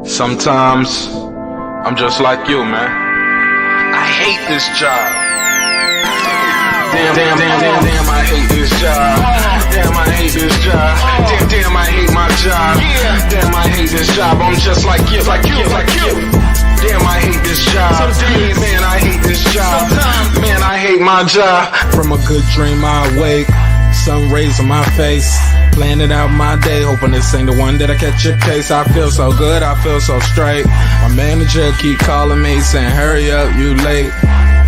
Sometimes I'm just like you, man. I hate this job. Damn, I hate this job. Damn, I hate this job. Damn, I hate my job. Damn, I hate this job. I'm just like you. Damn, I hate this job. Man, I hate this job. Man, I hate my job. From a good dream I awake, sun rays on my face, planning out my day, hoping this ain't the one that I catch a case. I feel so good, I feel so straight. My manager keep calling me saying, hurry up, you late.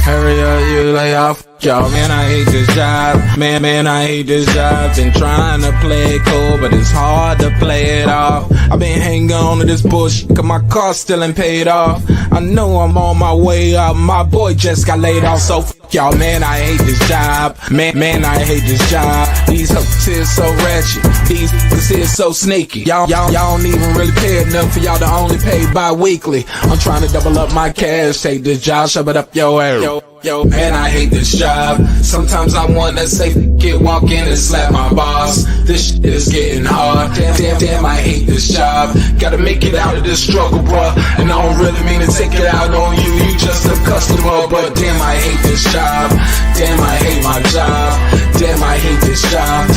Hurry up, you late. Y'all, man, I hate this job. Man, I hate this job. Been trying to play it cool, but it's hard to play it off. I've been hanging on to this bullshit, cause my car still ain't paid off. I know I'm on my way up, my boy just got laid off, so y'all, man, I hate this job. Man, I hate this job. These hoes here so ratchet, these niggas here so sneaky. Y'all don't even really pay enough for y'all to only pay bi-weekly. I'm trying to double up my cash, take this job, shove it up your area. Yo, man, I hate this job. Sometimes I wanna say, walk in and slap my boss. This shit is getting hard. Damn, I hate this job. Gotta make it out of this struggle, bruh. And I don't really mean to take it out on you. You just a customer, but damn, I hate this job. Damn, I hate my job. Damn, I hate this job.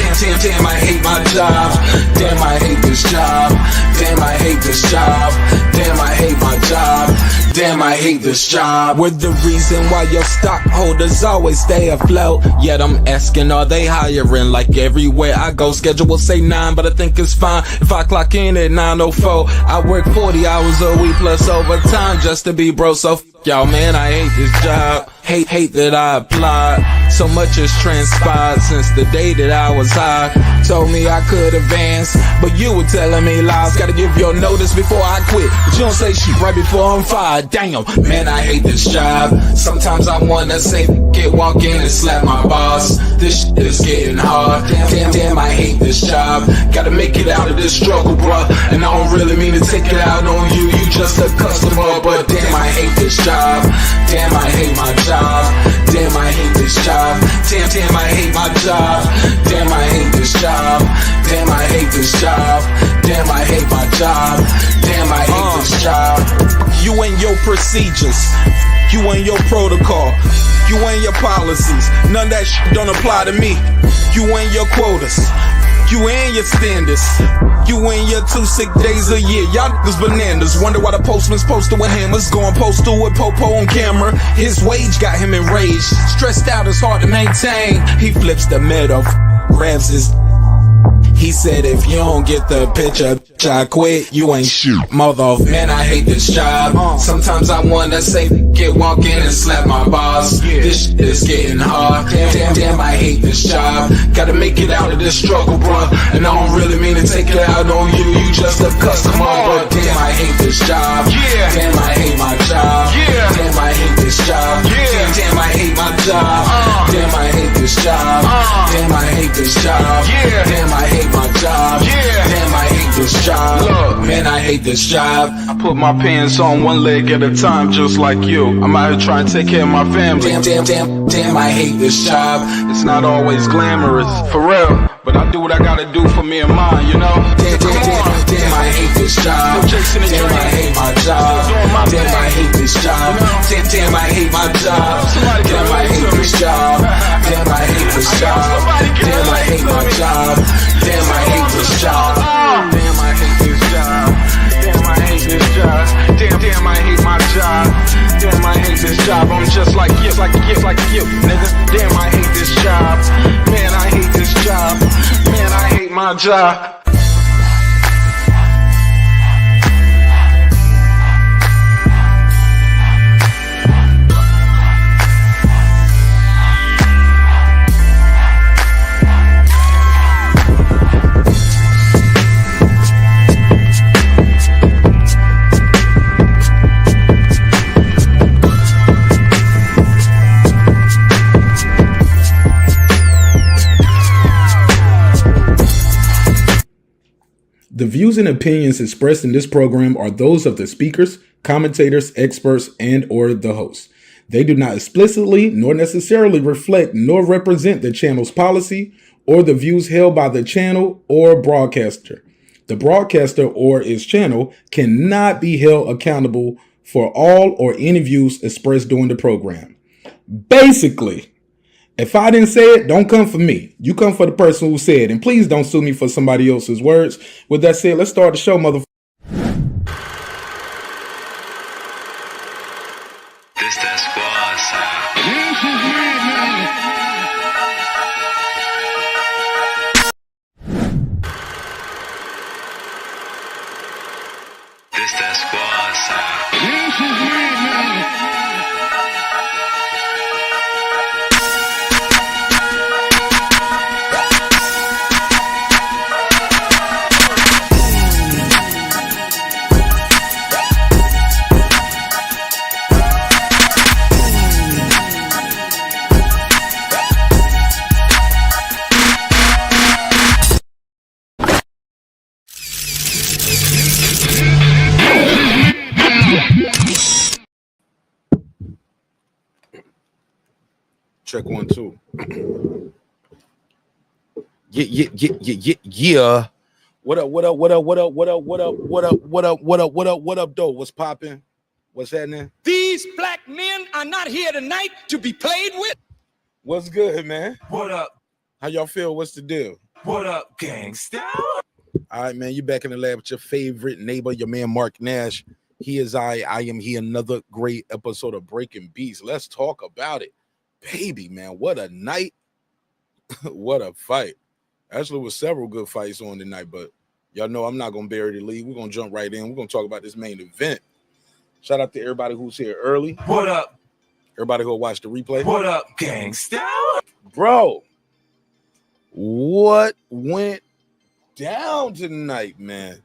Damn, I hate my job. Damn, I hate this job. Damn, I hate this job. Damn, I hate my job. Damn, I hate this job. We're the reason why your stockholders always stay afloat. Yet I'm asking, are they hiring? Like everywhere I go, schedule will say 9, but I think it's fine if I clock in at 9:04. I work 40 hours a week plus overtime just to be bro. So y'all, man, I hate this job. Hate that I applied. So much has transpired since the day that I was high. Told me I could advance, but you were telling me lies. Gotta give your notice before I quit, but you don't say shit right before I'm fired. Damn, man, I hate this job. Sometimes I wanna say, walk in and slap my boss. This shit is getting hard. Damn, I hate this job. Gotta make it out of this struggle, bruh. And I don't really mean to take it out on you. You just a customer, but damn, I hate this job. Damn, I hate my job. Damn, I hate this job. Damn, I hate my job. Damn, I hate this job. Damn, I hate this job. Damn, I hate my job. Damn, I hate this job. You and your procedures, you and your protocol, you and your policies, none of that shit don't apply to me. You and your quotas, you and your standards, you and your 2 sick days a year. Y'all niggas bananas. Wonder why the postman's posted with hammers, going postal with Popo on camera. His wage got him enraged, stressed out, it's hard to maintain. He flips the middle, grabs his. He said, if you don't get the picture, I quit, you ain't shit, mother. Man, I hate this job. Sometimes I wanna say, walk in and slap my boss. This shit is getting hard. Damn, I hate this job. Gotta make it out of this struggle, bruh. And I don't really mean to take it out on you. You just a customer, but damn, I hate this job. Damn, I hate my job. Damn, I hate this job. Damn, I hate my job. Damn, I hate this job. Damn, I hate this job. Damn, I hate my job. Damn, I hate this job. Look, man, I hate this job. I put my pants on one leg at a time, just like you. I'm out here trying to take care of my family. Damn, I hate this job. It's not always glamorous, for real, but I do what I gotta do for me and mine, you know? Damn, I hate this job. Damn, I hate my job. Damn, I hate this job. Damn, I hate my job. Damn, I hate this job. Damn, I hate this job. Damn, I hate my job. Damn, I hate this job. Damn, I hate this job. Damn, I hate this job. Damn, I hate my job. Damn, I hate this job. I'm just like you, nigga. Damn, I hate this job. Man, I hate this job. Man, I hate my job. The views and opinions expressed in this program are those of the speakers, commentators, experts, and or the host. They do not explicitly nor necessarily reflect nor represent the channel's policy or the views held by the channel or broadcaster. The broadcaster or its channel cannot be held accountable for all or any views expressed during the program. Basically, if I didn't say it, don't come for me. You come for the person who said it. And please don't sue me for somebody else's words. With that said, let's start the show, motherfucker. This that squad sound. This that squad sound. Check 1 2. Yeah. What up? What up, though? What's popping? What's happening? These black men are not here tonight to be played with. What's good, man? What up? How y'all feel? What's the deal? What up, gangsta? All right, man. You back in the lab with your favorite neighbor, your man Mark Nash. He is I am he. Another great episode of Breaking Beats. Let's talk about it. Baby, man, what a night. What a fight. Actually, was several good fights on tonight, but y'all know I'm not going to bury the lead. We're going to jump right in. We're going to talk about this main event. Shout out to everybody who's here early. What up? Everybody who'll watch the replay. What up, gangsta? Bro, what went down tonight, man?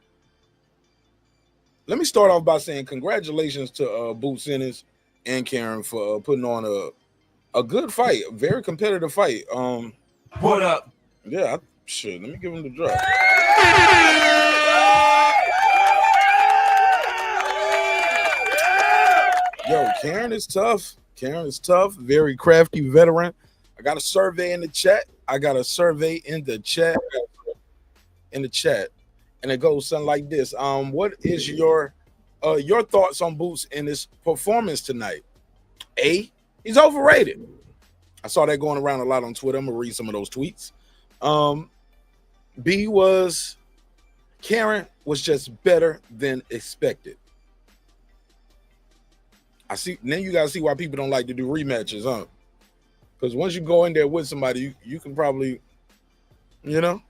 Let me start off by saying congratulations to Boots Ennis and Karen for putting on a good fight, a very competitive fight. What up? Yeah, shit. Let me give him the drop. Yo, Karen is tough. Karen is tough. Very crafty veteran. I got a survey in the chat. And it goes something like this. What is your thoughts on Boots in his performance tonight? A, he's overrated. I saw that going around a lot on Twitter. I'm gonna read some of those tweets. B was Karen was just better than expected. I see. Then you gotta see why people don't like to do rematches, huh? Because once you go in there with somebody, you can probably, the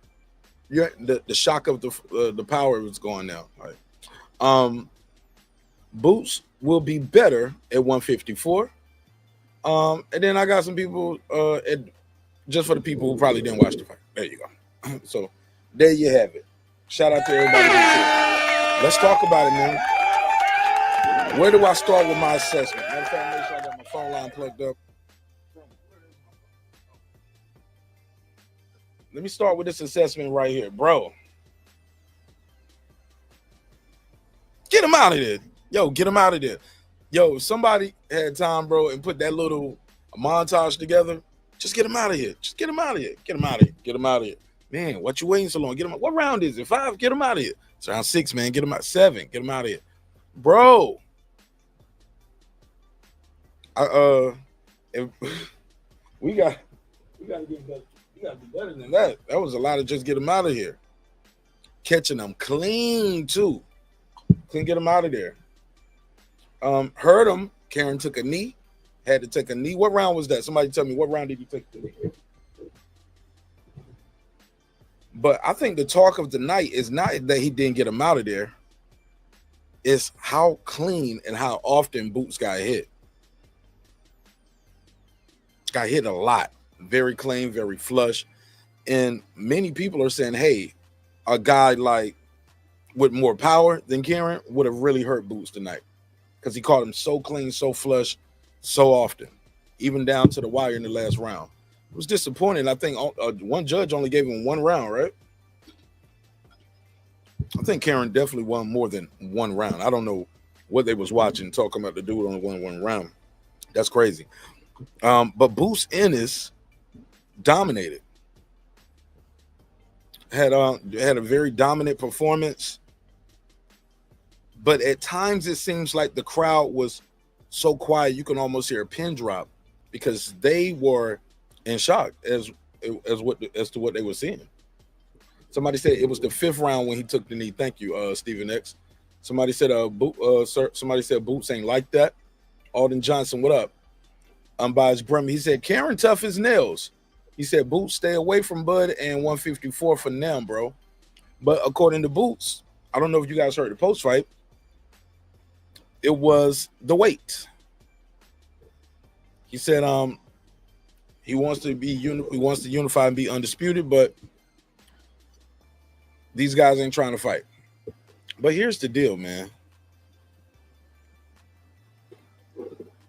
shock of the power is going now. Right? Boots will be better at 154. And then I got some people just for the people who probably didn't watch the fight. There you go. So there you have it. Shout out to everybody who's here. Let's talk about it, man. Where do I start with my assessment? Matter of fact, make sure I got my phone line plugged up. Let me start with this assessment right here, bro. Get him out of there. Yo, get him out of there. Yo, if somebody had time, bro, and put that little montage together, just get him out of here. Just get him out of here. Get him out of here. Get him out of here. Man, what you waiting so long? Get him out. What round is it? 5? Get him out of here. It's round 6, man. Get him out. 7. Get him out of here. Bro. If we gotta get better. You gotta be better than that. That was a lot of just get him out of here. Catching them clean, too. Couldn't get him out of there. Hurt him. Karen took a knee. Had to take a knee. What round was that? Somebody tell me, what round did he take the knee? But I think the talk of the night is not that he didn't get him out of there. It's how clean and how often Boots got hit. Got hit a lot. Very clean, very flush. And many people are saying, hey, a guy like with more power than Karen would have really hurt Boots tonight. Because he caught him so clean, so flush, so often. Even down to the wire in the last round. It was disappointing. I think one judge only gave him 1 round, right? I think Karen definitely won more than 1 round. I don't know what they was watching, talking about the dude only won 1 round. That's crazy. But Boots Ennis dominated. had a very dominant performance, but at times it seems like the crowd was so quiet you can almost hear a pin drop because they were in shock as to what they were seeing. Somebody said it was the 5th round when he took the knee. Thank you, Stephen X. Somebody said somebody said Boots ain't like that. Alden Johnson, what up? Unbiased Brim. He said Karen tough as nails. He said Boots stay away from Bud and 154 for now, bro. But according to Boots, I don't know if you guys heard the post fight. It was the weight. He said he wants to unify and be undisputed, but these guys ain't trying to fight. But here's the deal, man.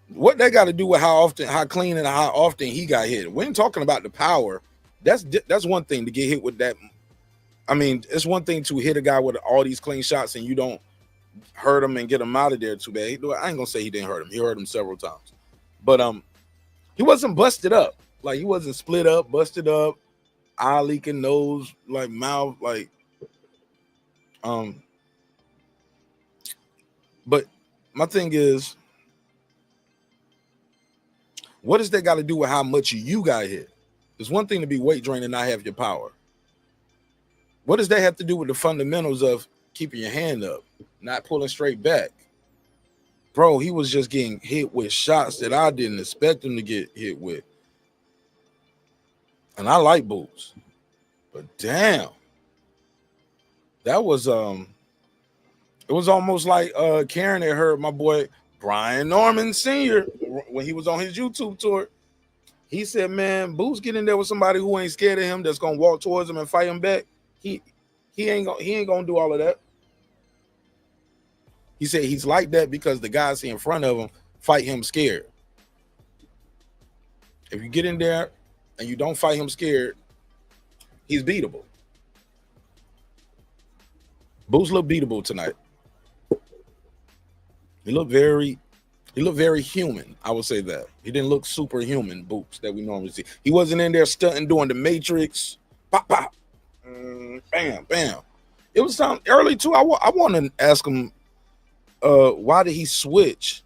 What they got to do with how clean and how often he got hit. We ain't talking about the power. That's one thing to get hit with that. I mean, it's one thing to hit a guy with all these clean shots and you don't hurt him and get him out of there too bad. I ain't gonna say he didn't hurt him. He hurt him several times, but he wasn't busted up. Like he wasn't split up, busted up, eye leaking, nose, like mouth, like But my thing is, what does that got to do with how much you got hit? It's one thing to be weight drained and not have your power. What does that have to do with the fundamentals of keeping your hand up, not pulling straight back? Bro, he was just getting hit with shots that I didn't expect him to get hit with. And I like Boots. But damn. That was it was almost like Karen had heard my boy Brian Norman Sr. when he was on his YouTube tour. He said, man, Boots get in there with somebody who ain't scared of him, that's gonna walk towards him and fight him back. He ain't gonna do all of that. He said he's like that because the guys in front of him fight him scared. If you get in there and you don't fight him scared, he's beatable. Boots looked beatable tonight. He looked very human. I would say that. He didn't look superhuman, Boots, that we normally see. He wasn't in there stunting doing the Matrix. Pop, pop. Bam, bam. It was time early too. I want to ask him why did he switch?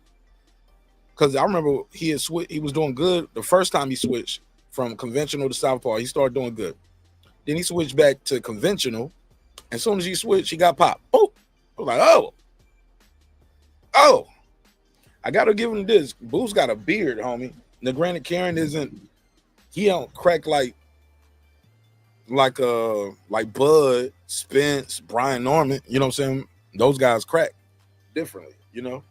Because I remember he was doing good the first time he switched from conventional to southpaw. He started doing good. Then he switched back to conventional. As soon as he switched, he got popped. Oh, I was like, oh. I gotta give him this. Boo's got a beard, homie. Now, granted, Karen he don't crack like Bud, Spence, Brian Norman. You know what I'm saying? Those guys crack differently, you know.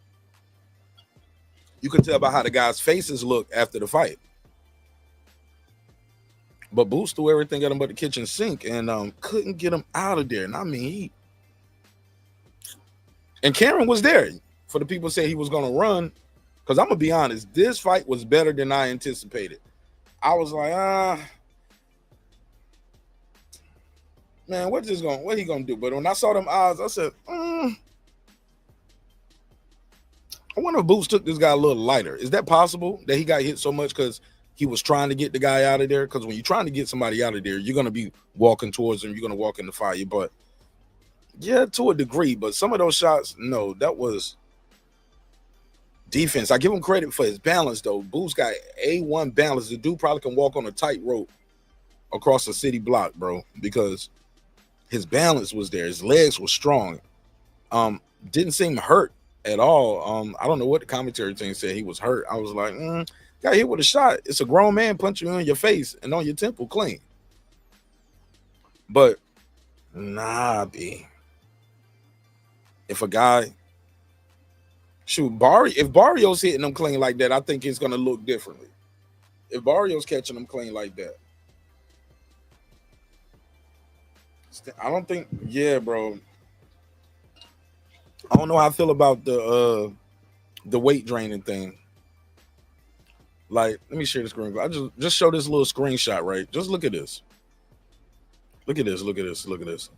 You can tell by how the guys' faces look after the fight. But Boots threw everything at him but the kitchen sink and couldn't get him out of there. And I mean, and Karen was there for the people say he was going to run. Because I'm going to be honest, this fight was better than I anticipated. I was like, man, what he going to do? But when I saw them odds, I said, I wonder if Boots took this guy a little lighter. Is that possible that he got hit so much because he was trying to get the guy out of there? Because when you're trying to get somebody out of there, you're going to be walking towards him. You're going to walk in the fire. But yeah, to a degree. But some of those shots, no, that was defense. I give him credit for his balance, though. Boots got A1 balance. The dude probably can walk on a tightrope across a city block, bro, because his balance was there. His legs were strong. Didn't seem hurt at all. I don't know what the commentary team said. He was hurt. I was like, got hit with a shot. It's a grown man punching you in your face and on your temple clean. But nah, B. If a guy if Barrio's hitting him clean like that, I think it's gonna look differently. If Barrio's catching him clean like that, I don't think. Yeah, bro. I don't know how I feel about the weight draining thing. Like, let me share the screen. I just show this little screenshot, right? Just look at this. Look at this. Look at this. Look at this.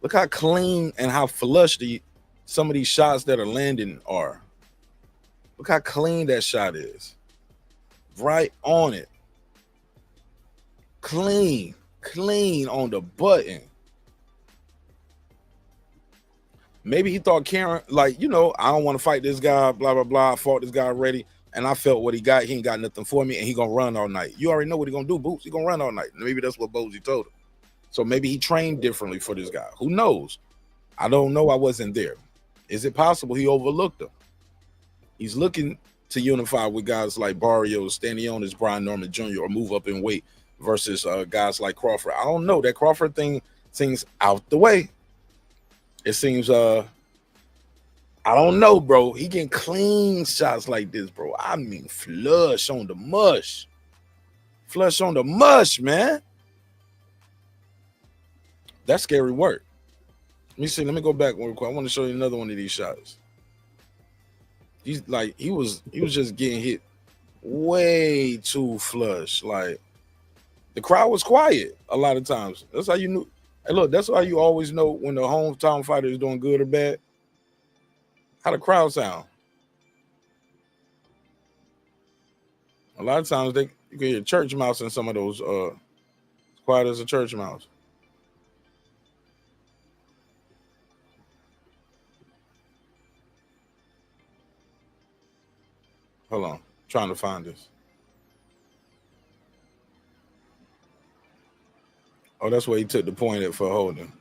Look how clean and how flush some of these shots that are landing are. Look how clean that shot is. Right on it. Clean. clean on the button. Maybe he thought Karen, like, you know, I don't want to fight this guy, blah, blah, blah. I fought this guy already, and I felt what he got. He ain't got nothing for me, and he going to run all night. You already know what he going to do, Boots. He going to run all night. Maybe that's what Bozy told him. So maybe he trained differently for this guy. Who knows? I don't know. I wasn't there. Is it possible he overlooked him? He's looking to unify with guys like Barrios, Stanionis, Brian Norman Jr., or move up in weight versus guys like Crawford. I don't know. That Crawford thing seems out the way. It seems, I don't know, bro. He getting clean shots like this, bro. I mean, flush on the mush. Flush on the mush, man. That's scary work. Let me see. Let me go back real quick. I want to show you another one of these shots. He's like, he was just getting hit way too flush. Like, the crowd was quiet a lot of times. That's how you knew. Hey, look, that's how you always know when the hometown fighter is doing good or bad. How the crowd sound. A lot of times you can hear church mouse in some of those quiet as a church mouse. Hold on, trying to find this. Oh, that's where he took the point at for holding.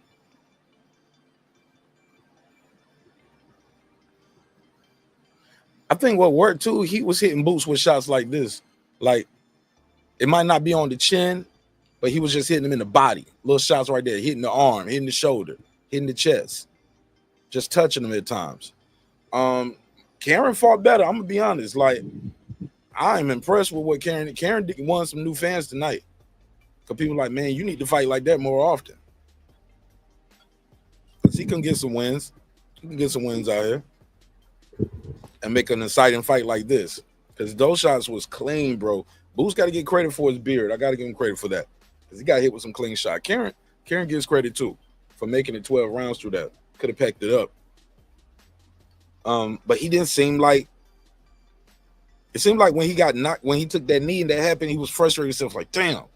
I think what worked too, he was hitting Boots with shots like this. Like, it might not be on the chin, but he was just hitting him in the body. Little shots right there, hitting the arm, hitting the shoulder, hitting the chest, just touching him at times. Karen fought better. I'm gonna be honest. Like, I'm impressed with what Karen won some new fans tonight. Because people are like, man, you need to fight like that more often. Because he can get some wins. He can get some wins out here. And make an exciting fight like this. Because those shots was clean, bro. Boots got to get credit for his beard. I got to give him credit for that. Because he got hit with some clean shot. Karen gets credit too for making it 12 rounds through that. Could have packed it up. But he didn't seem like, it seemed like when he got knocked, when he took that knee and that happened, he was frustrated himself like, damn.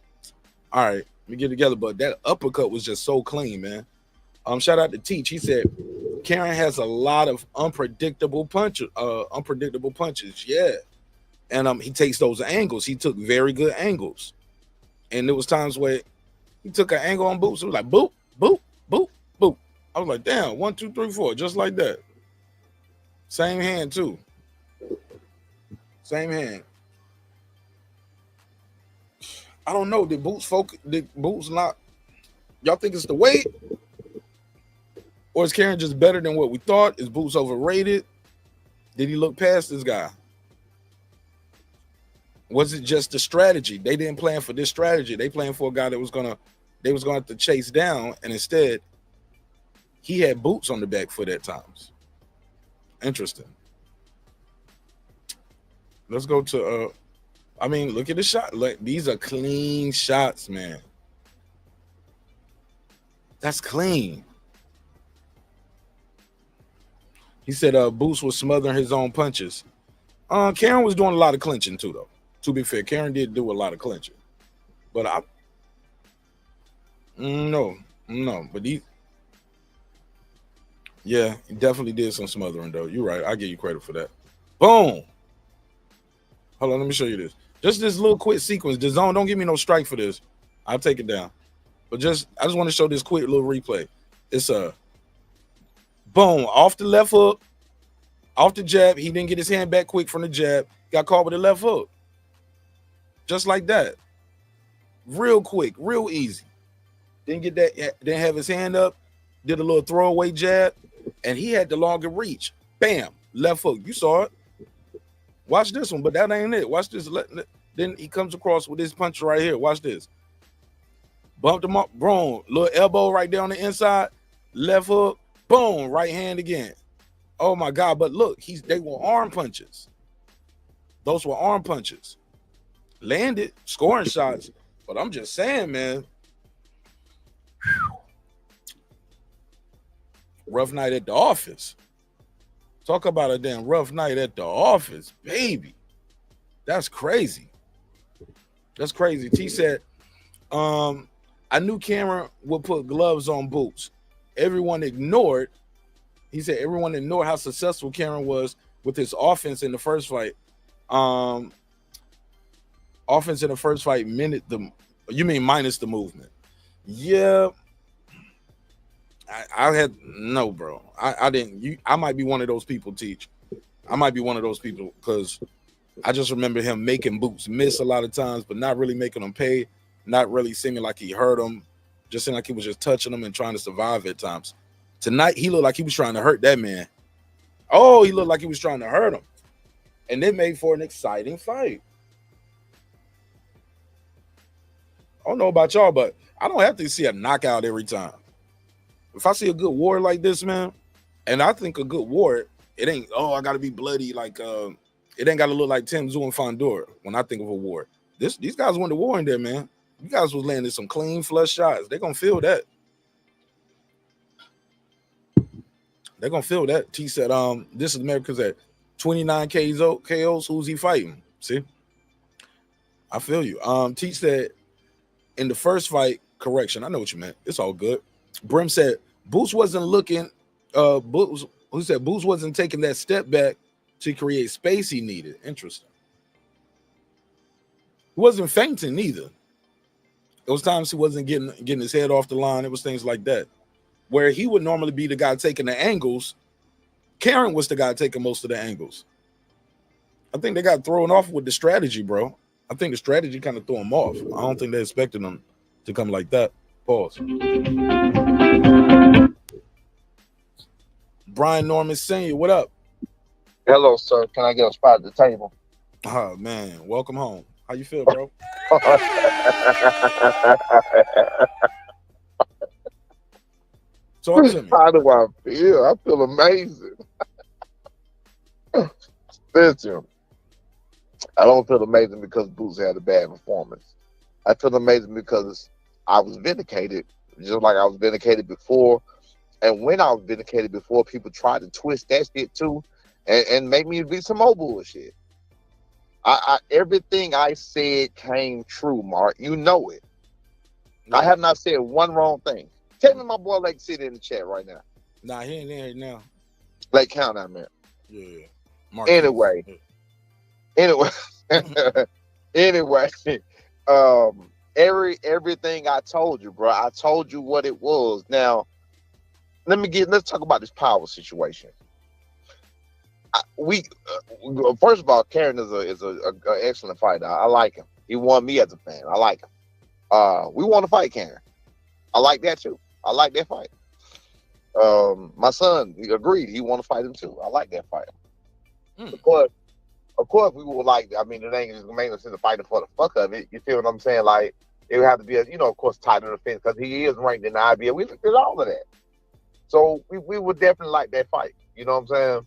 All right, let me get together. But that uppercut was just so clean, man. Shout out to Teach. He said Karen has a lot of unpredictable punches. Yeah. And he takes those angles. He took very good angles. And there was times where he took an angle on Boots. It was like boop, boop, boop, boop. I was like, damn, 1, 2, 3, 4, just like that. Same hand too. Same hand. I don't know. Did Boots not? Y'all think it's the weight? Or is Karen just better than what we thought? Is Boots overrated? Did he look past this guy? Was it just the strategy? They didn't plan for this strategy. They planned for a guy that was gonna have to chase down, and instead he had Boots on the back foot at times. Interesting. Let's go to I mean, look at the shot. Like, these are clean shots, man. That's clean. He said Boots was smothering his own punches. Karen was doing a lot of clinching too, though. To be fair, Karen did do a lot of clinching. But no. But yeah, he definitely did some smothering, though. You're right. I give you credit for that. Boom. Hold on, let me show you this. Just this little quick sequence. The zone, don't give me no strike for this. I'll take it down. But I just want to show this quick little replay. It's a boom, off the left hook, off the jab. He didn't get his hand back quick from the jab. Got caught with the left hook. Just like that. Real quick, real easy. Didn't get that, didn't have his hand up, did a little throwaway jab, and he had the longer reach. Bam, left hook. You saw it. Watch this one, but that ain't it. Watch this. Then he comes across with this punch right here. Watch this. Bumped him up, boom. Little elbow right there on the inside. Left hook, boom. Right hand again. Oh my God! But look, they were arm punches. Those were arm punches. Landed, scoring shots. But I'm just saying, man. Rough night at the office. Talk about a damn rough night at the office, baby. That's crazy. That's crazy. T said, I knew Cameron would put gloves on Boots. Everyone ignored. He said everyone ignored how successful Cameron was with his offense in the first fight. Offense in the first fight minus the movement. Yeah. I had no, bro. I didn't. I might be one of those people, Teach. I might be one of those people because I just remember him making Boots miss a lot of times, but not really making him pay, not really seeming like he hurt him, just seeming like he was just touching him and trying to survive at times. Tonight, he looked like he was trying to hurt that man. Oh, he looked like he was trying to hurt him. And it made for an exciting fight. I don't know about y'all, but I don't have to see a knockout every time. If I see a good war like this, man, and I think a good war, it ain't, I got to be bloody like, it ain't got to look like Tim Tszyu and Fondor when I think of a war. These guys went to war in there, man. You guys was landing some clean flush shots. They're going to feel that. They're going to feel that. T said, this is America's at 29 KOs. Who's he fighting? See? I feel you. T said, in the first fight, correction. I know what you meant. It's all good. Brim said, Boots wasn't looking, Boots wasn't taking that step back to create space he needed. Interesting. He wasn't fainting either. There was times he wasn't getting his head off the line. It was things like that. Where he would normally be the guy taking the angles, Karen was the guy taking most of the angles. I think they got thrown off with the strategy, bro. I think the strategy kind of threw him off. I don't think they expected him to come like that. Pause. Brian Norman Sr., what up? Hello, sir. Can I get a spot at the table? Oh, man. Welcome home. How you feel, bro? Talk to me. How do I feel? I feel amazing. Listen, I don't feel amazing because Boots had a bad performance. I feel amazing because I was vindicated, just like I was vindicated before. And when I was vindicated before, people tried to twist that shit too and make me be some more bullshit. Everything I said came true, Mark. You know it. I have not said one wrong thing. Tell me my boy Lake City in the chat right now. Nah, he ain't there now. Lake County, I meant. Yeah. Anyway. Everything I told you, bro. I told you what it was. Now, let's talk about this power situation. First of all, Karen is an excellent fighter. I like him. He won me as a fan. I like him. We want to fight Karen. I like that too. I like that fight. My son agreed. He want to fight him too. I like that fight. Of course, we would like. I mean, it ain't just mainly since the fighting for the fuck of it. You feel what I'm saying? Like it would have to be, of course, tighter defense because he is ranked in the IBF. We looked at all of that, so we would definitely like that fight. You know what I'm saying?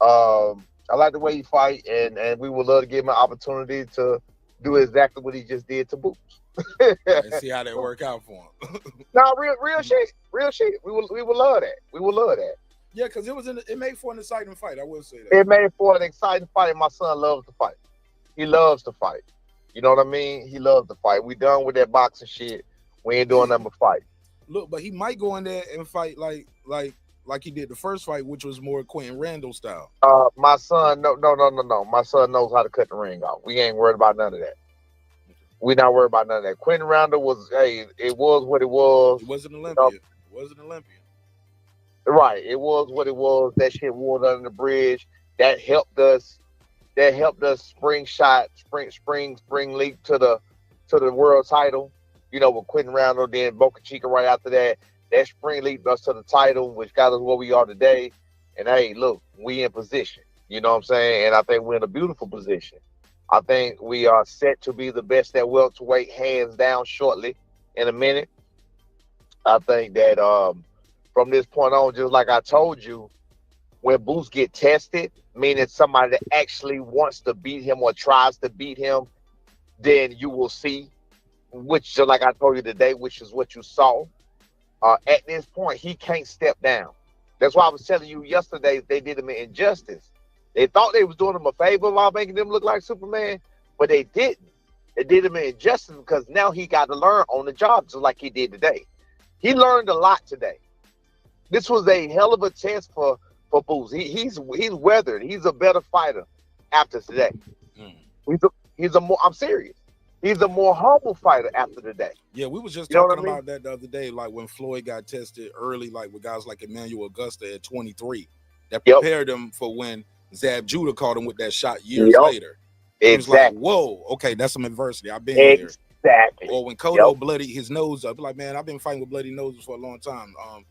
I like the way he fight, and we would love to give him an opportunity to do exactly what he just did to Boots. And see how that work out for him. No, real shit. We would love that. We would love that. Yeah, because it made for an exciting fight. I will say that. It made for an exciting fight, and my son loves to fight. He loves to fight. You know what I mean? He loves to fight. We done with that boxing shit. We ain't doing nothing but fight. Look, but he might go in there and fight like he did the first fight, which was more Quentin Randall style. My son, no. My son knows how to cut the ring off. We ain't worried about none of that. We not worried about none of that. Quentin Randall was, it was what it was. It wasn't Olympia. It wasn't Olympia. Right. It was what it was. That shit water under the bridge. That helped us. Spring leap to the world title. With Quentin Randall, then Boca Chica right after that. That spring leaped us to the title, which got us where we are today. And hey, look, we in position. You know what I'm saying? And I think we're in a beautiful position. I think we are set to be the best at welterweight, hands down, shortly, in a minute. I think that from this point on, just like I told you, when Boots get tested, meaning somebody that actually wants to beat him or tries to beat him, then you will see, which, just like I told you today, which is what you saw. At this point, he can't step down. That's why I was telling you yesterday they did him an injustice. They thought they was doing him a favor while making him look like Superman, but they didn't. It did him an injustice because now he got to learn on the job just like he did today. He learned a lot today. This was a hell of a test for Boots. He's weathered. He's a better fighter after today. He's a more. I'm serious. He's a more humble fighter after today. Yeah, we was just You know talking what I mean? about that the other day, like when Floyd got tested early, like with guys like Emmanuel Augusta at 23, that Yep. prepared him for when Zab Judah caught him with that shot years Yep. later. He was like, Exactly. whoa, okay, that's some adversity. I've been here. Exactly. Or when Cotto Yep. bloodied his nose up, like, man, I've been fighting with bloody noses for a long time. I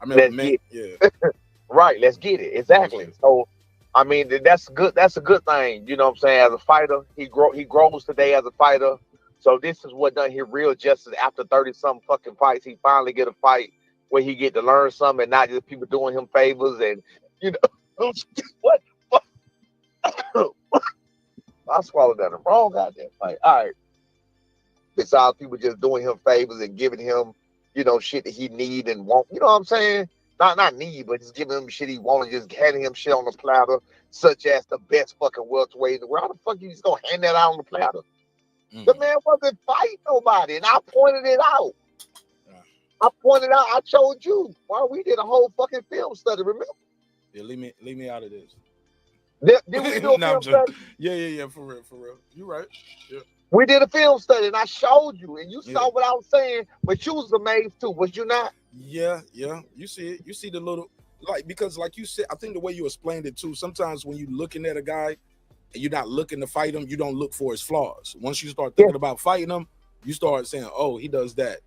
Let's remember, get yeah. Right, let's get it. Exactly. So, I mean, that's good. That's a good thing. You know what I'm saying? As a fighter, he grows today as a fighter. So this is what done his real justice after 30-something fucking fights. He finally get a fight where he get to learn something and not just people doing him favors and, you know, what? I swallowed that the wrong goddamn fight. All right. Besides people just doing him favors and giving him, you know, shit that he need and want. You know what I'm saying? Not need, but just giving him shit he want and just handing him shit on the platter, such as the best fucking welterweight in the world. How the fuck you just gonna hand that out on the platter? The man wasn't fighting nobody, and I pointed it out. I showed you. Why we did a whole fucking film study, remember? Yeah, leave me out of this. Did we do a film study? Yeah, for real. You right. Yeah. We did a film study, and I showed you, and you saw what I was saying, but you was amazed too, was you not? Yeah. You see it. You see the little, like, because like you said, I think the way you explained it too, sometimes when you're looking at a guy and you're not looking to fight him, you don't look for his flaws. Once you start thinking about fighting him, you start saying, oh, he does that.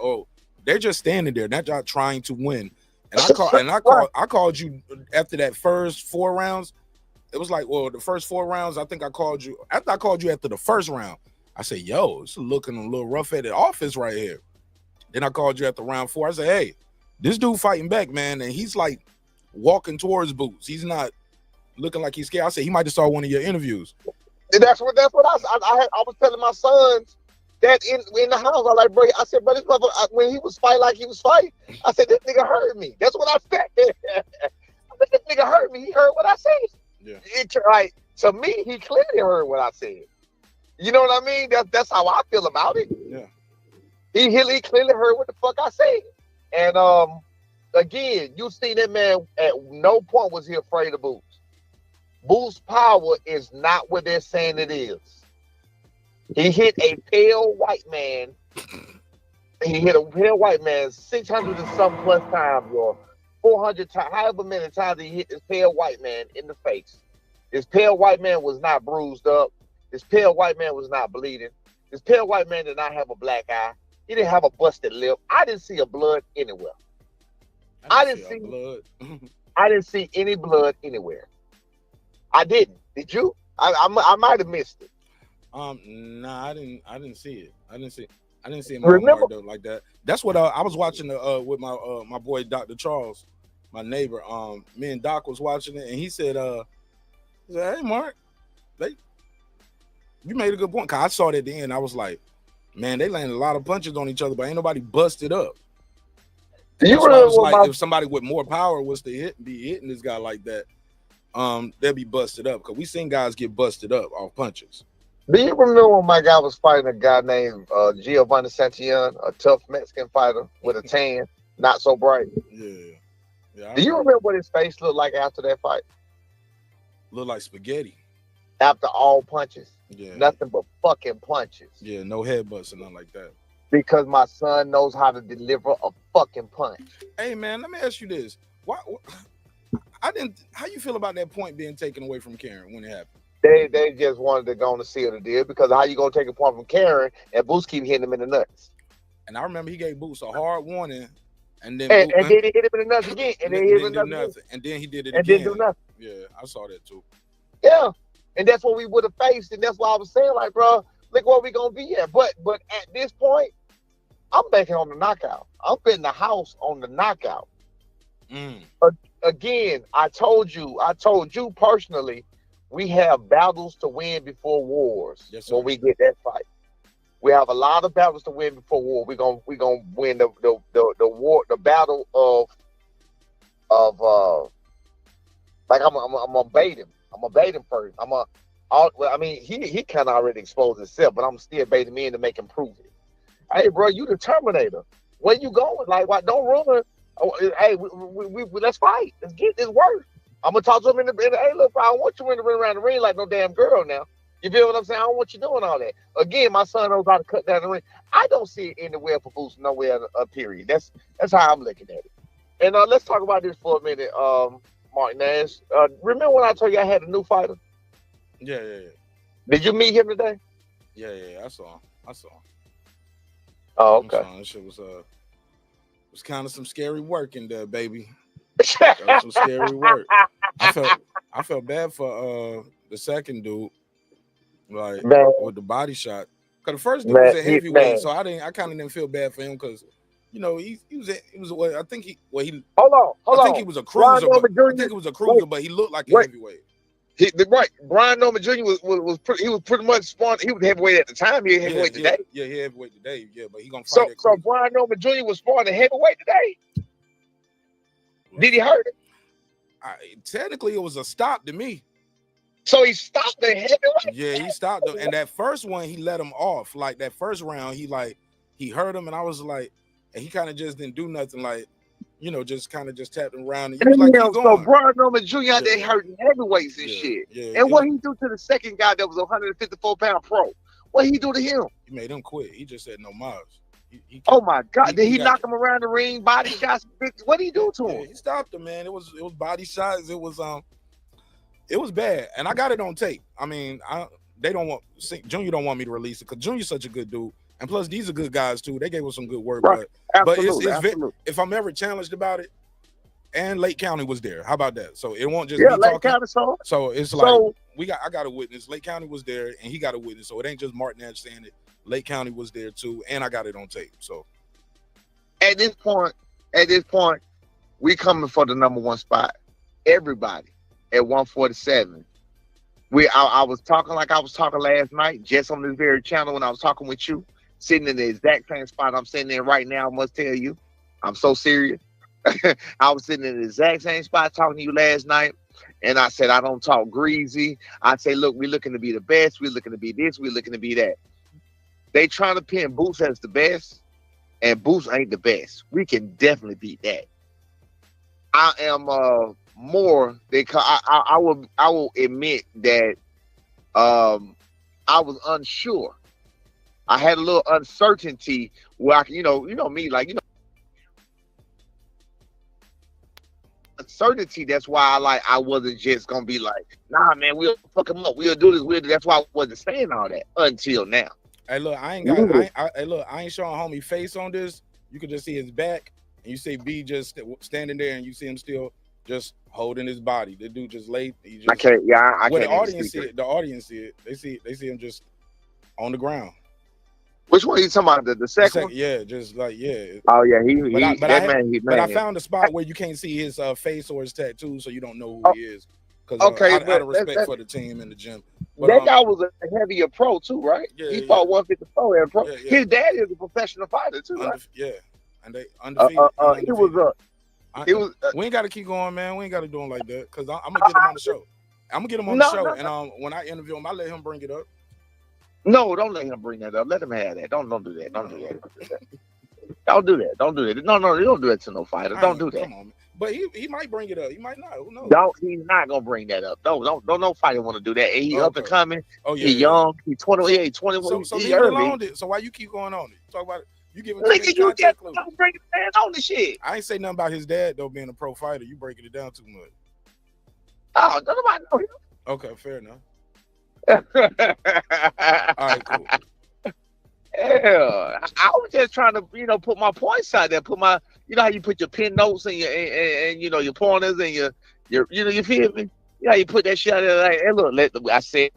Oh, they're just standing there, not trying to win. And I called you after that first 4 rounds. It was like, well, the first 4 rounds, I think I called you. After I called you after the first round, I said, yo, it's looking a little rough at the office right here. Then I called you after round 4. I said, hey, this dude fighting back, man. And he's like walking towards Boots. He's not looking like he's scared. I said, he might have saw one of your interviews. And that's what I was telling my sons that in the house. I was like, bro, I said, but this motherfucker, when he was fighting like he was fighting, I said, this nigga heard me. That's what I said. I said, this nigga heard me. He heard what I said. Yeah. Like, to me, he clearly heard what I said. You know what I mean? That's how I feel about it. Yeah. He clearly heard what the fuck I said. And again, you see that man at no point was he afraid of Boots. Boots' power is not what they're saying it is. He hit a pale white man. He hit a pale white man 600 and some plus times, or 400 times, however many times he hit this pale white man in the face. This pale white man was not bruised up. This pale white man was not bleeding. This pale white man did not have a black eye. He didn't have a busted lip. I didn't see a blood anywhere. I didn't see any blood anywhere. I didn't. Did you? I might have missed it. Nah, I didn't see it. I didn't see it Remember, like that. That's what I was watching with my boy Dr. Charles, my neighbor. Me and Doc was watching it, and he said, "Hey, Mark, you made a good point." 'Cause I saw it at the end. I was like, "Man, they landed a lot of punches on each other, but ain't nobody busted up." You That's why I was like, if somebody with more power was to be hitting this guy like that, they'll be busted up. Because we seen guys get busted up off punches. Do you remember when my guy was fighting a guy named Giovanni Santillan, a tough Mexican fighter with a tan, not so bright? Yeah. Do you remember what his face looked like after that fight? Looked like spaghetti. After all punches? Yeah. Nothing but fucking punches. Yeah, no headbutts and nothing like that. Because my son knows how to deliver a fucking punch. Hey, man, let me ask you this. How you feel about that point being taken away from Karen when it happened? They just wanted to go on to seal the deal, because how you gonna take a point from Karen and Boots keep hitting him in the nuts? And I remember he gave Boots a hard warning, and then then he hit him in the nuts again, and then he hit him in the nuts again. And then he did it and again. didn't do nothing. Yeah, I saw that too. Yeah, and that's what we would have faced, and that's why I was saying, like, bro, look where we gonna be at. But at this point, I'm banking on the knockout. I'm betting the house on the knockout. Again, I told you personally, we have battles to win before wars. Yes, sir. When we get that fight, we have a lot of battles to win before war. We're gonna win the war, the battle of like I'm gonna bait him. I'm gonna bait him first. I'm well, I mean, he kind of already exposed himself, but I'm still baiting him in to make him prove it. Hey, bro, you the Terminator. Where you going? Like, why don't run? Oh, hey, let's fight. Let's get this work. I'm gonna talk to him in the hey, look, bro, I don't want you running around the ring like no damn girl now. You feel what I'm saying? I don't want you doing all that. Again, my son knows how to cut down the ring. I don't see it anywhere for Boots, nowhere, period. That's how I'm looking at it. And let's talk about this for a minute, Mark Nash. Remember when I told you I had a new fighter? Yeah. Did you meet him today? Yeah. I saw him. Oh, okay. That shit was kind of some scary work in there, baby. That was some scary work. I felt bad for the second dude, like with the body shot. Cause the first dude was a heavyweight, so I kind of didn't feel bad for him because, you know, he was I think he hold on. I think he was a cruiser, but he looked like a heavyweight. Brian Norman Jr. was pretty much spawned. He was heavyweight at the time. He heavyweight today. Yeah, he heavyweight today. Yeah, but he gonna fight. So Brian Norman Jr. was spawned at heavyweight today. Did he hurt it? Technically, it was a stop to me. So he stopped the heavyweight. Yeah, he stopped him, and that first one he let him off. Like that first round, he hurt him, and I was like, and he kind of just didn't do nothing. Like, you know, just tapped him around. And he was like, keep going. So Brian Norman Jr. out there hurting heavyweights and shit. Yeah, and what he do to the second guy that was a 154-pound pro? What he do to him? He made him quit. He just said no more. Oh my God! Did he knock him around the ring? Body shots? What did he do to him? He stopped him, man. It was body shots. It was bad, and I got it on tape. I mean, Junior don't want me to release it because Junior's such a good dude, and plus these are good guys too. They gave us some good work, right. But if I'm ever challenged about it, and Lake County was there. How about that? So it won't just be Lake talking. County saw. So it's like I got a witness. Lake County was there, and he got a witness. So it ain't just Martin Nash saying it. Lake County was there too, and I got it on tape. So at this point, we coming for the number one spot. Everybody at 147. I was talking like I was talking last night, just on this very channel when I was talking with you, sitting in the exact same spot I'm sitting in right now. I must tell you, I'm so serious. I was sitting in the exact same spot talking to you last night, and I said I don't talk greasy. I say, look, we're looking to be the best. We're looking to be this. We're looking to be that. They trying to pin Boots as the best, and Boots ain't the best. We can definitely beat that. I am more because I will admit that I was unsure. I had a little uncertainty where I can, you know me, like, you know, uncertainty. That's why I wasn't just gonna be like, nah, man, we'll fuck him up. We'll do this. That's why I wasn't saying all that until now. Hey, look, I ain't showing homie face on this. You can just see his back, and you see B just standing there, and you see him still just holding his body. The dude just laid. I can't. The audience see it. The audience see it. They see him just on the ground. Which one are you talking about? The second one? Yeah, just like yeah. Oh yeah, But I found a spot where you can't see his face or his tattoo, so you don't know who he is. Because out of respect for the team and the gym. But, that guy was a heavier pro too, right? Yeah, he fought 154 and pro. Yeah. His dad is a professional fighter too, right? And they undefeated. We ain't got to keep going, man. We ain't got to do him like that because I'm gonna get him on the show. I'm gonna get him on the show, and when I interview him, I let him bring it up. No, don't let him bring that up. Let him have that. Don't do that. Don't do that. Don't do that. Don't do that. No, you don't do that to no fighter. Don't do that. Come on, man. But he might bring it up. He might not. Who knows? He's not gonna bring that up. No fighter want to do that. He up and coming. Oh yeah. He young. He's 21. 21. So leave it alone. So why you keep going on it? Talk about it. You give him you just bring it on the shit. I ain't say nothing about his dad though being a pro fighter. You breaking it down too much. Oh, nobody know him. Okay, fair enough. All right, cool. Yeah, I was just trying to, put my points out there. Put my, how you put your pin notes and your, and your pointers and your, you feel me? Yeah, you put that shit out there like, hey, look, I said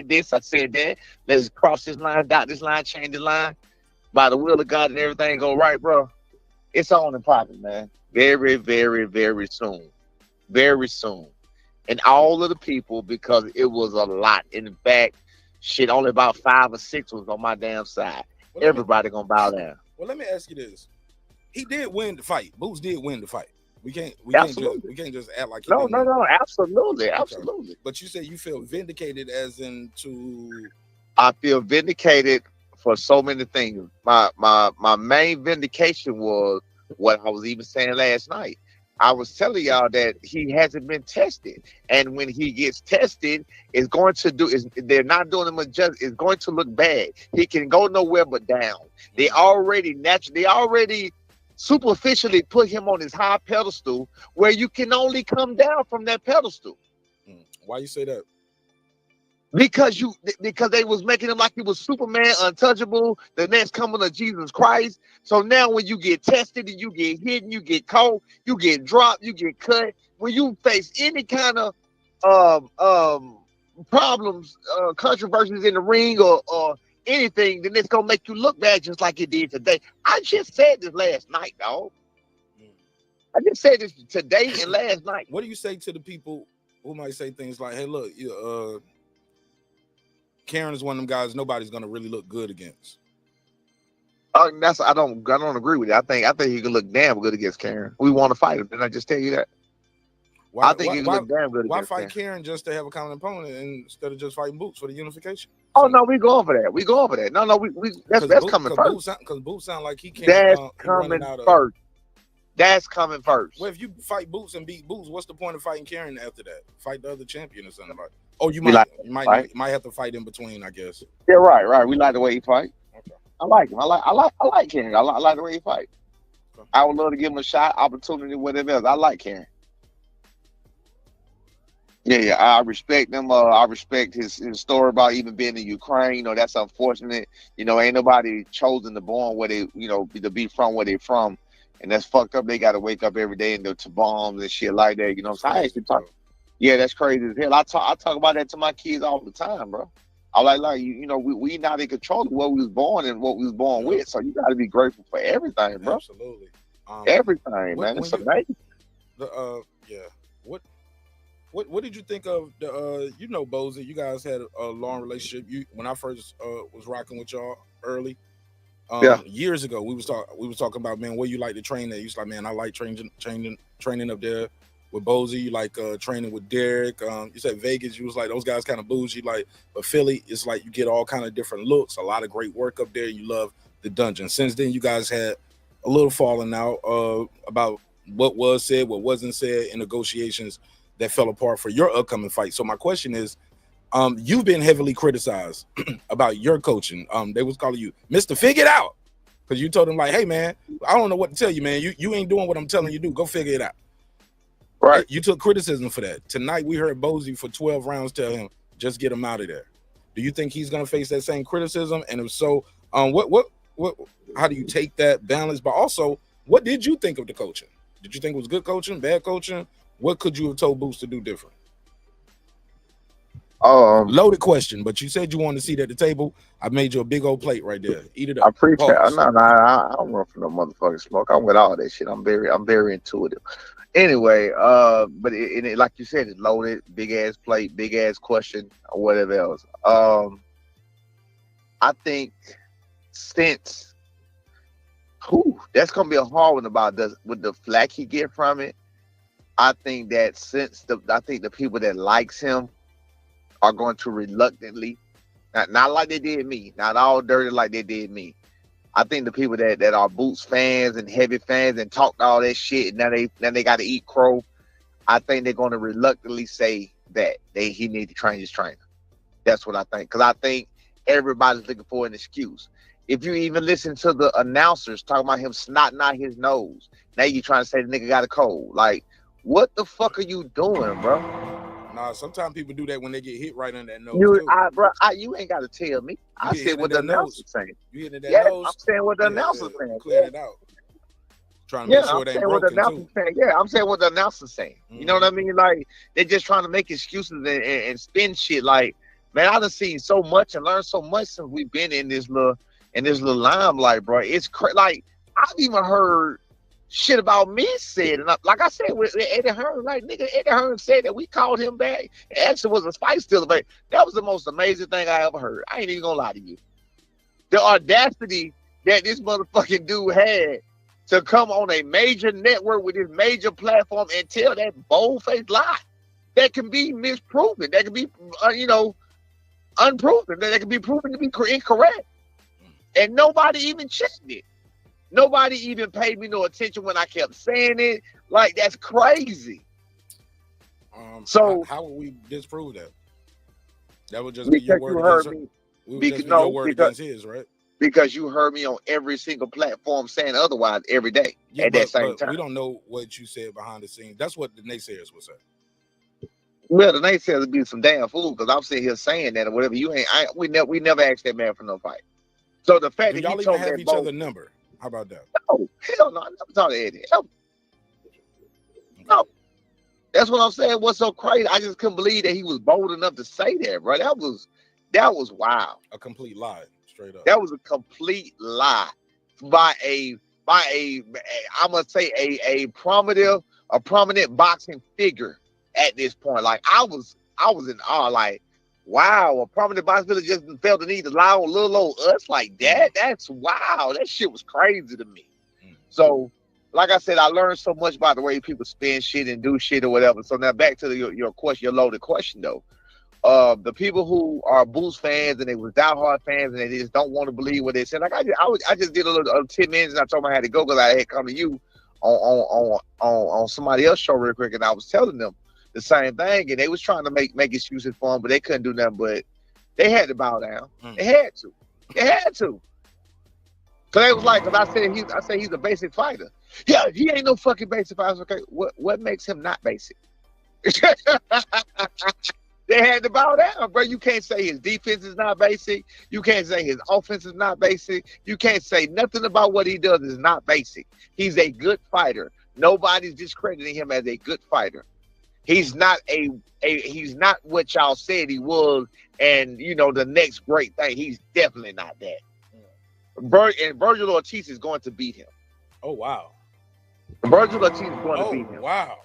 this, I said that. Let's cross this line, dot this line, change the line. By the will of God and everything go right, bro. It's on and popping, man. Very, very, very soon. Very soon. And all of the people, because it was a lot. In fact, shit, only about 5 or 6 was on my damn side. Everybody gonna bow down. Well, let me ask you this. He did win the fight. Boots did win the fight. We can't just act like no, absolutely. But you said you feel vindicated, as in to. I feel vindicated for so many things. My main vindication was what I was even saying last night. I was telling y'all that he hasn't been tested, and when he gets tested, they're not doing him a justice. It's going to look bad. He can go nowhere but down. They already superficially put him on his high pedestal, where you can only come down from that pedestal. Why you say that? Because they was making him like he was Superman, untouchable, the next coming of Jesus Christ. So now when you get tested and you get hit and you get caught, you get dropped, you get cut, when you face any kind of problems, controversies in the ring or anything, then it's gonna make you look bad, just like it did today. I just said this last night, dog. I just said this today and last night. What do you say to the people who might say things like, "Hey, look, Karen is one of them guys nobody's gonna really look good against"? I don't agree with it. I think he can look damn good against Karen. We want to fight him. Didn't I just tell you that? I think he can look damn good. Why fight Karen just to have a common opponent instead of just fighting Boots for the unification? Oh no, we going for that. No, that's coming first. Because Boots sound like he can't. That's coming first. That's coming first. Well, if you fight Boots and beat Boots, what's the point of fighting Karen after that? Fight the other champion or something like that. Oh, you might have to fight in between, I guess. Yeah, right. We like the way he fight. Okay. I like him. I like Karen. I like the way he fight. Okay. I would love to give him a shot, opportunity, whatever else. I like Karen. Yeah. I respect him. I respect his story about even being in Ukraine. You know, that's unfortunate. You know, ain't nobody chosen to born where they, to be from where they from. And that's fucked up. They got to wake up every day and to bombs and shit like that. You know what I'm saying? I actually talk. Yeah, that's crazy as hell. I talk about that to my kids all the time, bro. I like we not in control of what we was born and what we was born with. So you got to be grateful for everything, bro. Absolutely. Everything, man. It's amazing. What did you think of the Bozy? You guys had a long relationship. When I first was rocking with y'all early. Years ago, we was talking about, man, where you like to train at. You was like, man, I like training up there with Bozy. You like training with Derek. You said Vegas. You was like, those guys kind of bougie. Like, but Philly, it's like you get all kind of different looks. A lot of great work up there. You love the dungeon. Since then, you guys had a little falling out about what was said, what wasn't said in negotiations that fell apart for your upcoming fight. So my question is, you've been heavily criticized about your coaching. They was calling you Mr. Figure It Out, because you told them like, hey man, I don't know what to tell you, man. You ain't doing what I'm telling you to do. Go figure it out. Right. You took criticism for that. Tonight we heard Bozy for 12 rounds tell him, just get him out of there. Do you think he's gonna face that same criticism? And if so, what how do you take that balance? But also, what did you think of the coaching? Did you think it was good coaching, bad coaching? What could you have told Boots to do different? Loaded question, but you said you wanted a seat at the table. I made you a big old plate right there. Eat it up. I appreciate it. No, I don't run for no motherfucking smoke. I'm with all that shit. I'm very intuitive. Anyway, but it like you said, it's loaded, big ass plate, big ass question, or whatever else. I think since that's gonna be a hard one about with the flack he get from it. I think that I think the people that likes him are going to reluctantly, not like they did me, not all dirty like they did me. I think the people that are Boots fans and heavy fans and talked all that shit, and now they got to eat crow. I think they're going to reluctantly say that he need to train his trainer. That's what I think, because I think everybody's looking for an excuse. If you even listen to the announcers talking about him snotting out his nose, now you trying to say the nigga got a cold. Like, what the fuck are you doing, bro? Nah, sometimes people do that when they get hit right on that nose. You ain't got to tell me. I said what the announcer's saying. You hitting that nose? I'm saying what the announcer's saying. Clear it out. Trying to make sure it ain't broken too. I'm saying what the announcer's saying. You know what I mean? Like, they're just trying to make excuses and spin shit. Like, man, I done seen so much and learned so much since we've been in this little limelight, bro. It's crazy. Like, I've even heard shit about me said, and like I said with Eddie Hearn, like, nigga, Eddie Hearn said that we called him back. It actually was a fight still, but that was the most amazing thing I ever heard. I ain't even gonna lie to you. The audacity that this motherfucking dude had to come on a major network with this major platform and tell that bold-faced lie that can be misproven, that can be, unproven, that can be proven to be incorrect. And nobody even checked it. Nobody even paid me no attention when I kept saying it. Like, that's crazy. So how would we disprove that? That would just be your word against his. We would just be your word against his, right? Because you heard me on every single platform saying otherwise every day at that same time. We don't know what you said behind the scenes. That's what the naysayers would say. Well, the naysayers would be some damn fool because I'm sitting here saying that or whatever. We never asked that man for no fight. So the fact that y'all he told even have each other number? How about that? No, hell no. I never talked to Eddie. Hell. No. That's what I'm saying. What's so crazy? I just couldn't believe that he was bold enough to say that, bro. That was wild. A complete lie, straight up. That was a complete lie by a I must say a prominent boxing figure at this point. Like I was in awe. Like, wow, a prominent boxing figure just felt the need to lie on little old us like that. That's wow. That shit was crazy to me. So, like I said, I learned so much about the way people spin shit and do shit or whatever. So now back to your question, your loaded question though. The people who are Boost fans and they was diehard fans and they just don't want to believe what they said. Like I just did a little 10 minutes and I told them I had to go because I had come to you on somebody else's show real quick and I was telling them the same thing and they was trying to make excuses for them, but they couldn't do nothing. But they had to bow down. They had to. Cause they was like, cause I said he's a basic fighter. Yeah, he ain't no fucking basic fighter. Okay, what makes him not basic? They had to bow down, bro. You can't say his defense is not basic. You can't say his offense is not basic. You can't say nothing about what he does is not basic. He's a good fighter. Nobody's discrediting him as a good fighter. He's not he's not what y'all said he was, and the next great thing. He's definitely not that. And Virgil Ortiz is going to beat him. Oh wow. Virgil Ortiz is going to beat him. Wow.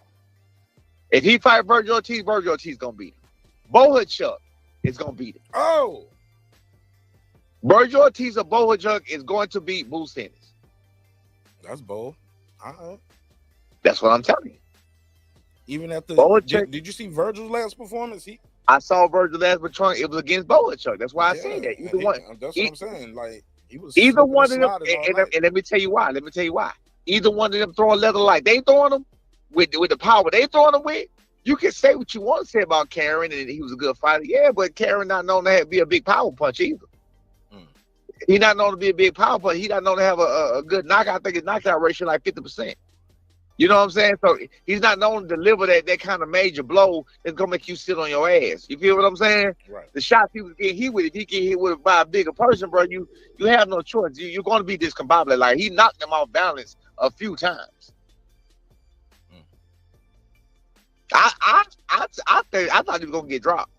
If he fight Virgil Ortiz is going to beat him. Chuck is going to beat him. Oh. Virgil Ortiz or Chuck is going to beat Boost Ennis. That's bold. That's what I'm telling you. Even at the did you see Virgil's last performance? I saw Virgil's last performance. It was against Chuck. That's why I said that. Either one. That's what I'm saying. Like he was either one of them. And let me tell you why. Either one of them throwing leather like they throwing them with the power they throwing them with. You can say what you want to say about Karen and he was a good fighter. Yeah, but Karen not known to be a big power punch either. He not known to be a big power punch. He not known to have a good knockout. I think his knockout ratio like 50%. You know what I'm saying? So he's not known to deliver that kind of major blow that's gonna make you sit on your ass. You feel what I'm saying? Right. The shots he was getting hit with, if he get hit with by a bigger person, bro, you have no choice. You're gonna be discombobulated. Like he knocked him off balance a few times. I thought he was gonna get dropped.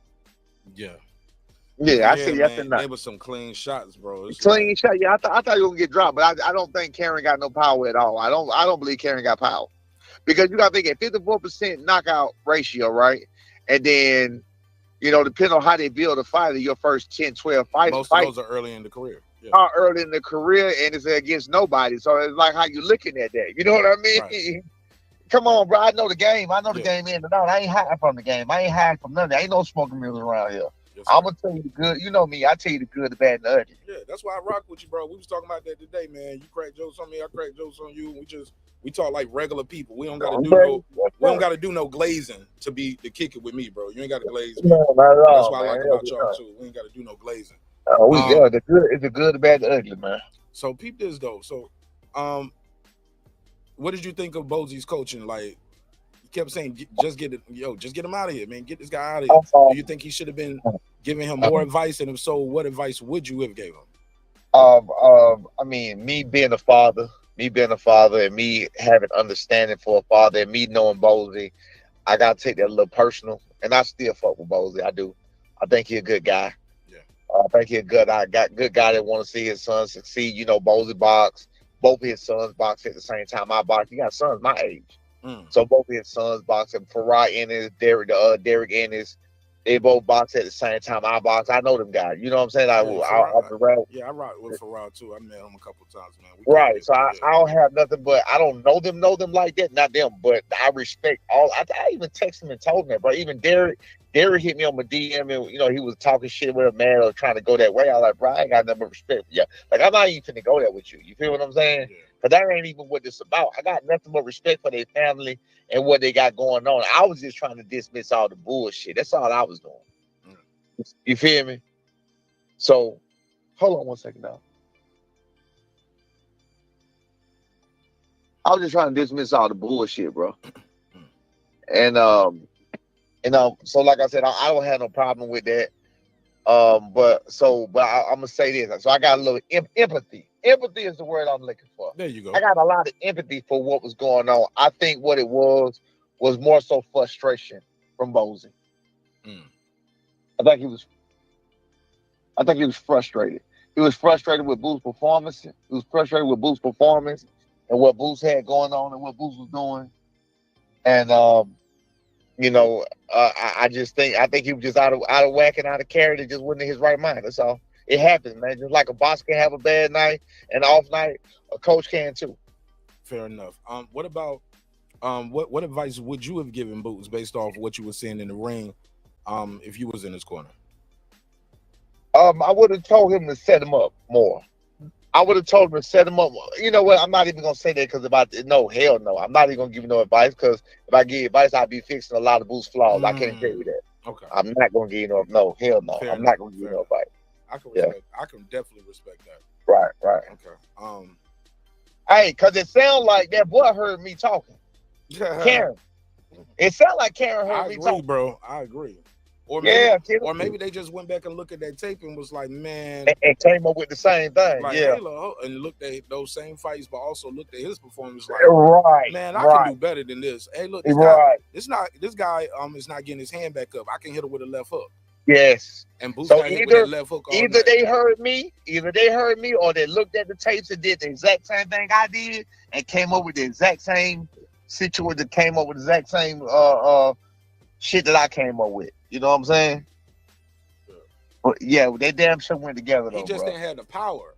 Yeah. I said yes and no. They were some clean shots, bro. Clean shot. Yeah, I thought he was gonna get dropped, but I don't think Karen got no power at all. I don't believe Karen got power because you got to think at 54% knockout ratio, right? And then depending on how they build a fighter, your first 10, 12 fights. Most of those are early in the career. Yeah. Are early in the career, and it's against nobody. So it's like how you looking at that. You know what I mean? Right. Come on, bro. I know the game. I know the game in and out. I ain't hiding from the game. I ain't hiding from nothing. Ain't no smoking mirrors around here. Yes, I'm gonna tell you the good. You know me. I tell you the good, the bad, and the ugly. Yeah, that's why I rock with you, bro. We was talking about that today, man. You crack jokes on me, I crack jokes on you. We talk like regular people. We don't gotta do no glazing to kick it with me, bro. You ain't gotta glaze me. No, not at all. That's why I like about y'all too. We ain't gotta do no glazing. The good. It's the good, the bad, the ugly, man. So peep this though. So, what did you think of Bosey's coaching? Like, he kept saying, just get him out of here, man. Get this guy out of here. Do you think he should have been giving him more advice? And if so, what advice would you have gave him? I mean, me being a father, and me having understanding for a father, and me knowing Bosey, I gotta take that a little personal. And I still fuck with Bosey. I do. I think he's a good guy. Yeah. I think he's a good guy that want to see his son succeed. Bosey box. Both of his sons box at the same time. I box. He got sons my age. So both of his sons boxing. Farah Ennis, Derek Ennis, They both box at the same time. I box. I know them guys. You know what I'm saying? I rock with Farrell too. I met him a couple times, man. Right. So I don't have nothing, but I don't know them like that. Not them, but I respect all. I even texted him and told him that, bro. Even Derek hit me on my DM, and he was talking shit with a man or trying to go that way. I was like, bro, I ain't got nothing but respect for you. Like, I'm not even finna go there with you. You feel what I'm saying? Because that ain't even what it's about. I got nothing but respect for their family and what they got going on. I was just trying to dismiss all the bullshit. That's all I was doing. You feel me? So, hold on one second now. I was just trying to dismiss all the bullshit, bro. And so like I said, I don't have no problem with that. But I'm gonna say this. So I got a little empathy. Empathy is the word I'm looking for. There you go. I got a lot of empathy for what was going on. I think what it was more so frustration from Bozy. I think he was frustrated. He was frustrated with Boo's performance. He was frustrated with Boo's performance and what Boo's had going on and what Boo's was doing. And I think he was just out of whack and out of character, just wasn't in his right mind. That's all. It happens, man. Just like a boss can have a bad night and off night, a coach can too. Fair enough. What about what advice would you have given Boots based off what you were seeing in the ring, if you was in his corner? I would have told him to set him up more. I would have told him to set him up. You know what? I'm not even gonna say that because hell no. I'm not even gonna give you no advice because if I give you advice, I'd be fixing a lot of Boo's flaws. I can't tell you that. Okay. I'm not gonna give you hell no. Fair I'm enough. not gonna give you no advice. I can definitely respect that. Right. Okay. Hey, cause it sounds like that boy heard me talking. Karen. It sounds like Karen heard me talking. Bro. I agree. Or maybe they just went back and looked at that tape and was like, man, and came up with the same thing. Like, yeah. Halo, and looked at those same fights, but also looked at his performance like, man, I can do better than this. Hey, look, this guy is not getting his hand back up. I can hit him with a left hook. Yes. And Boots got hit with that left hook all either night. they heard me, or they looked at the tapes and did the exact same thing I did and came up with the exact same situation, came up with the exact same shit that I came up with. You know what I'm saying? But yeah, they damn sure went together though. He just didn't have the power.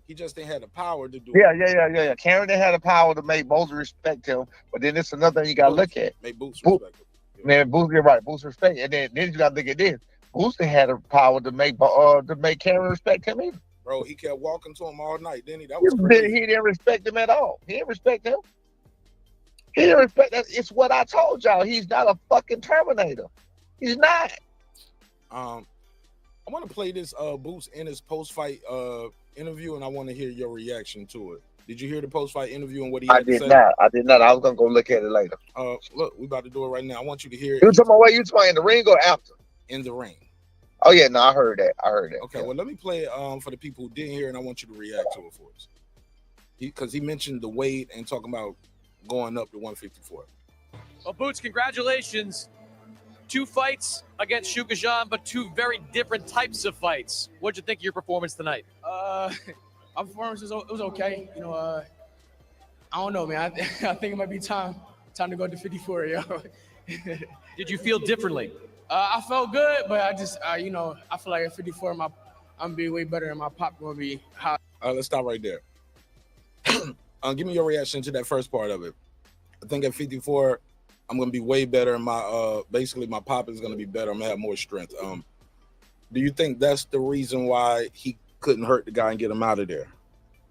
He just didn't have the power to do it. Yeah. Karen didn't have the power to make Bozy respect him, but then it's another thing you gotta look at. Make Boots respect him. Man, Boots, you're right. Boots respect, and then you gotta look at this. Boots didn't have the power to make Karen respect him either. Bro, he kept walking to him all night, didn't he? That was crazy. He didn't respect him at all. He didn't respect him. He didn't respect that. It's what I told y'all. He's not a fucking Terminator. He's not. I want to play this Boots Ennis post-fight interview, and I want to hear your reaction to it. Did you hear the post-fight interview and what he had to say? I did not. I was gonna go look at it later. Look, we about to do it right now. I want you to hear it. You talking about in the ring or after? In the ring. Oh yeah, no, I heard that. Okay, well, let me play it for the people who didn't hear, and I want you to react to it for us. Because he mentioned the weight and talking about going up to 154. Well, Boots, congratulations. 2 fights against Chukhadzhyan, but 2 very different types of fights. What'd you think of your performance tonight? My performance was okay. I don't know, man. I think it might be time to go to 54, yo. Did you feel differently? I felt good, but I just, I feel like at 54, I'm gonna be way better, and my pop gonna be high. Let's stop right there. Give me your reaction to that first part of it. I think at 54, I'm gonna be way better, and my basically my pop is gonna be better. I'm gonna have more strength. Do you think that's the reason why he couldn't hurt the guy and get him out of there?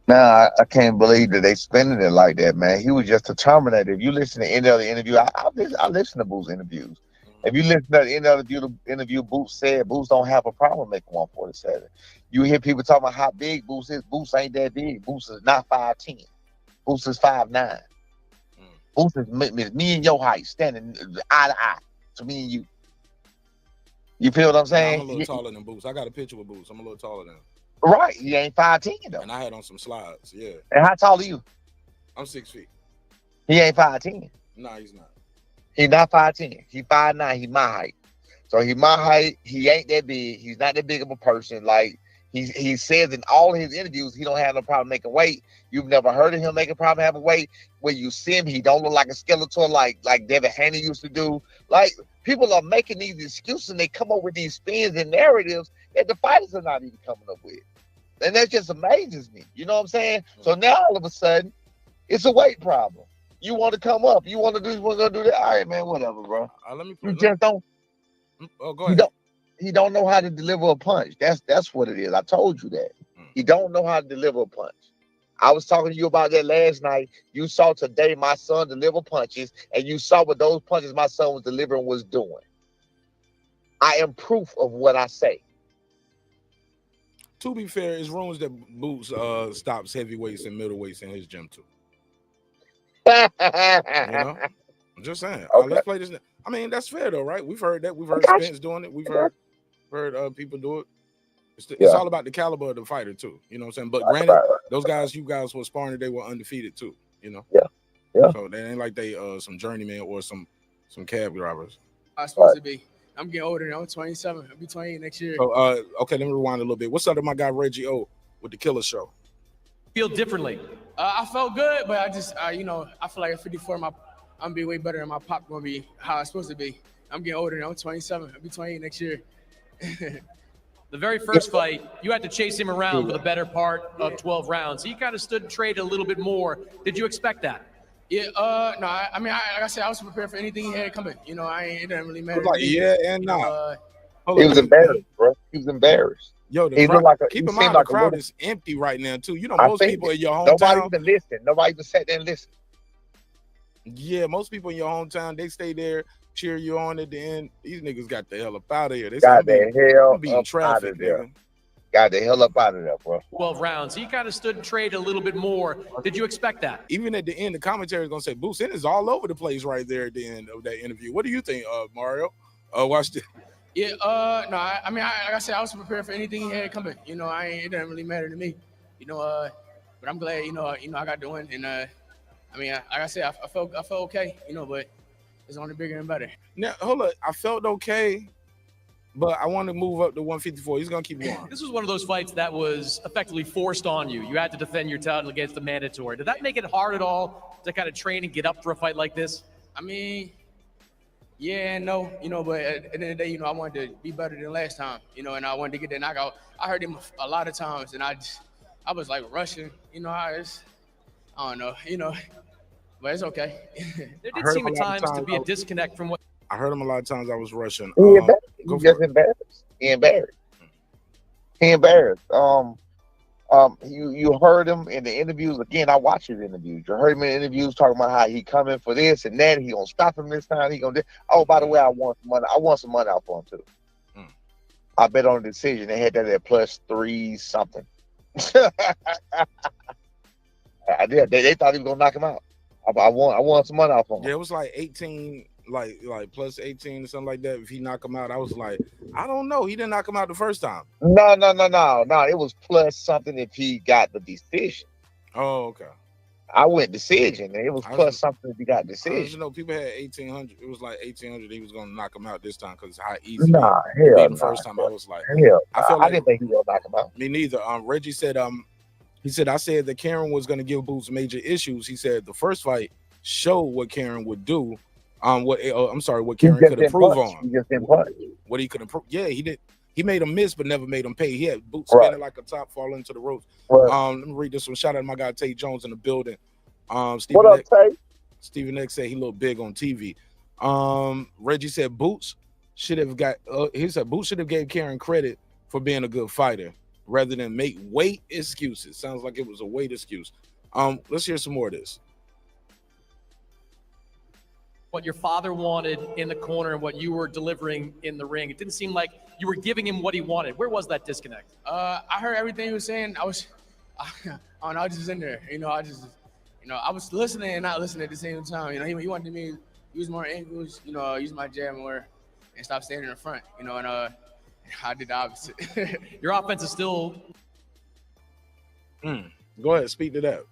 Nah, I can't believe that they spending it like that, man. He was just a Terminator. If you listen to any other interview, I listen to Boots interviews. If you listen to any other interview, Boots said Boots don't have a problem making 147. You hear people talking about how big Boots is. Boots ain't that big. Boots is not 5'10". Boots is 5'9". Boots is me and your height, standing eye to eye to me and you. You feel what I'm saying? I'm a little taller than Boots. I got a picture with Boots. I'm a little taller than him. Right. He ain't 5'10" though. And I had on some slides, yeah. And how tall are you? I'm 6 feet. He ain't 5'10". Nah, he's not. He not 5'10". He 5'9". He my height. So he my height. He ain't that big. He's not that big of a person. Like, He says in all his interviews he don't have no problem making weight. You've never heard of him make a problem having weight. When you see him, he don't look like a skeleton like Devin Haney used to do. Like, people are making these excuses and they come up with these spins and narratives that the fighters are not even coming up with. And that just amazes me. You know what I'm saying? So now all of a sudden, it's a weight problem. You want to come up. You want to do this, we're going to do that. All right, man, whatever, bro. You just don't. Oh, go ahead. He don't know how to deliver a punch. That's what it is. I told you that. He don't know how to deliver a punch. I was talking to you about that last night. You saw today my son deliver punches, and you saw what those punches my son was delivering was doing. I am proof of what I say. To be fair, it's rumors that Boots stops heavyweights and middleweights in his gym too. You know, I'm just saying. Okay. Let's play this. I mean, that's fair though, right? We've heard that. We've heard Spence doing it. We've heard people do it. It's all about the caliber of the fighter too. You know what I'm saying? But granted, those guys, you guys were sparring, they were undefeated too. You know. Yeah. So they ain't like they some journeymen or some cab drivers. I'm supposed to be. I'm getting older now. I'm 27. I'll be 28 next year. So okay, let me rewind a little bit. What's up to my guy Reggie O with the Killer Show? Feel differently. I felt good, but I just, you know, I feel like at 54, I'm gonna be way better, and my pop gonna be how it's supposed to be. I'm getting older now. I'm 27. I'll be 28 next year. The very first fight, you had to chase him around for the better part of 12 rounds. He kind of stood and traded a little bit more. Did you expect that? Yeah, no, I mean, like I said, I was prepared for anything he had coming. You know, it didn't really matter. Like, yeah, and nah. He was embarrassed, bro. He was embarraed. Yo, keep in mind the crowd is empty right now too. You know, most people in your hometown. Nobody even listened. Nobody even sat there and listened. Yeah, most people in your hometown, they stay there, cheer you on at the end. These niggas got the hell up out of here. They got the hell up in traffic, out of there. Nigga. Got the hell up out of there, bro. 12 rounds. He kind of stood and traded a little bit more. Did you expect that? Even at the end, the commentary is gonna say Boots Ennis all over the place right there at the end of that interview. What do you think, Mario? Watch this. Yeah, no, I mean, like I said, I was prepared for anything he had coming. You know, it didn't really matter to me. You know, but I'm glad, you know, I got the win. And I mean, like I said, I felt okay. You know, but it's only bigger and better. Now, hold up, I felt okay, but I want to move up to 154. He's gonna keep going. This was one of those fights that was effectively forced on you. You had to defend your title against the mandatory. Did that make it hard at all to kind of train and get up for a fight like this? I mean, yeah and no, you know, but at the end of the day, you know, I wanted to be better than last time, you know, and I wanted to get that knockout. I heard him a lot of times, and I was like rushing, you know, I don't know, you know, but it's okay. There did seem at times to be a disconnect from what. I heard him a lot of times. I was rushing. He just embarrassed. He embarrassed. You heard him in the interviews. Again, I watch his interviews. You heard him in interviews talking about how he coming for this and that. He gonna stop him this time. He gonna. Oh, by the way, I want some money. I want some money out for him too. I bet on the decision. They had that at +3 something. They thought he was gonna knock him out. I want some money out for him. Yeah, it was like 18. Like +18 or something like that. If he knock him out, I was like, I don't know. He didn't knock him out the first time. No. It was plus something if he got the decision. Oh, okay. I went decision, and it was plus something if he got decision. You know, people had 1800. It was like 1800. He was gonna knock him out this time because how easy. Hell, the first time I was like, hell, I didn't think he was gonna knock him out. Me neither. Reggie said, he said I said that Karen was gonna give Boots major issues. He said the first fight showed what Karen would do. What Karen could improve on. He just didn't punch. What he could improve. Yeah, he did. He made him miss, but never made him pay. He had Boots spinning like a top, falling into the ropes. Right. Let me read this one. Shout out to my guy Tate Jones in the building. What up, Tate? Stephen X said he looked big on TV. Reggie said Boots should have got. He said Boots should have gave Karen credit for being a good fighter rather than make weight excuses. Sounds like it was a weight excuse. Let's hear some more of this. What your father wanted in the corner and what you were delivering in the ring. It didn't seem like you were giving him what he wanted. Where was that disconnect? I heard everything he was saying. I was just in there. You know, I was listening and not listening at the same time. You know, he wanted me to use more angles, you know, use my jab more and stop standing in the front, you know, and I did the opposite. Your offense is still. Go ahead, speak to that.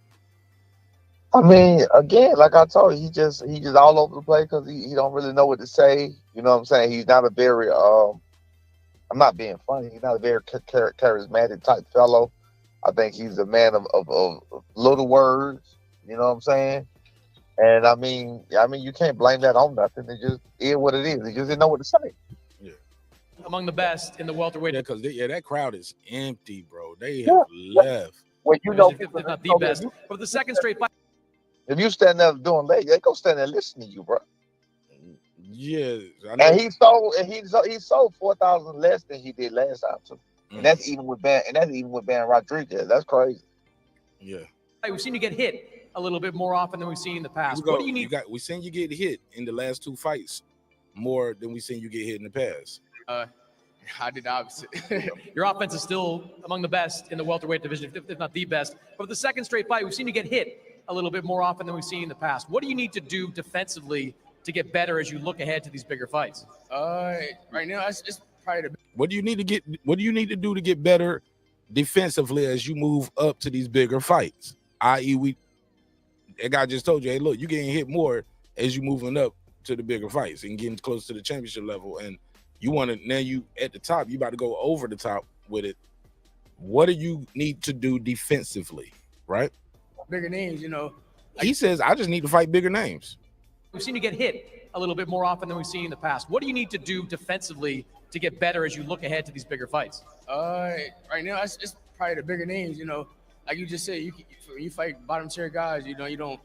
I mean, again, like I told you, he just all over the place because he don't really know what to say. You know what I'm saying? He's not a very I'm not being funny. He's not a very charismatic type fellow. I think he's a man of little words. You know what I'm saying? And I mean, you can't blame that on nothing. It just is what it is. He just didn't know what to say. Yeah. Among the best in the welterweight. Yeah, because that crowd is empty, bro. They have left. Well, you know, If not the best. But the second straight fight. if you stand there doing leg, they go stand there listening to you, bro. Yeah, I know. And he sold 4,000 less than he did last time too. And that's even with Ben Rodriguez. That's crazy. Yeah. We've seen you get hit a little bit more often than we've seen in the past. What do you need? We've seen you get hit in the last 2 fights more than we've seen you get hit in the past. I did the opposite. Your offense is still among the best in the welterweight division, if not the best. But the second straight fight, we've seen you get hit a little bit more often than we've seen in the past. What do you need to do defensively to get better as you look ahead to these bigger fights? Right now, it's probably What do you need to do to get better defensively as you move up to these bigger fights? I.e., that guy just told you, hey, look, you're getting hit more as you moving up to the bigger fights and getting close to the championship level. And you want to, now you at the top, you about to go over the top with it. What do you need to do defensively, right? bigger names, you know. He says, I just need to fight bigger names. We've seen you get hit a little bit more often than we've seen in the past. What do you need to do defensively to get better as you look ahead to these bigger fights? Right now, it's probably the bigger names, you know. Like you just said, you fight bottom tier guys, you know,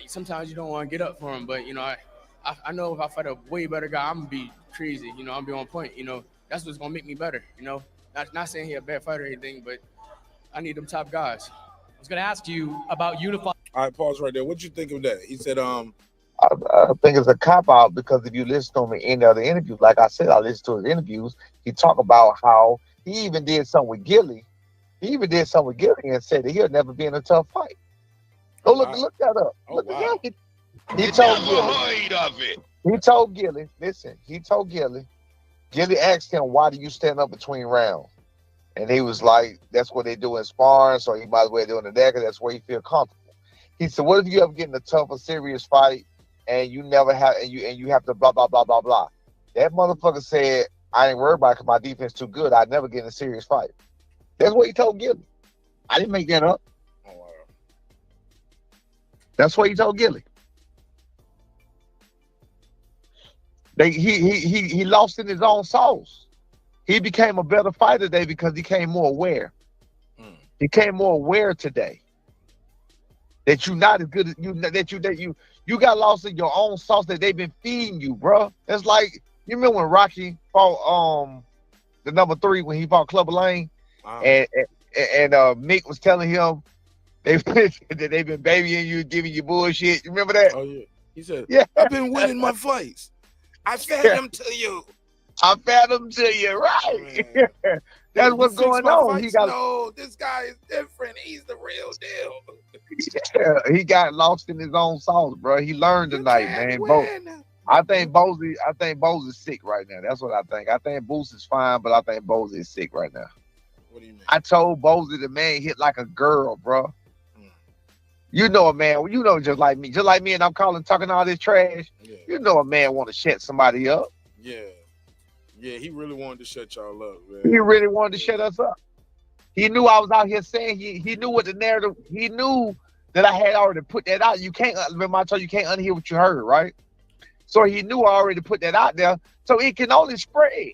sometimes you don't want to get up for them, but, you know, I know if I fight a way better guy, I'm going to be crazy, you know, I'm going to be on point, you know. That's what's going to make me better, you know. Not saying he's a bad fighter or anything, but I need them top guys. I was going to ask you about unifying. All right, pause right there. What you think of that? He said, I think it's a cop-out because if you listen to him in any other interview, like I said, I listened to his interviews, he talked about how he even did something with Gilly. He even did something with Gilly and said that he'll never be in a tough fight. Go look that up. Look at that. He told Gilly. He told Gilly, listen, Gilly asked him, why do you stand up between rounds? And he was like, that's what they do in sparring, so he might as well do it in there because that's where you feel comfortable. He said, what if you ever get in a tough or serious fight and you never have, and you have to blah, blah, blah, blah, blah. That motherfucker said, I ain't worried about it because my defense too good. I'd never get in a serious fight. That's what he told Gilly. I didn't make that up. oh, wow. That's what he told Gilly. He lost in his own sauce. He became a better fighter today because he became more aware. He became more aware today that you're not as good as you got lost in your own sauce that they've been feeding you, bro. It's like, you remember when Rocky fought the number 3 when he fought Clubber Lang, and Mick was telling him they've been babying you, giving you bullshit. You remember that? Oh yeah. He said, yeah, I've been winning my fights. I fed them to you. I fed them to you, right? That's what's going on. He got, no, this guy is different. He's the real deal. Yeah, he got lost in his own sauce, bro. He learned tonight, man. I think Bose is sick right now. That's what I think. I think Boost is fine, but I think Bose is sick right now. What do you mean? I told Bose the man hit like a girl, bro. You know a man, you know, just like me, and I'm talking all this trash. Yeah. You know a man want to shut somebody up. Yeah. Yeah, he really wanted to shut y'all up, man. He really wanted to shut us up. He knew I was out here saying he knew what the narrative, he knew that I had already put that out. You can't, remember I told you can't unhear what you heard, right? So he knew I already put that out there. So it can only spread.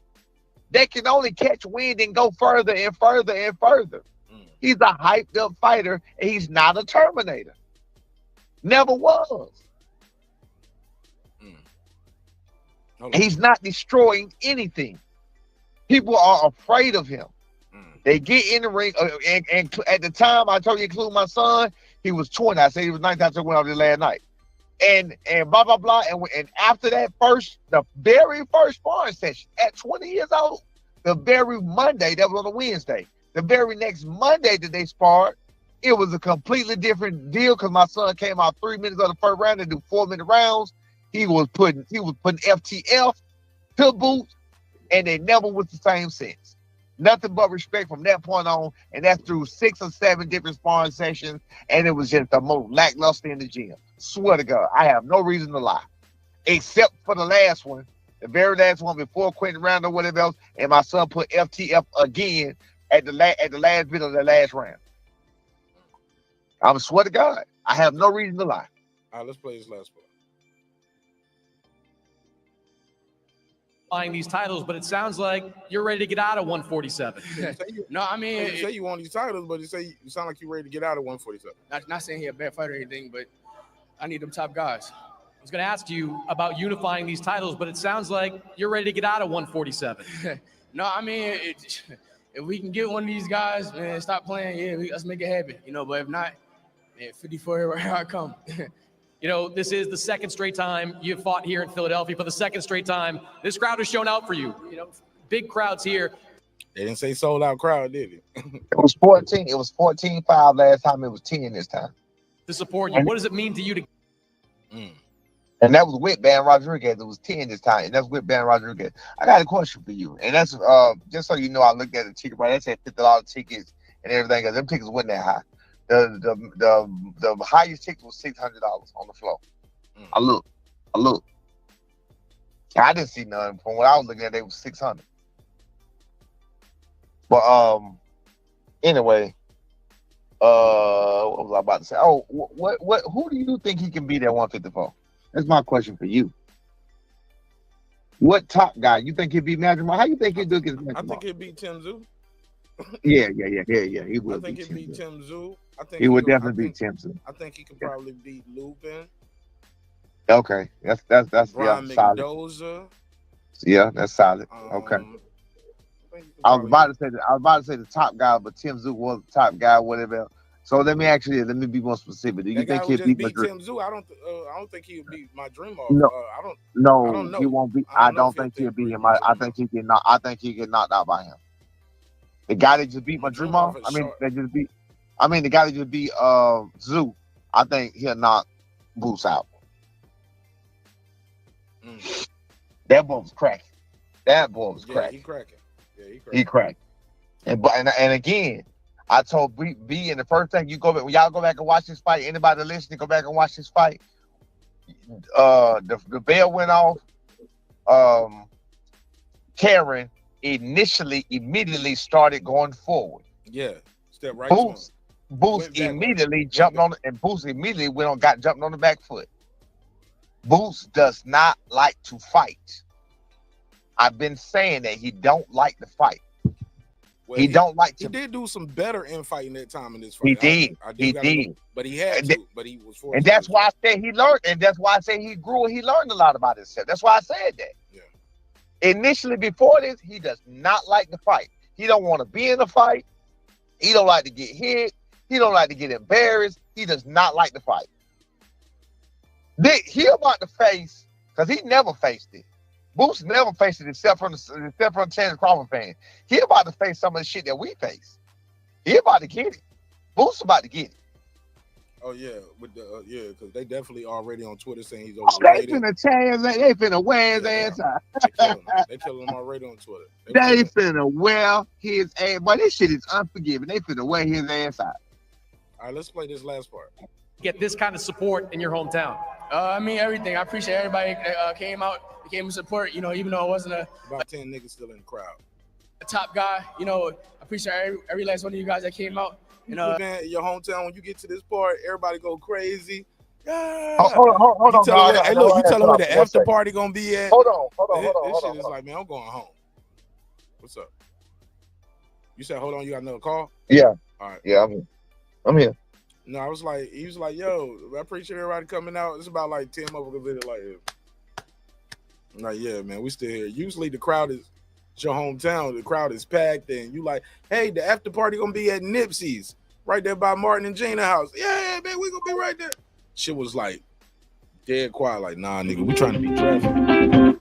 They can only catch wind and go further and further and further. He's a hyped up fighter, and he's not a Terminator. Never was. He's not destroying anything. People are afraid of him. They get in the ring, and at the time, I told you, including my son, he was 20. I said he was 19. I went over there last night. And blah, blah, blah. And after that the very first sparring session, at 20 years old, the very Monday, that was on a Wednesday, the very next Monday that they sparred, it was a completely different deal because my son came out 3 minutes of the first round and do 4-minute rounds. He was putting FTF to boot, and they never was the same since. Nothing but respect from that point on, and that's through 6 or 7 different sparring sessions, and it was just the most lackluster in the gym. Swear to God, I have no reason to lie, except for the last one the very last one before Quentin Round or whatever else, and my son put FTF again at the last bit of the last round. I swear to God, I have no reason to lie. All right, let's play this last part. Buying these titles, but it sounds like you're ready to get out of 147. No, I mean, You say you want these titles, but you sound like you're ready to get out of 147. not saying he's a bad fighter or anything, but I need them top guys. I was going to ask you about unifying these titles, but it sounds like you're ready to get out of 147. No, I mean, if we can get one of these guys, man, stop playing, yeah, let's make it happen, you know. But if not, man, 54, here I come. You know, this is the second straight time you've fought here in Philadelphia. For the second straight time, this crowd has shown out for you. You know, big crowds here. They didn't say sold out crowd, did it? It was 14. It was 14-5 last time. It was 10 this time. To support you, what does it mean to you to? And that was with Ban Rodriguez. It was 10 this time, and that's with Ban Rodriguez. I got a question for you, and that's just so you know, I looked at the ticket price. They said $50 tickets and everything, because them tickets wasn't that high. The highest ticket was $600 on the floor. I looked. I didn't see none. From what I was looking at, they was 600. But anyway, what was I about to say? Oh, what? Who do you think he can beat at 154? That's my question for you. What top guy you think he'd beat Magic? How you think he'd do against Magic? I think he'd beat Tim Tszyu. Yeah. He would. I think he'd beat Tim Tszyu. I think he would definitely beat Tim Tszyu. I think he could probably beat Lupin. Okay, that's Brian solid. Mendoza. Yeah, that's solid. Okay. I was about to say the top guy, but Tim Tszyu was the top guy, whatever. So let me be more specific. Do you think he'll beat Tim Tszyu? I don't think he'll beat my dream off. No, I don't know. He won't beat. I don't think he'll beat him. I think he get knocked out by him. The guy that just beat my dream off. The guy that just beat Tszyu. I think he'll knock Boots out. That boy was cracking. He cracking. He cracking. And again, I told B in the first thing, when y'all go back and watch this fight, anybody listening, go back and watch this fight. The bell went off. Karen immediately started going forward. Yeah, step right. Boots immediately jumped on, and Boots immediately got jumped on the back foot. Boots does not like to fight. I've been saying that he don't like to fight. Well, he don't like to. He did do some better infighting that time in this fight. He did. But he had to. But he was forced. And that's why I said he learned. And that's why I say he grew. He learned a lot about himself. That's why I said that. Yeah. Initially, before this, he does not like to fight. He don't want to be in a fight. He don't like to get hit. He don't like to get embarrassed. He does not like to fight. He about to face, because he never faced it. Boots never faced it except from the Terence Crawford fan. He about to face some of the shit that we face. He about to get it. Boots about to get it. Oh yeah, because they definitely already on Twitter saying he's overrated. They finna wear his ass out. They killing him already on Twitter. They finna wear his ass. Boy, this shit is unforgiving. They finna wear his ass out. All right, let's play this last part. Get this kind of support in your hometown. I mean, everything. I appreciate everybody that came to support, you know, even though it wasn't about 10 niggas still in the crowd. A top guy, you know. I appreciate every last one of you guys that came out. You know, your hometown, when you get to this part, everybody go crazy. Yeah. Hold on. Hey, look, you tell them where the after party gonna be at. Hold on. This shit is like, man, I'm going home. What's up? You said, hold on, you got another call? Yeah. All right. Yeah, I'm here. No, he was like, yo, I appreciate everybody coming out. It's about like 10 motherfuckers in it, like, I'm like, yeah, man, we still here. Usually the crowd is your hometown. The crowd is packed, and you like, hey, the after party gonna be at Nipsey's, right there by Martin and Gina house. Yeah, man, we gonna be right there. Shit was like dead quiet, like, nah, nigga, we trying to beat traffic.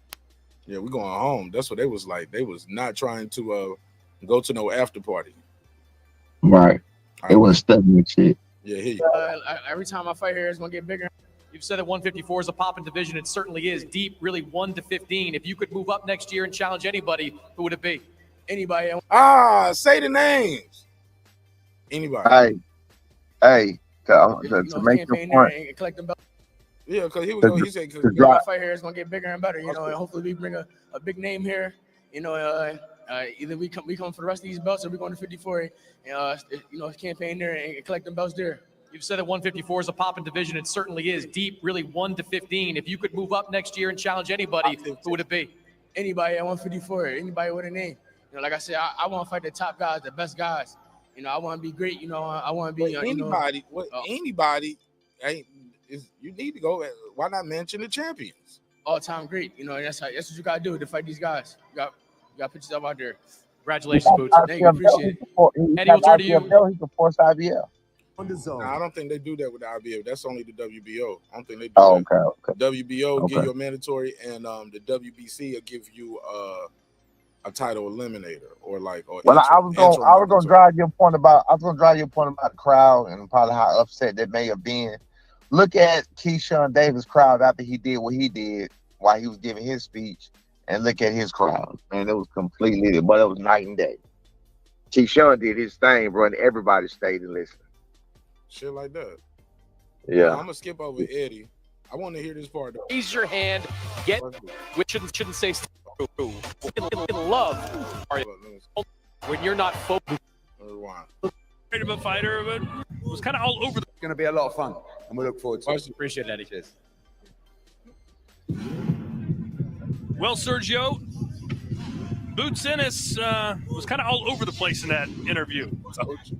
Yeah, we going home. That's what they was like. They was not trying to go to no after party. Right. It was studying with shit. Yeah, here you go. Every time I fight here, it's gonna get bigger. You've said that 154 is a popping division. It certainly is deep, really 1 to 15. If you could move up next year and challenge anybody, who would it be? Anybody. Say the names. Anybody. Hey, to make your point. Yeah, because he was. He said, You know, my fight here is gonna get bigger and better. You know, and hopefully we bring a big name here. You know, either we come for the rest of these belts, or we're going to 54. You know, campaign there and collect them belts there. You've said that 154 is a popping division. It certainly is deep, really 1 to 15. If you could move up next year and challenge anybody, who would it be? Anybody at 154, anybody with a name. You know, like I said, I want to fight the top guys, the best guys. You know, I want to be great. You know, I want to be anybody. Anybody ain't. You need to go. Why not mention the champions? All-time great. You know, that's what you gotta do to fight these guys. You got put yourself out there. Congratulations, Boots. Thank you, appreciate it. Eddie, we'll turn to you. He can force IBL. No, I don't think they do that with the IBF. That's only the WBO. I don't think they do that. Okay. WBO give you a mandatory, and the WBC will give you a title eliminator or like. Or well, I was gonna drive your point about the crowd and probably how upset they may have been. Look at Kean Davis' crowd after he did what he did while he was giving his speech, and look at his crowd. Man, it was completely, but it was night and day. Kean did his thing, bro, and everybody stayed and listened. Shit like that. Yeah. I'm gonna skip over Eddie. I want to hear this part though. Raise your hand. Get which shouldn't say in love. When you're not focused. Great of a fighter, but it was kind of all over. It's going to be a lot of fun, and we look forward to it. Appreciate it, Eddie. Cheers. Well, Sergio, Boots Ennis was kind of all over the place in that interview.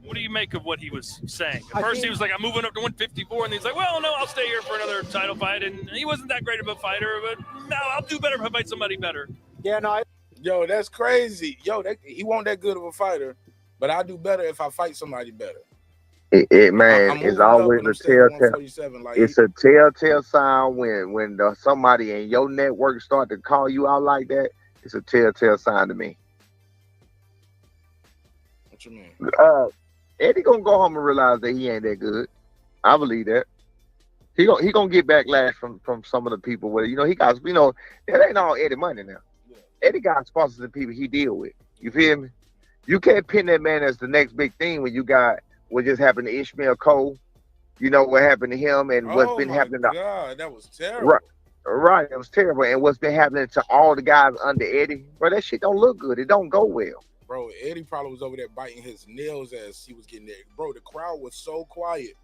What do you make of what he was saying? At first, he was like, I'm moving up to 154, and he's like, well, no, I'll stay here for another title fight. And he wasn't that great of a fighter, but no, I'll do better if I fight somebody better. Yeah, no. Yo, that's crazy. Yo, he wasn't that good of a fighter, but I do better if I fight somebody better. Man, it's always a telltale. It's a telltale sign when somebody in your network start to call you out like that. It's a telltale sign to me. What you mean? Eddie gonna go home and realize that he ain't that good. I believe that. He gonna get backlash from some of the people where he got that ain't all Eddie money now. Yeah. Eddie got sponsors the people he deal with. You feel me? You can't pin that man as the next big thing when you got what just happened to Ishmael Cole. You know what happened to him and what's been happening to God, that was terrible. Right, it was terrible. And what's been happening to all the guys under Eddie, bro, that shit don't look good. It don't go well. Bro, Eddie probably was over there biting his nails as he was getting there. Bro, the crowd was so quiet.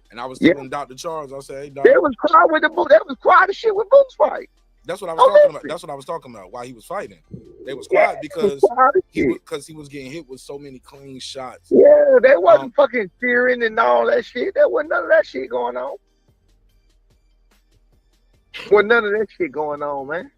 And I was telling Dr. Charles, I said, hey, Doc. There was quiet with the boot. That was quiet as shit with Boots fight. That's what I was talking about. That's what I was talking about while he was fighting. They was quiet because he was getting hit with so many clean shots. Yeah, they wasn't fucking cheering and all that shit. There wasn't none of that shit going on. None of that shit going on, man.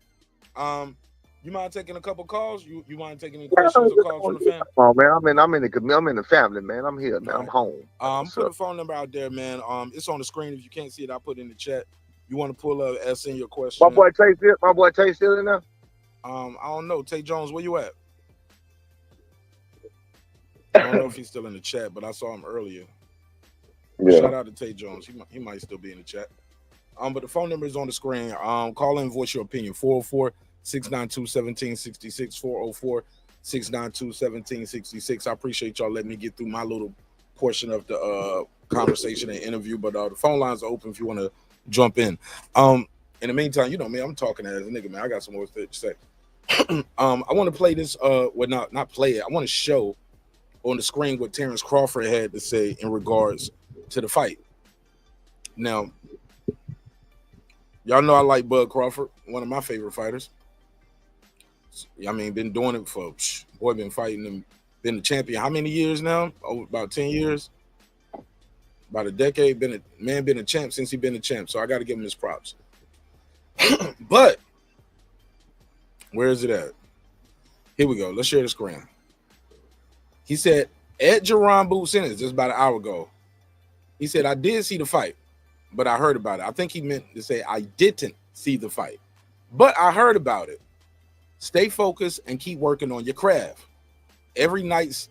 You mind taking a couple calls? You mind taking any questions or calls from the family? Oh man, I'm in the family, man. I'm here, man. I'm home. Put a phone number out there, man. It's on the screen. If you can't see it, I'll put it in the chat. You want to pull up and send your question? My boy Tay still in there? I don't know. Tay Jones, where you at? I don't know if he's still in the chat, but I saw him earlier. Yeah. Shout out to Tay Jones. He might still be in the chat. But the phone number is on the screen. Call in, voice your opinion. 404-692-1766. 404-692-1766. I appreciate y'all letting me get through my little portion of the conversation and interview. But the phone lines are open if you want to jump in. In the meantime, you know me, I'm talking as a nigga, man. I got some more to say. I want to play this. Not play it. I want to show on the screen what Terence Crawford had to say in regards to the fight. Now, y'all know I like Bud Crawford, one of my favorite fighters. I mean, been doing it for been fighting him, been the champion. How many years now? Oh, about 10 years. About a decade. Been a champ since he been a champ. So I got to give him his props. But where is it at? Here we go. Let's share the screen. He said at Jaron Boots Ennis just about an hour ago. He said, I did see the fight, but I heard about it. I think he meant to say I didn't see the fight, but I heard about it. Stay focused and keep working on your craft. Every night's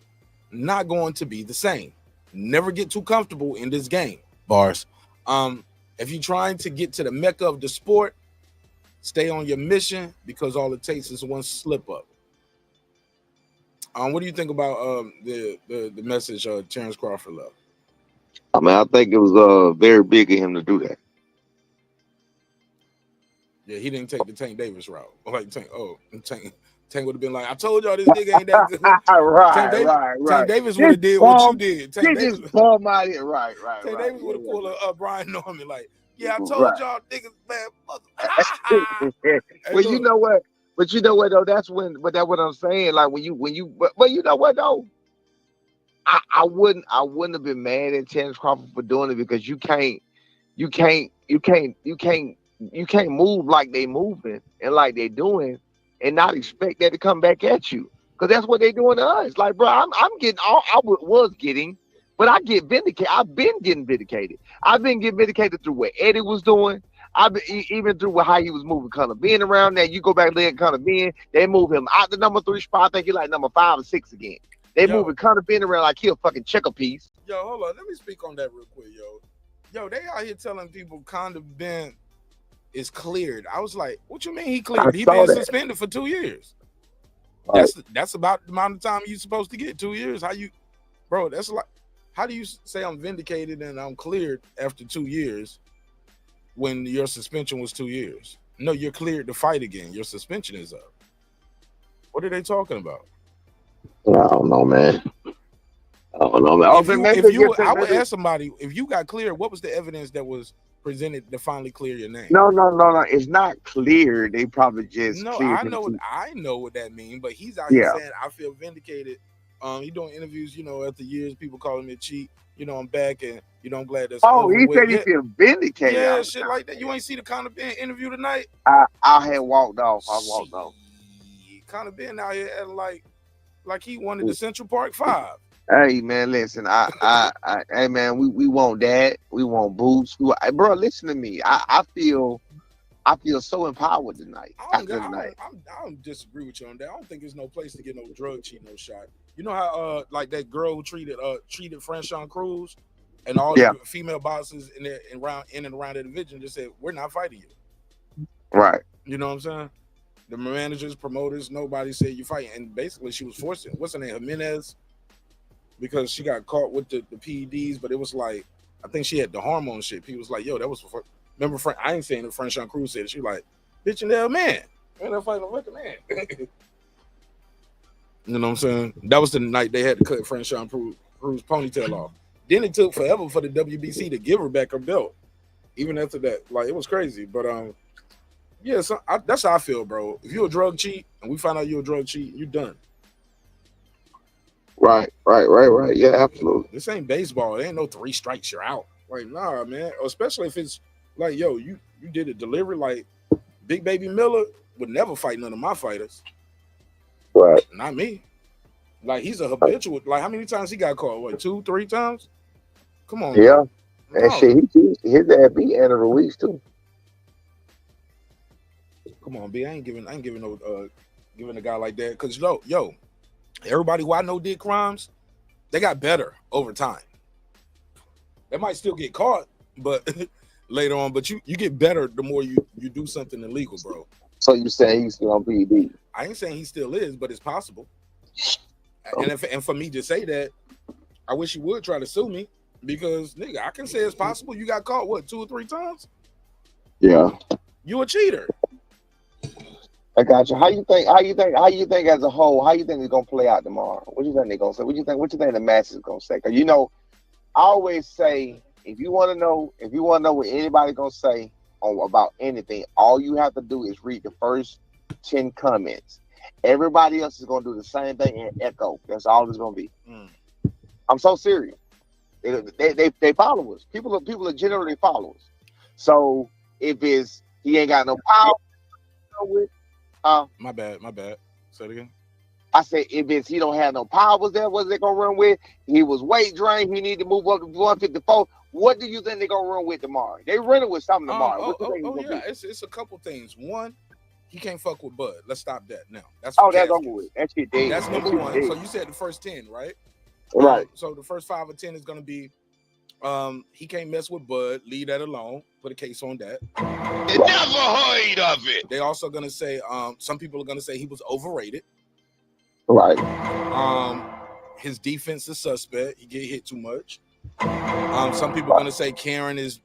not going to be the same. Never get too comfortable in this game. Bars. If you're trying to get to the mecca of the sport, stay on your mission because all it takes is one slip up. What do you think about the message Terence Crawford left? I mean, I think it was very big of him to do that. Yeah, he didn't take the Tank Davis route. Like Tank would have been like, I told y'all this nigga ain't that good. right. Tank Davis would have did what you did. Tank Davis, Palm out here. Right. Tank Davis would have pulled a Brian Norman like, yeah, I told Right. y'all niggas, man, mother. Hey, Well, you look. know what? But you know what though? That's what I'm saying. Like when you but you know what though? I wouldn't have been mad at Terence Crawford for doing it because you can't move like they moving and like they doing and not expect that to come back at you. Because that's what they doing to us. Like, bro, I'm getting all was getting, but I get vindicated. I've been getting vindicated. I've been getting vindicated through what Eddie was doing. I've been even through how he was moving Connor being around there. You go back and look at Connor being, they move him out the number 3 spot. I think he like number 5 or 6 again. They moving Connor being around like he a fucking checker piece. Yo, hold on. Let me speak on that real quick, yo. Yo, they out here telling people Conor Ben is cleared. I was like, what you mean he cleared? He been suspended for 2 years. Right. That's about the amount of time you're supposed to get. 2 years. That's like, how do you say I'm vindicated and I'm cleared after 2 years when your suspension was 2 years? No, you're cleared to fight again. Your suspension is up. What are they talking about? I don't know, man. I would ask somebody, if you got cleared, what was the evidence that was presented to finally clear your name? No. It's not clear. They probably just I know what that means, but he's out here saying I feel vindicated. He doing interviews, after years, people calling me a cheat. I'm back and I'm glad that's over he with. said he feel vindicated. Yeah, shit like that. You ain't see the Conor Ben interview tonight? I had walked off. I walked off. Conor Ben out here acting like he wanted the Central Park 5. Hey man, listen. Hey man, we want that. We want boots. Bro, listen to me. I feel so empowered tonight. I don't disagree with you on that. I don't think there's no place to get no drug cheat, no shot. You know how like that girl who treated Franchon Cruz and all the female bosses in and around the division just said, we're not fighting you. Right. You know what I'm saying? The managers, promoters, nobody said you fighting. And basically she was forcing, what's her name, Jimenez? Because she got caught with the PEDs, but it was like, I think she had the hormone shit. He was like, yo, that was for, remember, I ain't saying that Franchon Cruz said it. She was like, bitch, and that man. Man, I'm fighting a fucking man. You know what I'm saying? That was the night they had to cut Franchon Cruz ponytail off. Then it took forever for the WBC to give her back her belt. Even after that, like, it was crazy. But yeah, so that's how I feel, bro. If you're a drug cheat and we find out you're a drug cheat, you're done. Right. Yeah, absolutely. This ain't baseball. There ain't no 3 strikes, you're out. Like, nah, man. Especially if it's like, yo, you did a delivery. Like, Big Baby Miller would never fight none of my fighters. Right. Not me. Like, he's a habitual. Like, how many times he got caught? What, 2, 3 times? Come on. Yeah. Man. And shit, his dad beat Anna Ruiz too. Come on, B. I ain't giving a guy like that. Cause yo, everybody who I know did crimes, they got better over time. They might still get caught, but later on, but you get better the more you do something illegal, bro. So you saying he's still on PED? I ain't saying he still is, but it's possible. And for me to say that, I wish you would try to sue me because nigga, I can say it's possible. You got caught what 2 or 3 times? Yeah. You a cheater. I got you. How you think as a whole, how you think it's gonna play out tomorrow? What do you think they're gonna say? What you think the masses gonna say? Because I always say if you want to know what anybody's gonna say about anything, all you have to do is read the first 10 comments. Everybody else is gonna do the same thing and echo. That's all it's gonna be. I'm so serious. They follow us. People are generally followers. So if it's he ain't got no power with. My bad. Say it again. I said, if it's he don't have no powers there, what's they gonna run with? He was weight drained. He need to move up to 154. What do you think they're gonna run with tomorrow? They running with something tomorrow. It's a couple things. One, he can't fuck with Bud. Let's stop that now. That's over with. That shit dead. That's number one. So you said the first 10, right? Right. So the first 5 or 10 is gonna be he can't mess with Bud. Leave that alone. Put a case on that. You never heard of it. They also gonna say some people are gonna say he was overrated. Right. His defense is suspect. He get hit too much. Some people are gonna say Karen is.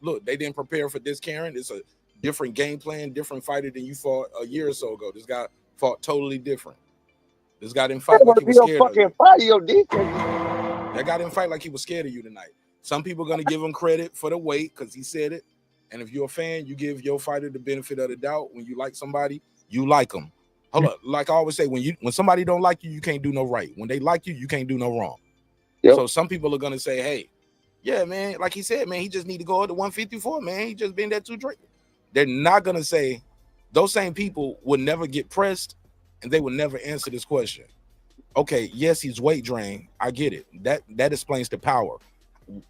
Look, they didn't prepare for this Karen. It's a different game plan, different fighter than you fought a year or so ago. This guy fought totally different. This guy didn't fight like he was scared of you. That guy didn't fight like he was scared of you tonight. Some people are going to give him credit for the weight because he said it. And if you're a fan, you give your fighter the benefit of the doubt. When you like somebody, you like them. Hold up. Like I always say, when somebody don't like you, you can't do no right. When they like you, you can't do no wrong. Yep. So some people are going to say, hey, yeah, man, like he said, man, he just need to go up to 154, man. He just been there too drink. They're not going to say, those same people would never get pressed and they would never answer this question. Okay, yes, he's weight drained. I get it. That explains the power.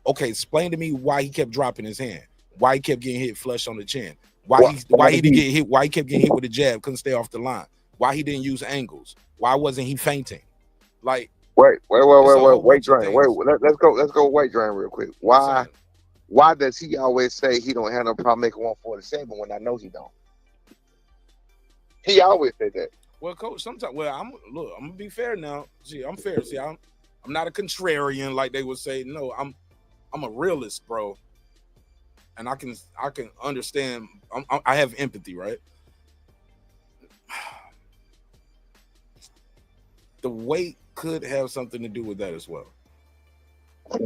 Okay, explain to me why he kept dropping his hand. Why he kept getting hit flush on the chin. Why he didn't get hit? Why he kept getting hit with a jab? Couldn't stay off the line. Why he didn't use angles? Why wasn't he fainting? Like weight drain. Let's go weight drain real quick. Why does he always say he don't have no problem making 147 when I know he don't? He always said that. Well, coach, sometimes I'm gonna be fair now. See, I'm fair. See, I'm not a contrarian like they would say. No, I'm a realist, bro. And I can understand. I have empathy, right? The weight could have something to do with that as well.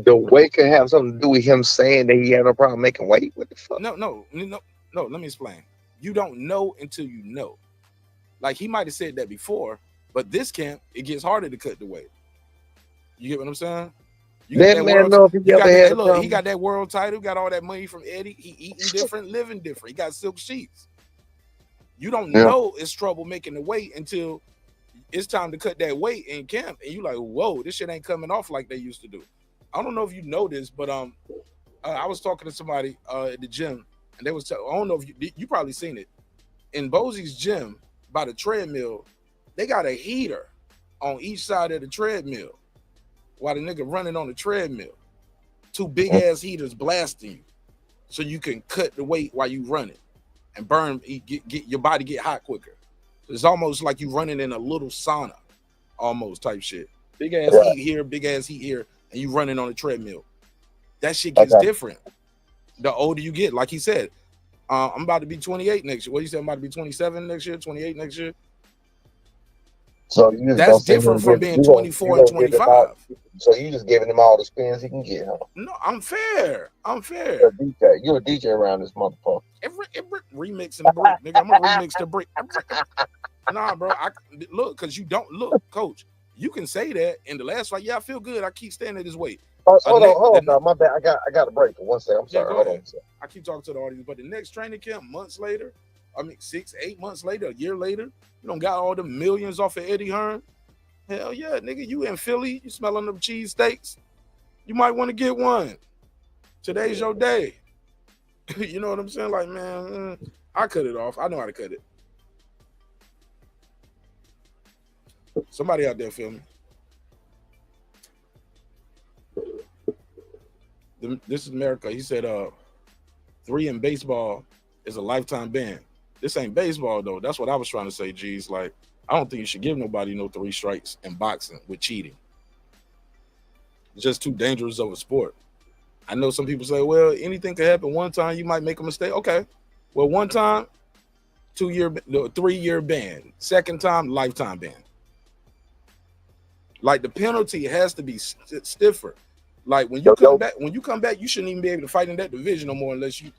The weight could have something to do with him saying that he had no problem making weight. What the fuck? No. Let me explain. You don't know until you know. Like he might have said that before, but this camp it gets harder to cut the weight. You get what I'm saying? He got that world title, got all that money from Eddie. He eating different, living different. He got silk sheets. You don't know it's trouble making the weight until it's time to cut that weight in camp, and you like, whoa, this shit ain't coming off like they used to do. I don't know if you know this, but I was talking to somebody at the gym, and they was I don't know if you probably seen it in Bosie's gym by the treadmill. They got a heater on each side of the treadmill while the nigga running on the treadmill. Two big ass heaters blasting you, so you can cut the weight while you running and burn. Get your body get hot quicker. It's almost like you running in a little sauna, almost type shit. Big ass heat here, big ass heat here, and you running on a treadmill. That shit gets different the older you get. Like he said, I'm about to be 28 next year. What you said? I'm about to be 27 next year, 28 next year. So that's different from being 24 and 25. So you just giving him all the spins he can get, huh? No, I'm fair. You're a DJ around this motherfucker. Every remix and break, nigga. I'm gonna remix the break. Nah, bro. Look, because you don't look, coach. You can say that in the last fight. Yeah, I feel good. I keep staying at this weight. Hold on. My bad. I got a break for 1 second. I'm sorry. Hold on. I keep talking to the audience, but the next training camp, months later, 6-8 months later, a year later, you don't got all the millions off of Eddie Hearn. Hell yeah, nigga, you in Philly, you smelling them cheese steaks. You might want to get one. Today's your day. You know what I'm saying? Like, man, I cut it off. I know how to cut it. Somebody out there feel me? This is America. He said 3 in baseball is a lifetime ban. This ain't baseball though. That's what I was trying to say, G's. Like, I don't think you should give nobody no 3 strikes in boxing with cheating. It's just too dangerous of a sport. I know some people say, well, anything could happen. One time you might make a mistake. Okay. Well, one time, 3-year ban. Second time, lifetime ban. Like the penalty has to be stiffer. Like when you come back, you shouldn't even be able to fight in that division no more unless you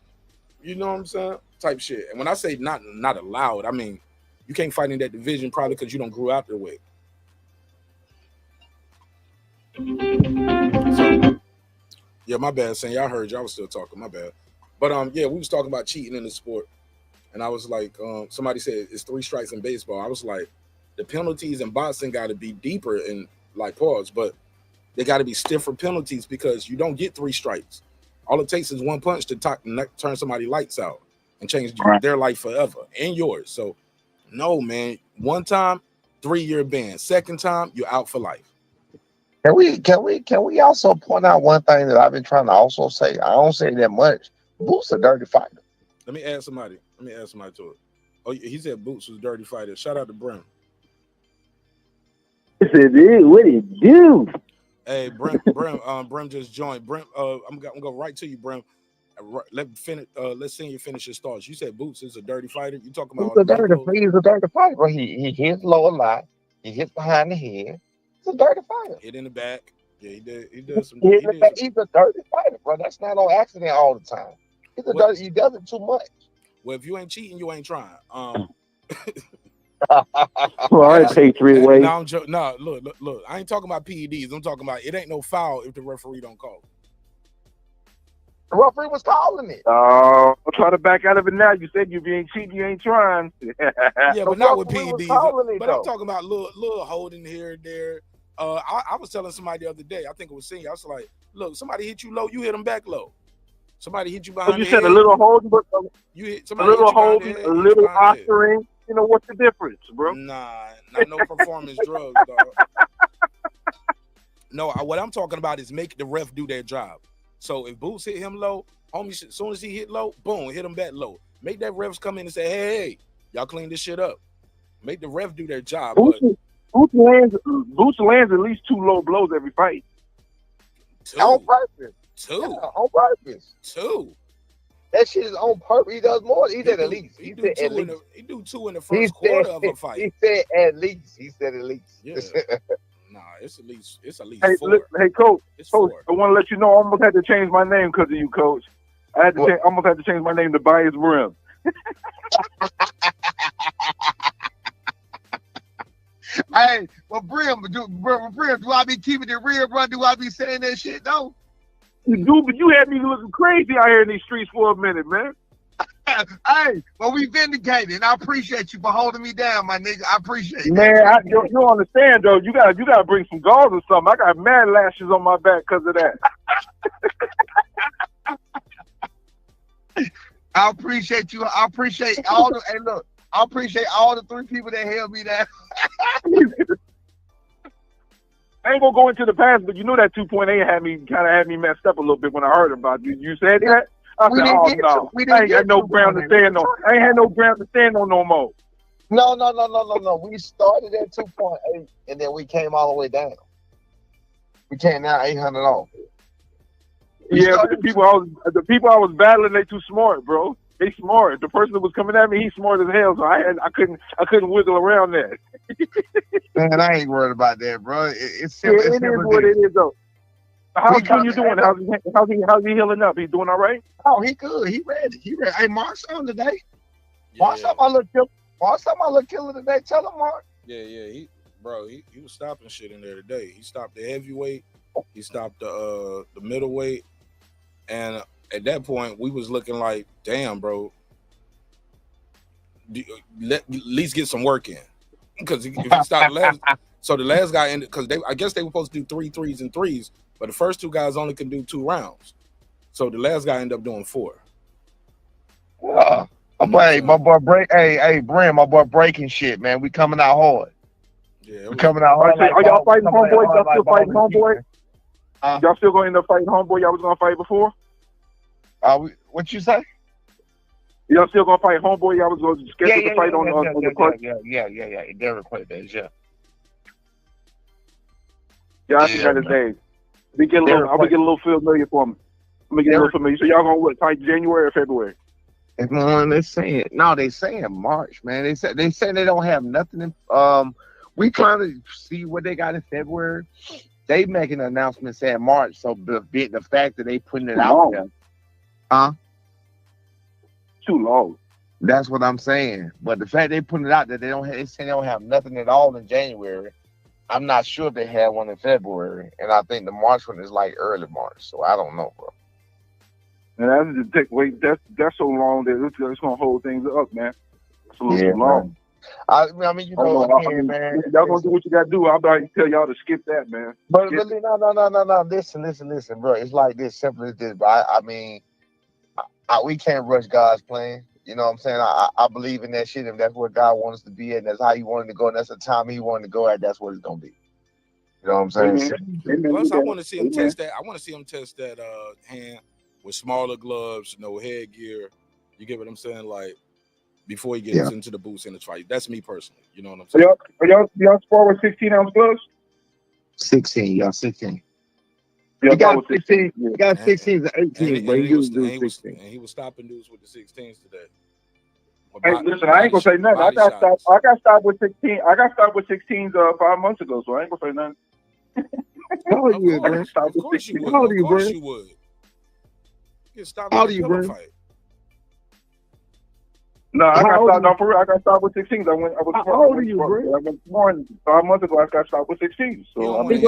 know what I'm saying? Type shit. And when I say not allowed, I mean you can't fight in that division probably because you don't grew out the way. So, yeah, my bad, saying y'all heard y'all was still talking, my bad. But yeah, we was talking about cheating in the sport. And I was like, somebody said it's 3 strikes in baseball. I was like, the penalties in boxing got to be deeper and like pause, but they got to be stiffer penalties because you don't get 3 strikes. All it takes is one punch to turn somebody's lights out and change their life forever and yours. So, no, man. One time, 3-year ban. Second time, you're out for life. Can we also point out one thing that I've been trying to also say? I don't say that much. Boots a dirty fighter. Let me add somebody to it. Oh, he said Boots was a dirty fighter. Shout out to Brim. He said, dude, what did he do? Hey, Brim just joined. Brim, I'm gonna go right to you, Brim. Let's see you finish his thoughts. You said Boots is a dirty fighter. You talking He's about a dirty fighter, bro. He hits low a lot. He hits behind the head. He's a dirty fighter. hit in the back. Yeah, he did some. He's a dirty fighter, bro. That's not on accident all the time. He does it too much. Well, if you ain't cheating, you ain't trying. Well, I pay 3 ways. No, look. I ain't talking about PEDs. I'm talking about it ain't no foul if the referee don't call. The referee was calling it. Oh, I'm trying to back out of it now. You said you ain't cheating, you ain't trying. Yeah, but not with PEDs. But I'm talking about little holding here and there. I was telling somebody the other day, I think it was Senior, I was like, look, somebody hit you low, you hit them back low. Somebody hit you behind the head. You said a little holding, but you hit a little holding, a little posturing. You know, what's the difference, bro? Nah, not no performance drugs, dog. No, what I'm talking about is make the ref do their job. So if Boots hit him low, homie, as soon as he hit low, boom, hit him back low. Make that refs come in and say, hey, y'all clean this shit up. Make the ref do their job. Boots lands at least 2 low blows every fight. 2. On purpose. 2. Yeah, on purpose. 2. That shit is on purpose. He does more. He said at least. He do 2 in the first quarter of a fight. He said at least. He said at least. Yeah. Nah, it's at least 4. Hey, Coach. It's Coach, 4. I want to let you know I almost had to change my name because of you, Coach. I almost had to change my name to Bias Brim. Hey, well, Brim, do I be keeping it real, bro? Do I be saying that shit, though? You do, but you had me looking crazy out here in these streets for a minute, man. Hey, well, we vindicated, and I appreciate you for holding me down, my nigga. I appreciate it. Man, you don't understand, though. You gotta bring some gauze or something. I got mad lashes on my back because of that. I appreciate you. I appreciate all the. Hey, look, I appreciate all the 3 people that held me down. I ain't gonna go into the past, but you know that 2.8 had me messed up a little bit when I heard about you. You said that? I said, oh no, I ain't got no ground to stand on. I ain't had no ground to stand on no more. No. We started at 2.8 and then we came all the way down. We came down 800 off. Yeah, but the people I was battling, they too smart, bro. They smart. The person that was coming at me, he's smart as hell, so I couldn't wiggle around that. Man, I ain't worried about that, bro. It's simple. It is what it is, though. How's you doing? How's he healing up? He doing all right? Oh, he good. He ready. Hey, Mark's on today. Yeah. Mark's on my little killer today. Tell him, Mark. Yeah. He was stopping shit in there today. He stopped the heavyweight. He stopped the middleweight. And at that point, we was looking like, damn, bro. At least get some work in. Because if he stopped last, so the last guy ended, because I guess they were supposed to do 3 threes and 3s, but the first 2 guys only can do 2 rounds. So the last guy ended up doing 4. My boy Brim, my boy breaking shit, man. We coming out hard. Yeah, we coming out hard. Are y'all fighting Homeboy? Y'all still fighting Homeboy? Y'all still going to end up fighting Homeboy? Y'all was going to fight before? What you say? Y'all still going to fight Homeboy? Y'all was going to schedule the fight on the card? Yeah. Derek played that, yeah. Yeah, I think that is days. We get a little familiar for me. I'm gonna get a little familiar. So y'all gonna fight January or February? They're saying March, man. They say they don't have nothing in we trying to see what they got in February. They making an announcement saying March, so the fact that they putting it out there. Too long. That's what I'm saying. But the fact they putting it out there, they say they don't have nothing at all in January. I'm not sure if they had one in February, and I think the March one is like early March, so I don't know, bro. And that's so long that it's gonna hold things up, man. It's a little too long. I mean, man. Y'all gonna do what you gotta do. I'm about to tell y'all to skip that, man. But no. Listen, bro. It's like this, simple as this. But I mean, we can't rush God's plan. You know what I'm saying? I believe in that shit. If that's where God wants us to be at, and that's how He wanted to go, and that's the time He wanted to go at, that's what it's gonna be. You know what I'm saying? Amen. Plus, I want to see him test that. I want to see him test that hand with smaller gloves, no headgear. You get what I'm saying? Like before he gets into the boots in the fight. That's me personally. You know what I'm saying? Are y'all spar with 16-ounce gloves? 16, y'all 16. Yeah, He got was 16. Yeah. He got 16s and 18s, but he used to do 16. And he was stopping dudes with the 16s today. Hey, listen, I ain't gonna say nothing. I got stopped with 16. I got stopped with 16s 5 months ago, so I ain't gonna say nothing. How old are you, bro? Of course you would. How old are you, Of course bro? you would. Get stopped How with old a are you, pillow bro? fight. No, I got stopped. No, for real. I got stopped with 16s. I was. How old are you, bro? I went born 5 months ago. I got stopped with 16s. So He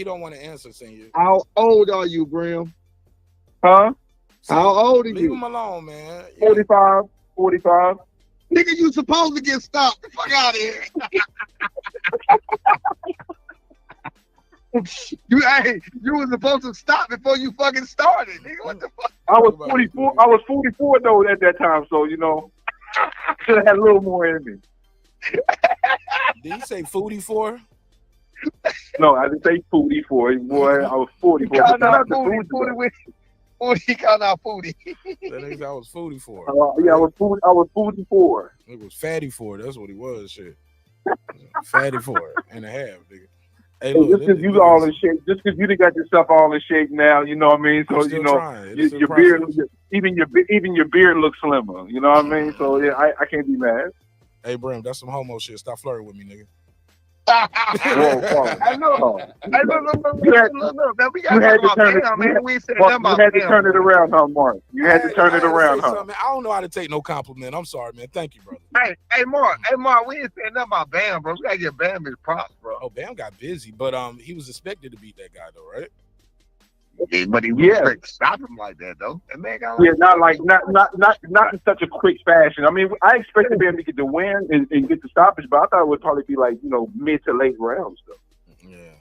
don't want to answer, senior. How old are you, Brim? Huh? How old are Leave you? him alone, man. 45. 45. Nigga, you supposed to get stopped. The fuck out of here. You was supposed to stop before you fucking started, nigga. What the fuck? I was 44. I was 44 though at that time, so you know, should have had a little more in me. Did he say 44? No, I didn't say 44, boy. I was 44. He called out foodie. He called out foodie. That nigga, I was 44. Yeah, I was 44. It was fatty 4. That's what he was. Shit. Fatty 4 and a half, nigga. Hey, look, just because you all in shape, just because you done got yourself all in shape now, you know what I mean. So you know, your beard, even your beard looks slimmer. You know what I mean. So yeah, I can't be mad. Hey, Brim, that's some homo shit. Stop flirting with me, nigga. I know. Man, we got to turn it around, huh, Mark? You had to turn it around, huh? I don't know how to take no compliment. I'm sorry, man. Thank you, brother. Hey, Mark, we ain't saying nothing about Bam, bro. We gotta get Bam his props, bro. Oh, Bam got busy, but he was expected to beat that guy though, right? Yeah, but he was stop him like that though. That man got not in such a quick fashion. I mean, I expected Bam to get the win and get the stoppage, but I thought it would probably be like, you know, mid to late rounds though. Yeah.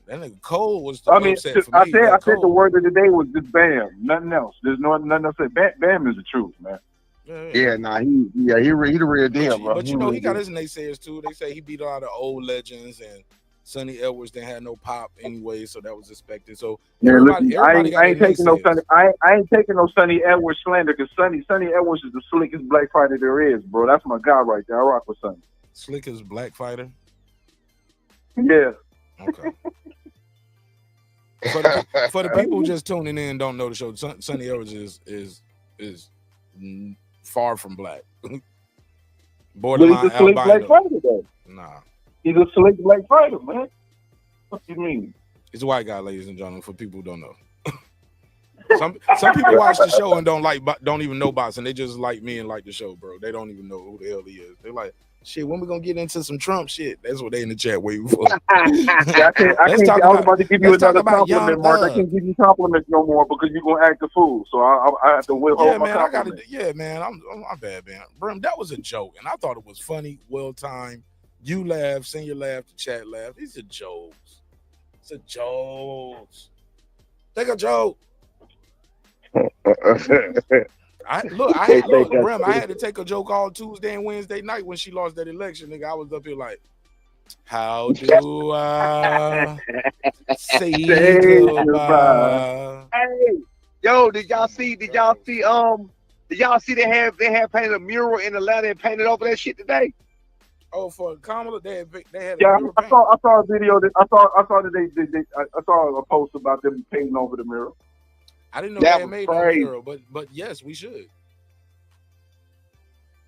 That nigga Cole was the upset for me. I said the word of the day was just Bam, nothing else. There's nothing else. Bam is the truth, man. He the real deal, bro. But you know, he got his naysayers too. They say he beat a lot of old legends, and Sonny Edwards didn't have no pop anyway, so that was expected. So everybody I ain't taking no Sonny Edwards slander, because Sonny Edwards is the slickest black fighter there is, bro. That's my guy right there. I rock with Sonny. Slickest black fighter. Yeah. Okay. For the people who just tuning in and don't know the show, Sonny Edwards is far from black. Borderline he's a slick black fighter, though. Nah. He's a slick black fighter, man. What you mean? He's a white guy, ladies and gentlemen, for people who don't know. Some people watch the show and don't even know boxing. They just like me and like the show, bro. They don't even know who the hell he is. They're like, shit, when we gonna get into some Trump shit? That's what they in the chat waiting for. I was about to give you another compliment, Mark. I can't give you compliments no more because you're gonna act a fool. So I have to withhold my compliment. I'm bad, man. Brim, that was a joke, and I thought it was funny, well timed. You laugh, senior laugh, the chat laugh. These are jokes. It's a jokes. Take a joke. I had to take a joke all Tuesday and Wednesday night when she lost that election, nigga. I was up here like, how do I say goodbye? Hey, yo, did y'all see they had painted a mural in Atlanta and painted over that shit today? Oh, for Kamala, they had I saw a video that I saw a post about them painting over the mural. I didn't know they had made that mural, but yes, we should.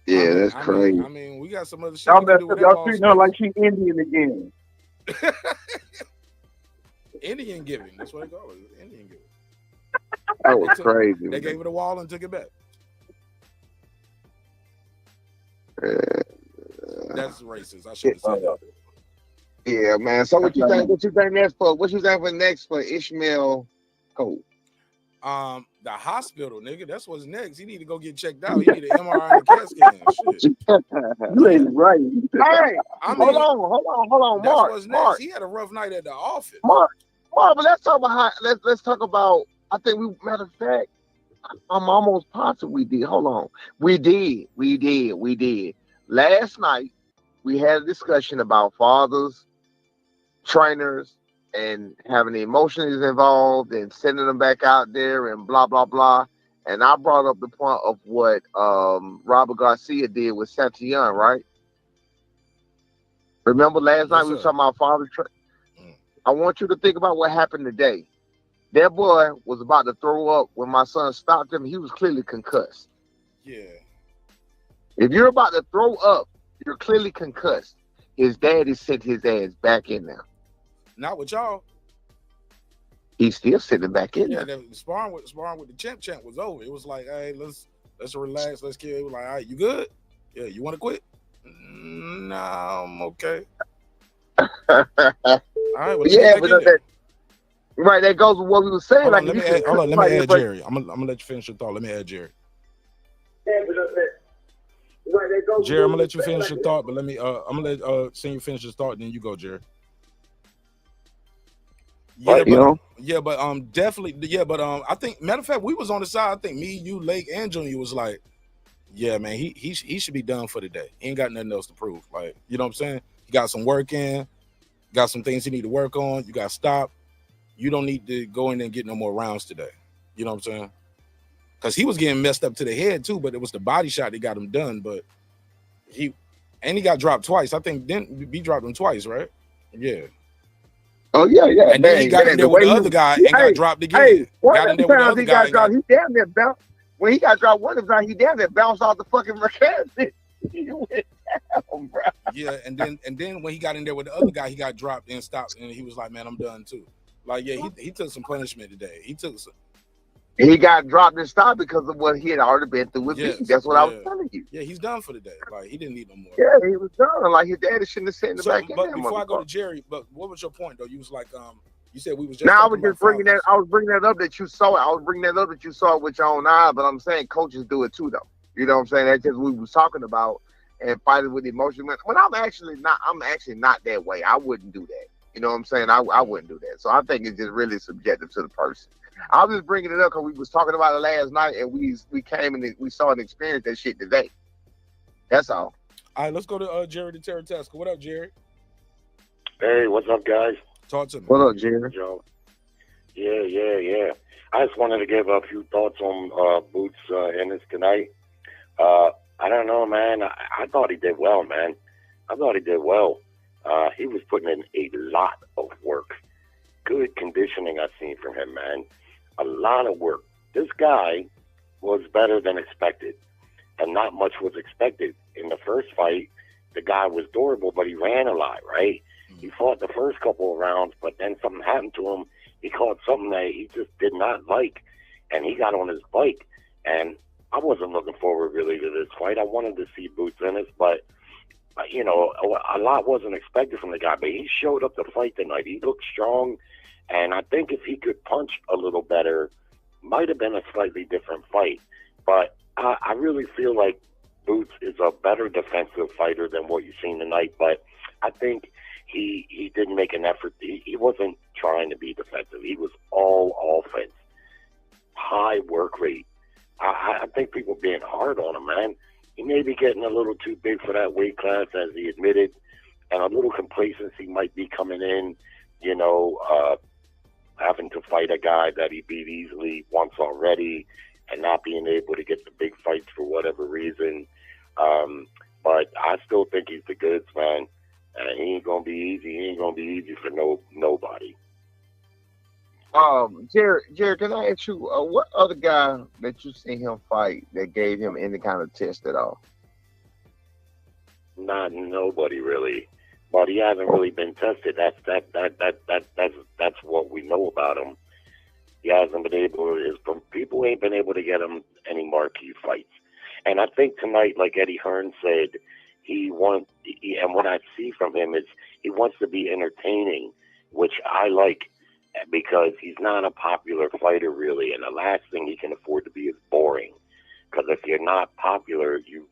Yeah, that's crazy. I mean, we got some other shit. Y'all treating her like she Indian again. Indian giving. That's what they call it. Indian giving. That was crazy. They gave it a wall and took it back. That's racist. I should have said that. Yeah, man. So what you think next for? What you think for next for Ishmael Cole? The hospital, nigga. That's what's next. He need to go get checked out. He need an MRI and a CAT scan. Shit. You ain't right. Hey, hold on, Mark. What's next. Mark. He had a rough night at the office. Mark, but let's talk about let's talk about. I think matter of fact, I'm almost positive we did. Hold on, we did. Last night we had a discussion about fathers, trainers, and having the emotions involved and sending them back out there and blah, blah, blah. And I brought up the point of what Robert Garcia did with Chukhadzhyan, right? Remember last night we were talking about father. I want you to think about what happened today. That boy was about to throw up when my son stopped him. He was clearly concussed. Yeah. If you're about to throw up, you're clearly concussed. His daddy sent his ass back in there. Not with y'all. He's still sitting back in Yeah, there. the sparring with the champ was over. It was like, hey, let's relax, let's kill. It was like, all right, you good? Yeah, you want to quit? No, I'm okay. All right, well, yeah, but that goes with what we were saying. Hold on, like, let me add Jerry. I'm gonna let you finish your thought. Let me add Jerry. Jerry, I'm gonna let you finish your thought, but let me I'm gonna let send you finish your thought, then you go, Jerry. Yeah, but definitely, yeah, but I think, matter of fact, we was on the side. I think me, you, Lake, and Junior was like, yeah, man, he should be done for the day. He ain't got nothing else to prove. Like, you know what I'm saying? He got some work in, got some things he need to work on. You got to stop. You don't need to go in there and get no more rounds today. You know what I'm saying? Because he was getting messed up to the head too, but it was the body shot that got him done. But he got dropped twice. I think didn't be dropped him twice, right? Yeah. Oh yeah. And then he got in there with the other guy and got dropped again. Hey, got in there with the other guy. He damn near bounced. When he got dropped one of the time, he damn near bounced off the fucking mechanic. He went down, bro. Yeah, and then when he got in there with the other guy, he got dropped and stopped, and he was like, "Man, I'm done too." Like, yeah, he took some punishment today. He got dropped and stopped because of what he had already been through with me. That's what I was telling you. Yeah, he's done for the day. Like, he didn't need no more. Yeah, he was done. Like, his daddy shouldn't have sat in the back. But before I go to Jerry, but what was your point though? You was like, you said we was just. Now I was just bringing that. I was bringing that up that you saw it. I was bringing that up that you saw it with your own eye. But I'm saying coaches do it too, though. You know what I'm saying? That's just what we was talking about and fighting with emotion. When I'm actually not that way. I wouldn't do that. You know what I'm saying? I wouldn't do that. So I think it's just really subjective to the person. I was just bringing it up because we was talking about it last night, and we came and we saw and experienced that shit today. That's all. All right, let's go to Jerry the Terror Tasker. What up, Jerry? Hey, what's up, guys? Talk to me. What up, Jaron? Yeah. I just wanted to give a few thoughts on Boots Ennis tonight. I don't know, man. I thought he did well, man. I thought he did well. He was putting in a lot of work. Good conditioning I've seen from him, man. A lot of work. This guy was better than expected, and not much was expected. In the first fight, the guy was durable, but he ran a lot, right? He fought the first couple of rounds, but then something happened to him. He caught something that he just did not like, and he got on his bike. And I wasn't looking forward really to this fight. I wanted to see Boots Ennis, but you know, a lot wasn't expected from the guy. But he showed up to fight tonight. He looked strong, and I think if he could punch a little better, might have been a slightly different fight. But I really feel like Boots is a better defensive fighter than what you've seen tonight. But I think he didn't make an effort. He wasn't trying to be defensive. He was all offense. High work rate. I think people being hard on him, man. He may be getting a little too big for that weight class, as he admitted, and a little complacency might be coming in, you know, having to fight a guy that he beat easily once already and not being able to get the big fights for whatever reason. But I still think he's the goods, man. And he ain't gonna be easy. He ain't gonna be easy for nobody. Jared, can I ask you what other guy that you seen him fight that gave him any kind of test at all? Not nobody really, but he hasn't really been tested. That's what we know about him. He hasn't been able. People ain't been able to get him any marquee fights. And I think tonight, like Eddie Hearn said, and what I see from him is he wants to be entertaining, which I like, because he's not a popular fighter really, and the last thing he can afford to be is boring. Because if you're not popular, you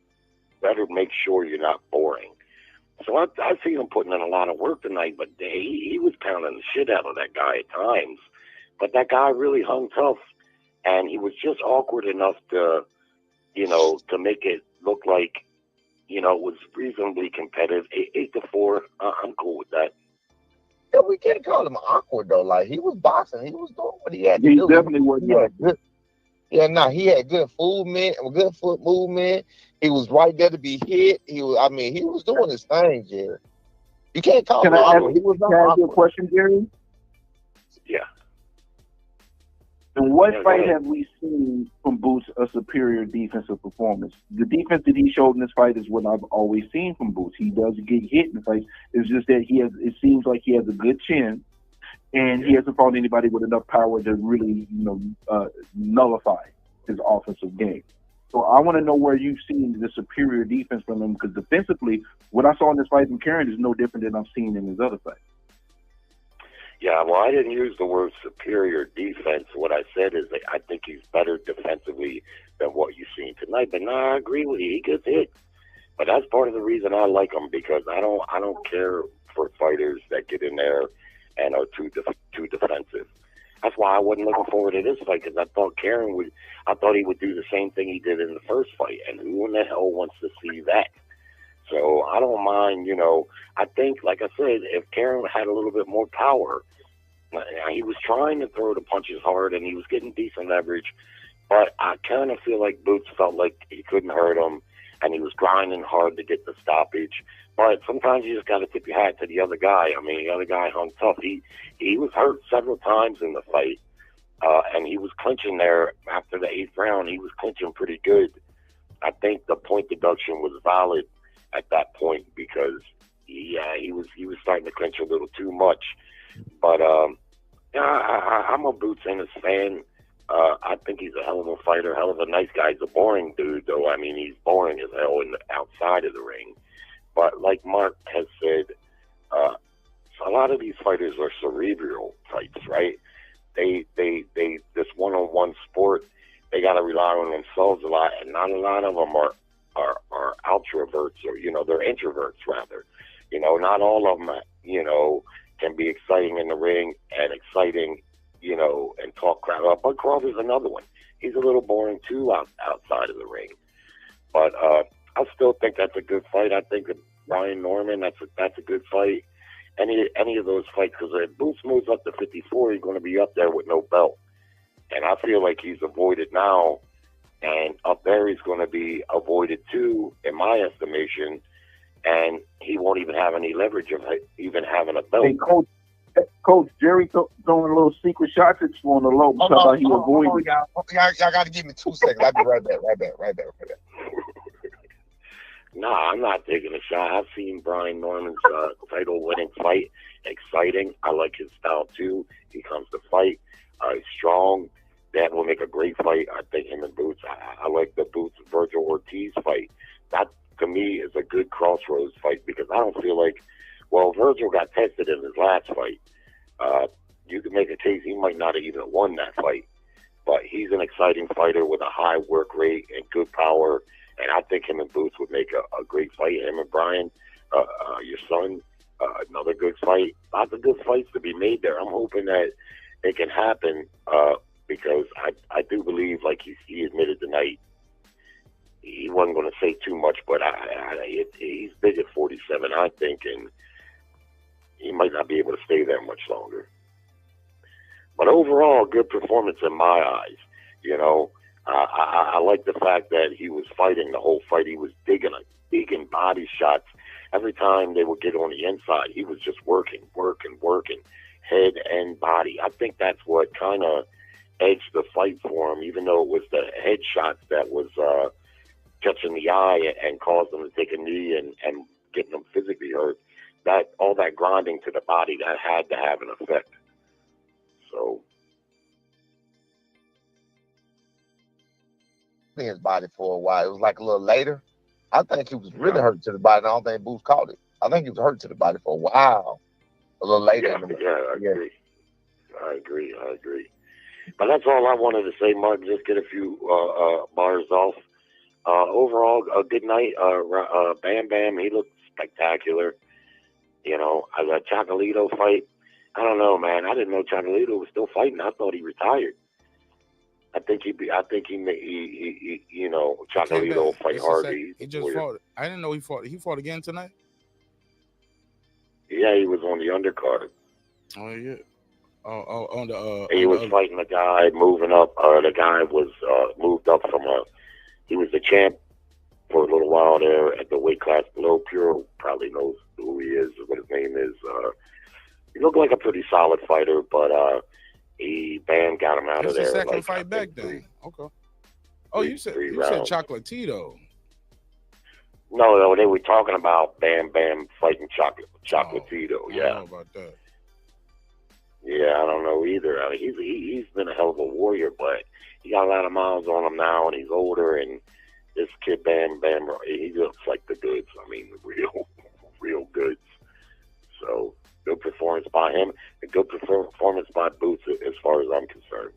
better make sure you're not boring. So I see him putting in a lot of work tonight, but he was pounding the shit out of that guy at times. But that guy really hung tough, and he was just awkward enough to, you know, to make it look like, you know, it was reasonably competitive. 8-4, I'm cool with that. Yeah, we can't call him awkward though. Like, he was boxing, he was doing what he had to do. He definitely was. He had good movement, good foot movement. He was right there to be hit. He was doing his thing, Jerry. You can't call him awkward. He was not awkward. Can I ask you a question, Jerry? Yeah. In what fight have we seen from Boots a superior defensive performance? The defense that he showed in this fight is what I've always seen from Boots. He does get hit in fights. It's just that it seems like he has a good chin, and he hasn't fought anybody with enough power to really, nullify his offensive game. So I want to know where you've seen the superior defense from him, because defensively, what I saw in this fight from Karen is no different than I've seen in his other fights. Yeah, well, I didn't use the word superior defense. What I said is that I think he's better defensively than what you've seen tonight. But no, I agree with you. He gets hit. But that's part of the reason I like him, because I don't care for fighters that get in there and are too defensive. That's why I wasn't looking forward to this fight, because I thought he would do the same thing he did in the first fight, and who in the hell wants to see that? So I don't mind, I think, like I said, if Karen had a little bit more power, he was trying to throw the punches hard and he was getting decent leverage, but I kind of feel like Boots felt like he couldn't hurt him and he was grinding hard to get the stoppage. But sometimes you just got to tip your hat to the other guy. I mean, the other guy hung tough. He was hurt several times in the fight, and he was clinching there after the 8th round. He was clinching pretty good. I think the point deduction was valid at that point, because he was starting to clinch a little too much. But I'm a Boots Ennis fan. I think he's a hell of a fighter, hell of a nice guy. He's a boring dude, though. I mean, he's boring as hell outside of the ring. But like Mark has said, a lot of these fighters are cerebral types, right? They this one-on-one sport, they got to rely on themselves a lot, and not a lot of them are ultraverts, or they're introverts rather. Not all of them can be exciting in the ring and exciting and talk crap up. But Crawford's another one. He's a little boring too outside of the ring. But I still think that's a good fight. I think that Brian Norman, that's a good fight. Any of those fights, because if Boots moves up to 54, he's going to be up there with no belt, and I feel like he's avoided now. And up there, he's going to be avoided too, in my estimation. And he won't even have any leverage of even having a belt. Hey, Coach Jerry throwing a little secret shots at you on the low because he avoided. Y'all got to give me 2 seconds. I'll be right back for that. Nah, I'm not taking a shot. I've seen Brian Norman's title-winning fight. Exciting. I like his style too. He comes to fight. He's strong. That will make a great fight. I think him and Boots. I like the Boots Virgil Ortiz fight. That to me is a good crossroads fight, because I don't feel like, Virgil got tested in his last fight. You can make a case he might not have even won that fight, but he's an exciting fighter with a high work rate and good power, and I think him and Boots would make a great fight. Him and Brian, your son, another good fight. Lots of good fights to be made there. I'm hoping that it can happen, because I do believe, like he admitted tonight, he wasn't going to say too much, but he's big at 47, I think, and he might not be able to stay there much longer. But overall, good performance in my eyes. I like the fact that he was fighting the whole fight. He was digging body shots. Every time they would get on the inside, he was just working, head and body. I think that's what kind of edged the fight for him, even though it was the head shots that was catching the eye and caused him to take a knee and getting him physically hurt. That all that grinding to the body, that had to have an effect. So his body for a while. It was like a little later. I think he was really hurt to the body. I don't think Boots caught it. I think he was hurt to the body for a while. A little later. I agree. But that's all I wanted to say, Mark. Just get a few bars off. Overall, a good night. Bam Bam, he looked spectacular. A Chocolito fight. I don't know, man. I didn't know Chocolito was still fighting. I thought he retired. I think Chocolito will fight hard. He just fought. I didn't know he fought. He fought again tonight? Yeah, he was on the undercard. Oh yeah. On the he was fighting a guy moving up. The guy was moved up from he was the champ for a little while there at the weight class below. Pure probably knows who he is, what his name is. He looked like a pretty solid fighter, but Bam got him out It's of there. the second like, fight back then. Okay. Oh, you said rounds. Chocolatito. No, they were talking about Bam fighting Chocolatito. I Yeah. don't know about that. Yeah, I don't know either. I mean, he's been a hell of a warrior, but he got a lot of miles on him now, and he's older. And this kid, Bam, he looks like the goods. I mean, real goods. So good performance by him, and good performance by Boots, as far as I'm concerned.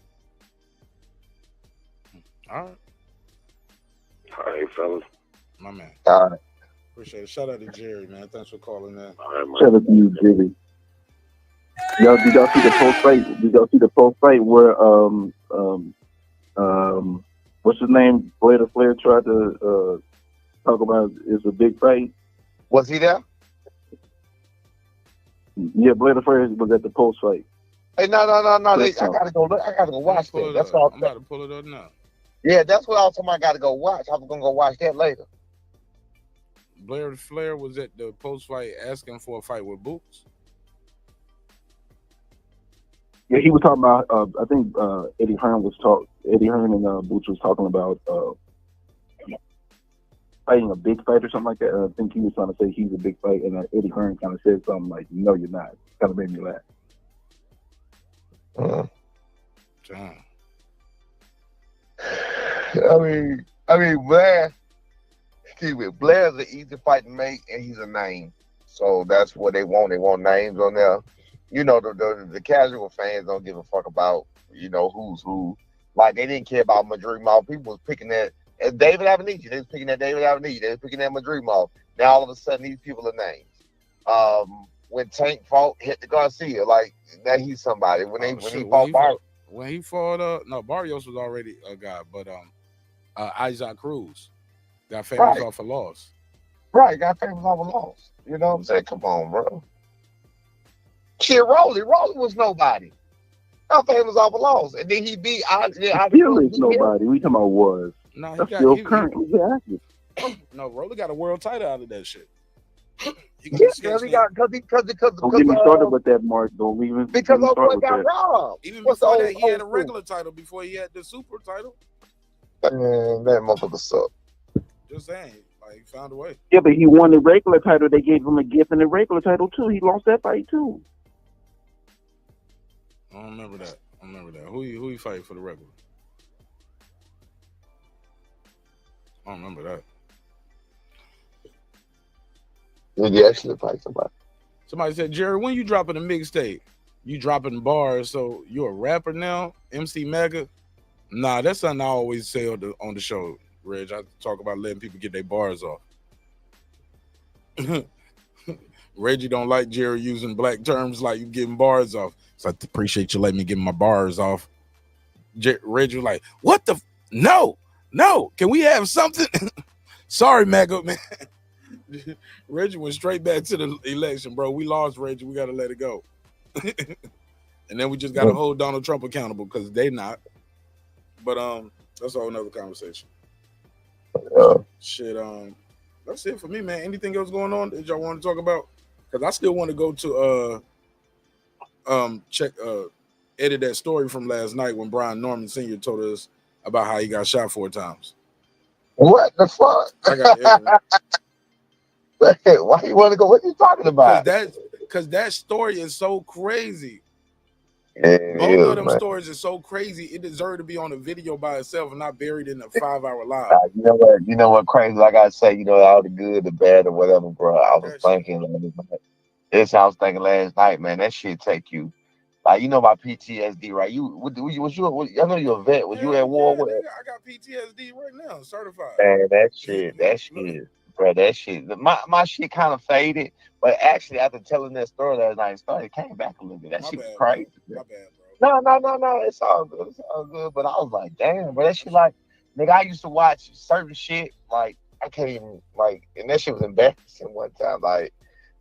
All right. All right, fellas. My man. All right. Appreciate it. Shout out to Jerry, man. Thanks for calling in. Shout out to you, Jerry. Did y'all see the post fight? Did y'all see the post fight where what's his name? Flair tried to talk about it's a big fight. Was he there? Yeah, Flair was at the post fight. Hey, no. I gotta go look. I gotta go watch that. That's all. I'm about to pull it up now. Yeah, that's what I was talking about. I gotta go watch. I'm gonna go watch that later. Flair was at the post fight asking for a fight with Boots. Yeah, he was talking about. I think Eddie Hearn and Boots was talking about fighting a big fight or something like that. I think he was trying to say he's a big fight, and Eddie Hearn kind of said something like, "No, you're not." Kind of made me laugh. Damn. I mean, Blair's an easy fight to make, and he's a name. So that's what they want. They want names on there. You know, the casual fans don't give a fuck about, who's who. Like, they didn't care about Madrid-Mall. People was picking that. David Avenigi. They was picking that David Avenigi. They was picking that Madrid-Mall. Now, all of a sudden, these people are names. When Tank hit the Garcia, like, now he's somebody. When he fought Barrios was already a guy, but Isaac Cruz got famous off a loss. Right, got famous off a loss. You know what I'm saying? Come on, bro. Shit, Rolly was nobody. Got famous off a loss, and then he beat. Still is nobody. We talking about was. No, That's still currently active. No, Rolly got a world title out of that shit. Because Don't get me started with that, Mark. Don't even. Because don't Old Boy got robbed. Even before that, he had a regular title before he had the super title. Man, that motherfucker suck. Just saying, like, he found a way. Yeah, but he won the regular title. They gave him a gift in the regular title too. He lost that fight too. I don't remember that. Who he fight for the regular? I don't remember that. Did you actually fight somebody? Somebody said, Jerry, when you dropping a mixtape, you dropping bars, so you a rapper now? MC Mega? Nah, that's something I always say on the show, Reg. I talk about letting people get their bars off. Reggie don't like Jerry using black terms like you getting bars off. So I appreciate you letting me get my bars off. Reggie was like, what the? No. Can we have something? Sorry, Mega, man. Reggie went straight back to the election, bro. We lost, Reggie. We got to let it go. And then we just got to hold Donald Trump accountable because they not. But that's a whole nother conversation. Shit, that's it for me, man. Anything else going on that y'all want to talk about? Because I still want to go to edit that story from last night when Brian Norman Sr. told us about how he got shot 4 times. What the fuck? I got Why you want to go? What are you talking about? Because that story is so crazy. Yeah, Both of them stories are so crazy. It deserved to be on a video by itself and not buried in a 5-hour live. You know what? Crazy. Like I say, all the good, the bad, or whatever, bro. I was thinking last night, man. That shit take you. Like, about PTSD, right? I know you're a vet. Was you at war with it? I got PTSD right now, certified. Man, that shit, bro, that shit. My shit kind of faded, but actually, after telling that story last night, it came back a little bit. That shit was crazy. My bad, bro. No. It's all good. But I was like, damn, bro, that shit, like, nigga, I used to watch certain shit, like, I can't even, like, and that shit was embarrassing one time, like,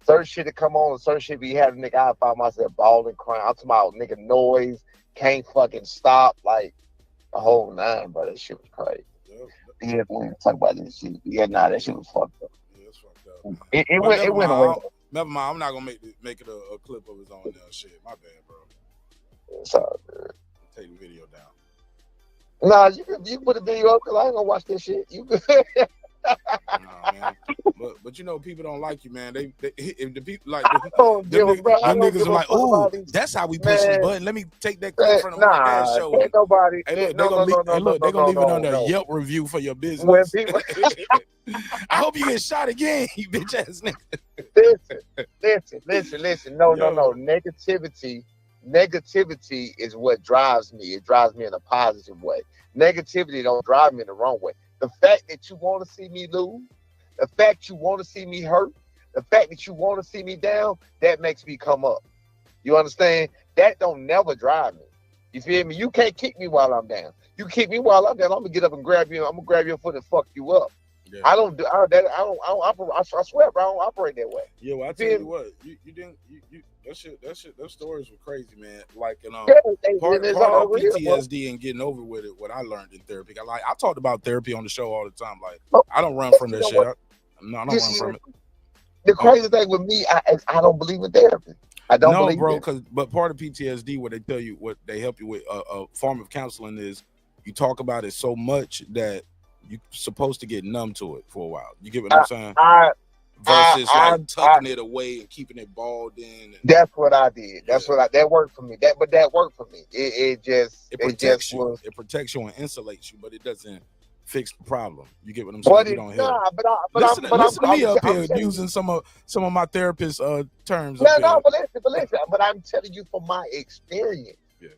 certain shit to come on and certain shit be having, nigga, I find myself bawling, crying. I'm talking about, nigga, noise, can't fucking stop, like, the whole 9, bro. That shit was crazy. Yeah, we ain't talk about this shit. Yeah, that shit was fucked up. Yeah, it's fucked up. It went away. Never mind. I'm not gonna make it a clip of his own shit. My bad, bro. It's all good. Take the video down. Nah, you can put the video up because I ain't gonna watch that shit. You can. Nah, man. But you know, people don't like you, man. They if the people like them niggas are like, oh, that's how we push this button. Let me take that clip from the Mark Ass show. Ain't nobody. Hey, look, they're gonna leave it under a Yelp review for your business. When people, I hope you get shot again, you bitch ass nigga. Listen. No. Negativity is what drives me. It drives me in a positive way. Negativity don't drive me in the wrong way. The fact that you want to see me lose, the fact you want to see me hurt, the fact that you want to see me down, that makes me come up. You understand? That don't never drive me. You feel me? You can't kick me while I'm down. You kick me while I'm down, I'm gonna get up and grab you. I'm gonna grab your foot and fuck you up. Yeah. I swear, bro, I don't operate that way. Yeah, well, I tell you what, you didn't. That shit. Those stories were crazy, man. Like, part of PTSD and getting over with it. What I learned in therapy, I talked about therapy on the show all the time. Like, I don't run from that shit. I don't run from it. The crazy thing with me, I don't believe in therapy. I don't believe, bro. But part of PTSD, what they tell you, what they help you with, a form of counseling is you talk about it so much that you're supposed to get numb to it for a while. You get what I'm saying? Versus tucking it away and keeping it balled in. That's what I did. That worked for me. That worked for me. It protects you. It protects you and insulates you, but it doesn't fix the problem. You get what I'm saying? You don't help. Listen to me up here using some of my therapist terms. But listen. But I'm telling you from my experience,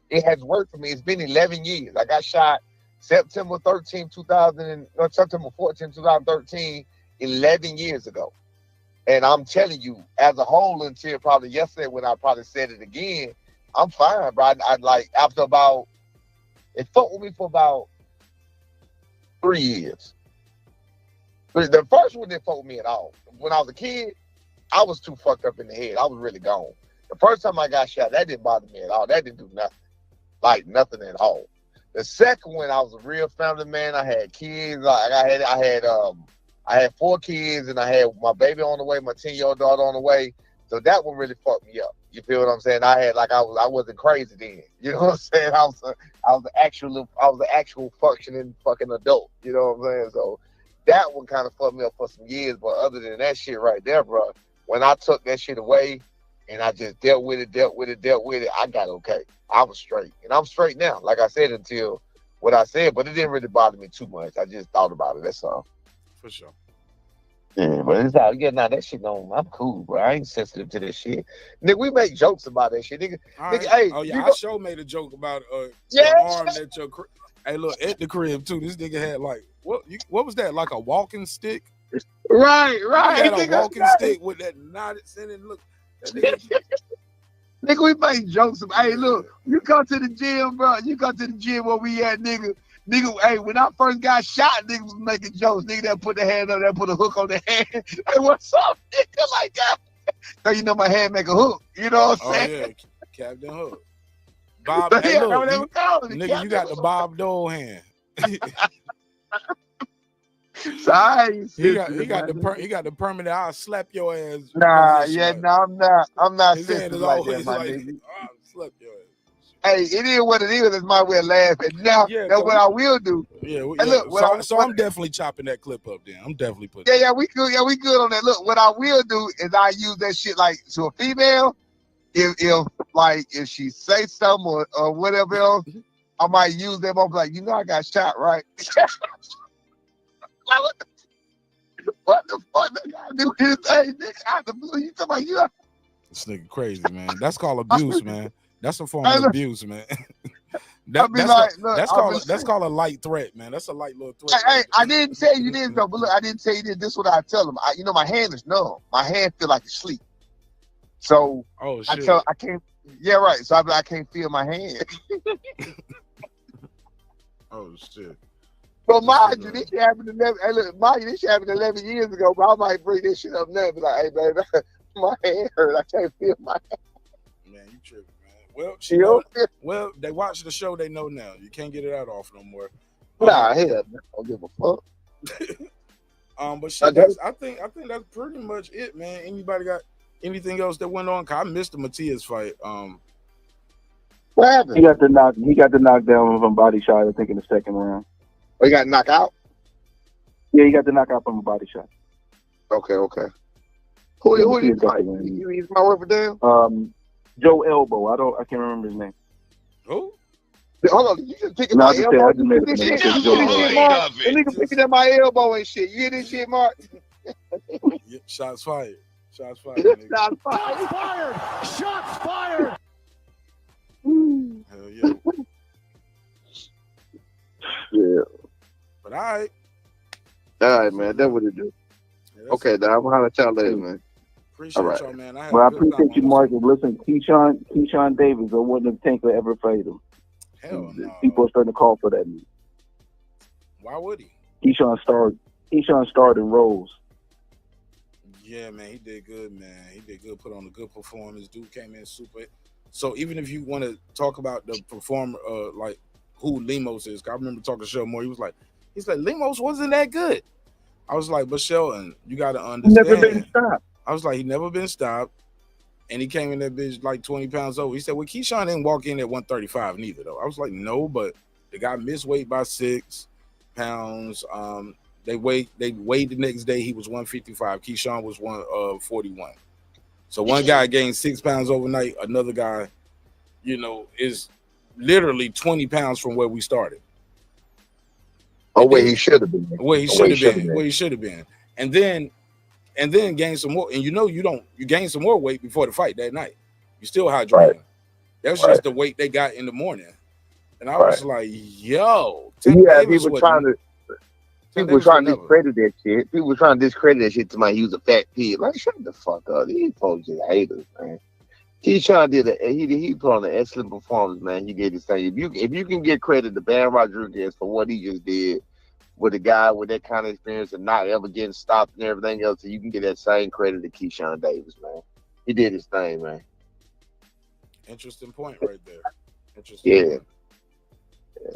it has worked for me. It's been 11 years. I got shot September 14, 2013, 11 years ago. And I'm telling you, as a whole, until probably yesterday when I probably said it again, I'm fine, bro. I like, after about, it fucked with me for about 3 years. But the first one didn't fuck with me at all. When I was a kid, I was too fucked up in the head. I was really gone. The first time I got shot, that didn't bother me at all. That didn't do nothing. Like, nothing at all. The second one, I was a real family man. I had kids. I had 4 kids, and I had my baby on the way, my 10-year-old daughter on the way. So that one really fucked me up. You feel what I'm saying? I wasn't crazy then. You know what I'm saying? I was an actual functioning fucking adult. You know what I'm saying? So that one kind of fucked me up for some years. But other than that shit right there, bro, when I took that shit away and I just dealt with it, I got okay. I was straight, and I'm straight now. Like I said, until what I said, but it didn't really bother me too much. I just thought about it. That's all. For sure. Yeah, but it's out. Yeah, now that shit don't. I'm cool, bro. I ain't sensitive to that shit. Nigga, we make jokes about that shit, nigga. Right. Hey, I sure made a joke about your arm at your crib. Hey, look, at the crib too. This nigga had like what was that? Like a walking stick? Right. He had a walking stick with that knotted center. Look, that nigga, we make jokes about. Hey, look, you come to the gym, bro. You come to the gym where we at, nigga. Nigga, hey, when I first got shot, niggas was making jokes. Nigga that put the hand up, that put a hook on the hand. Hey, what's up, nigga? Like that. So you know my hand make a hook. You know what I'm saying? Oh, yeah. Captain Hook. Bob, hey, look, nigga, you got the Bob Dole hand. So he got the permanent. I'll slap your ass. I'm not sensitive like that, my nigga. I'll slap your ass. Hey, it is what it is. It's my way of laughing. Now, that's what I will do. Yeah. Look, so I'm definitely chopping that clip up. Then I'm definitely putting. Yeah, we good. Yeah, we good on that. Look, what I will do is I use that shit like to a female. If she say something or whatever else, I might use them. I'm like, I got shot, right? What the fuck? I do this thing, nigga. Out the blue. You talking about you? This nigga crazy, man. That's called abuse, man. That's a form of abuse, man. That's called a light threat, man. That's a light little threat. Hey, I didn't tell you this though, but look, I didn't tell you this. This is what I tell them. My hand is numb. My hand feel like it's sleep. So I can't. Yeah, right. So I can't feel my hand. Oh shit. But mind you, this shit happened 11 years ago. But I might bring this shit up now. Be like, hey, baby, my hand hurt. I can't feel my hand. Man, you tripping, man. Well, they watch the show. They know now. You can't get it out off no more. Nah, hell, I don't give a fuck. But shit, I think that's pretty much it, man. Anybody got anything else that went on? Cause I missed the Matias fight. What happened? He got the knockdown from body shot, I think, in the second round. Oh, he got knocked out? Yeah, he got the knockout from a body shot. Okay. Who did he fight? He's my word for damn? Joe Elbow. I can't remember his name. Who? Hold on, you just picking my elbow. You hear this shit, Mark? The nigga picking at my elbow and shit. You hear this shit, Mark? Yeah, shots fired. Shots fired. Shots fired. Shots fired. Hell yeah. Yeah. But all right. All right, man. That's what it do. Yeah, okay, then I'm gonna y'all later, man. Appreciate all right. y'all, man. Well, I appreciate you, Mark. Listen, Kean Davis, I wouldn't have think I ever played him. Hell no. People are starting to call for that. Why would he? Kean starred in roles. Yeah, man, he did good, man. He did good, put on a good performance. Dude came in super. So even if you want to talk about the performer, like who Lemos is, I remember talking to Sheldon Moore. He said Lemos wasn't that good. I was like, but Sheldon, you got to understand. Never been stopped. I was like, he never been stopped, and he came in that bitch like 20 pounds over. He said, well, Keyshawn didn't walk in at 135 neither, though. I was like, no, but the guy missed weight by 6 pounds. They weighed the next day. He was 155. Keyshawn was 141. So one guy gained 6 pounds overnight. Another guy, is literally 20 pounds from where we started. Where he should have been. Where he should have been. And then gain some more. And you gain some more weight before the fight that night. You still hydrating. Right. That's just the weight they got in the morning. And I was like, yo. People trying to discredit that shit. People were trying to discredit that shit to my use a fat pig. Like, shut the fuck up. These folks just haters, man. Keyshawn he put on an excellent performance, man. He did his thing. If you can get credit to Ben Rodriguez for what he just did with a guy with that kind of experience and not ever getting stopped and everything else, so you can get that same credit to Kean Davis, man. He did his thing, man. Interesting point right there. Yeah,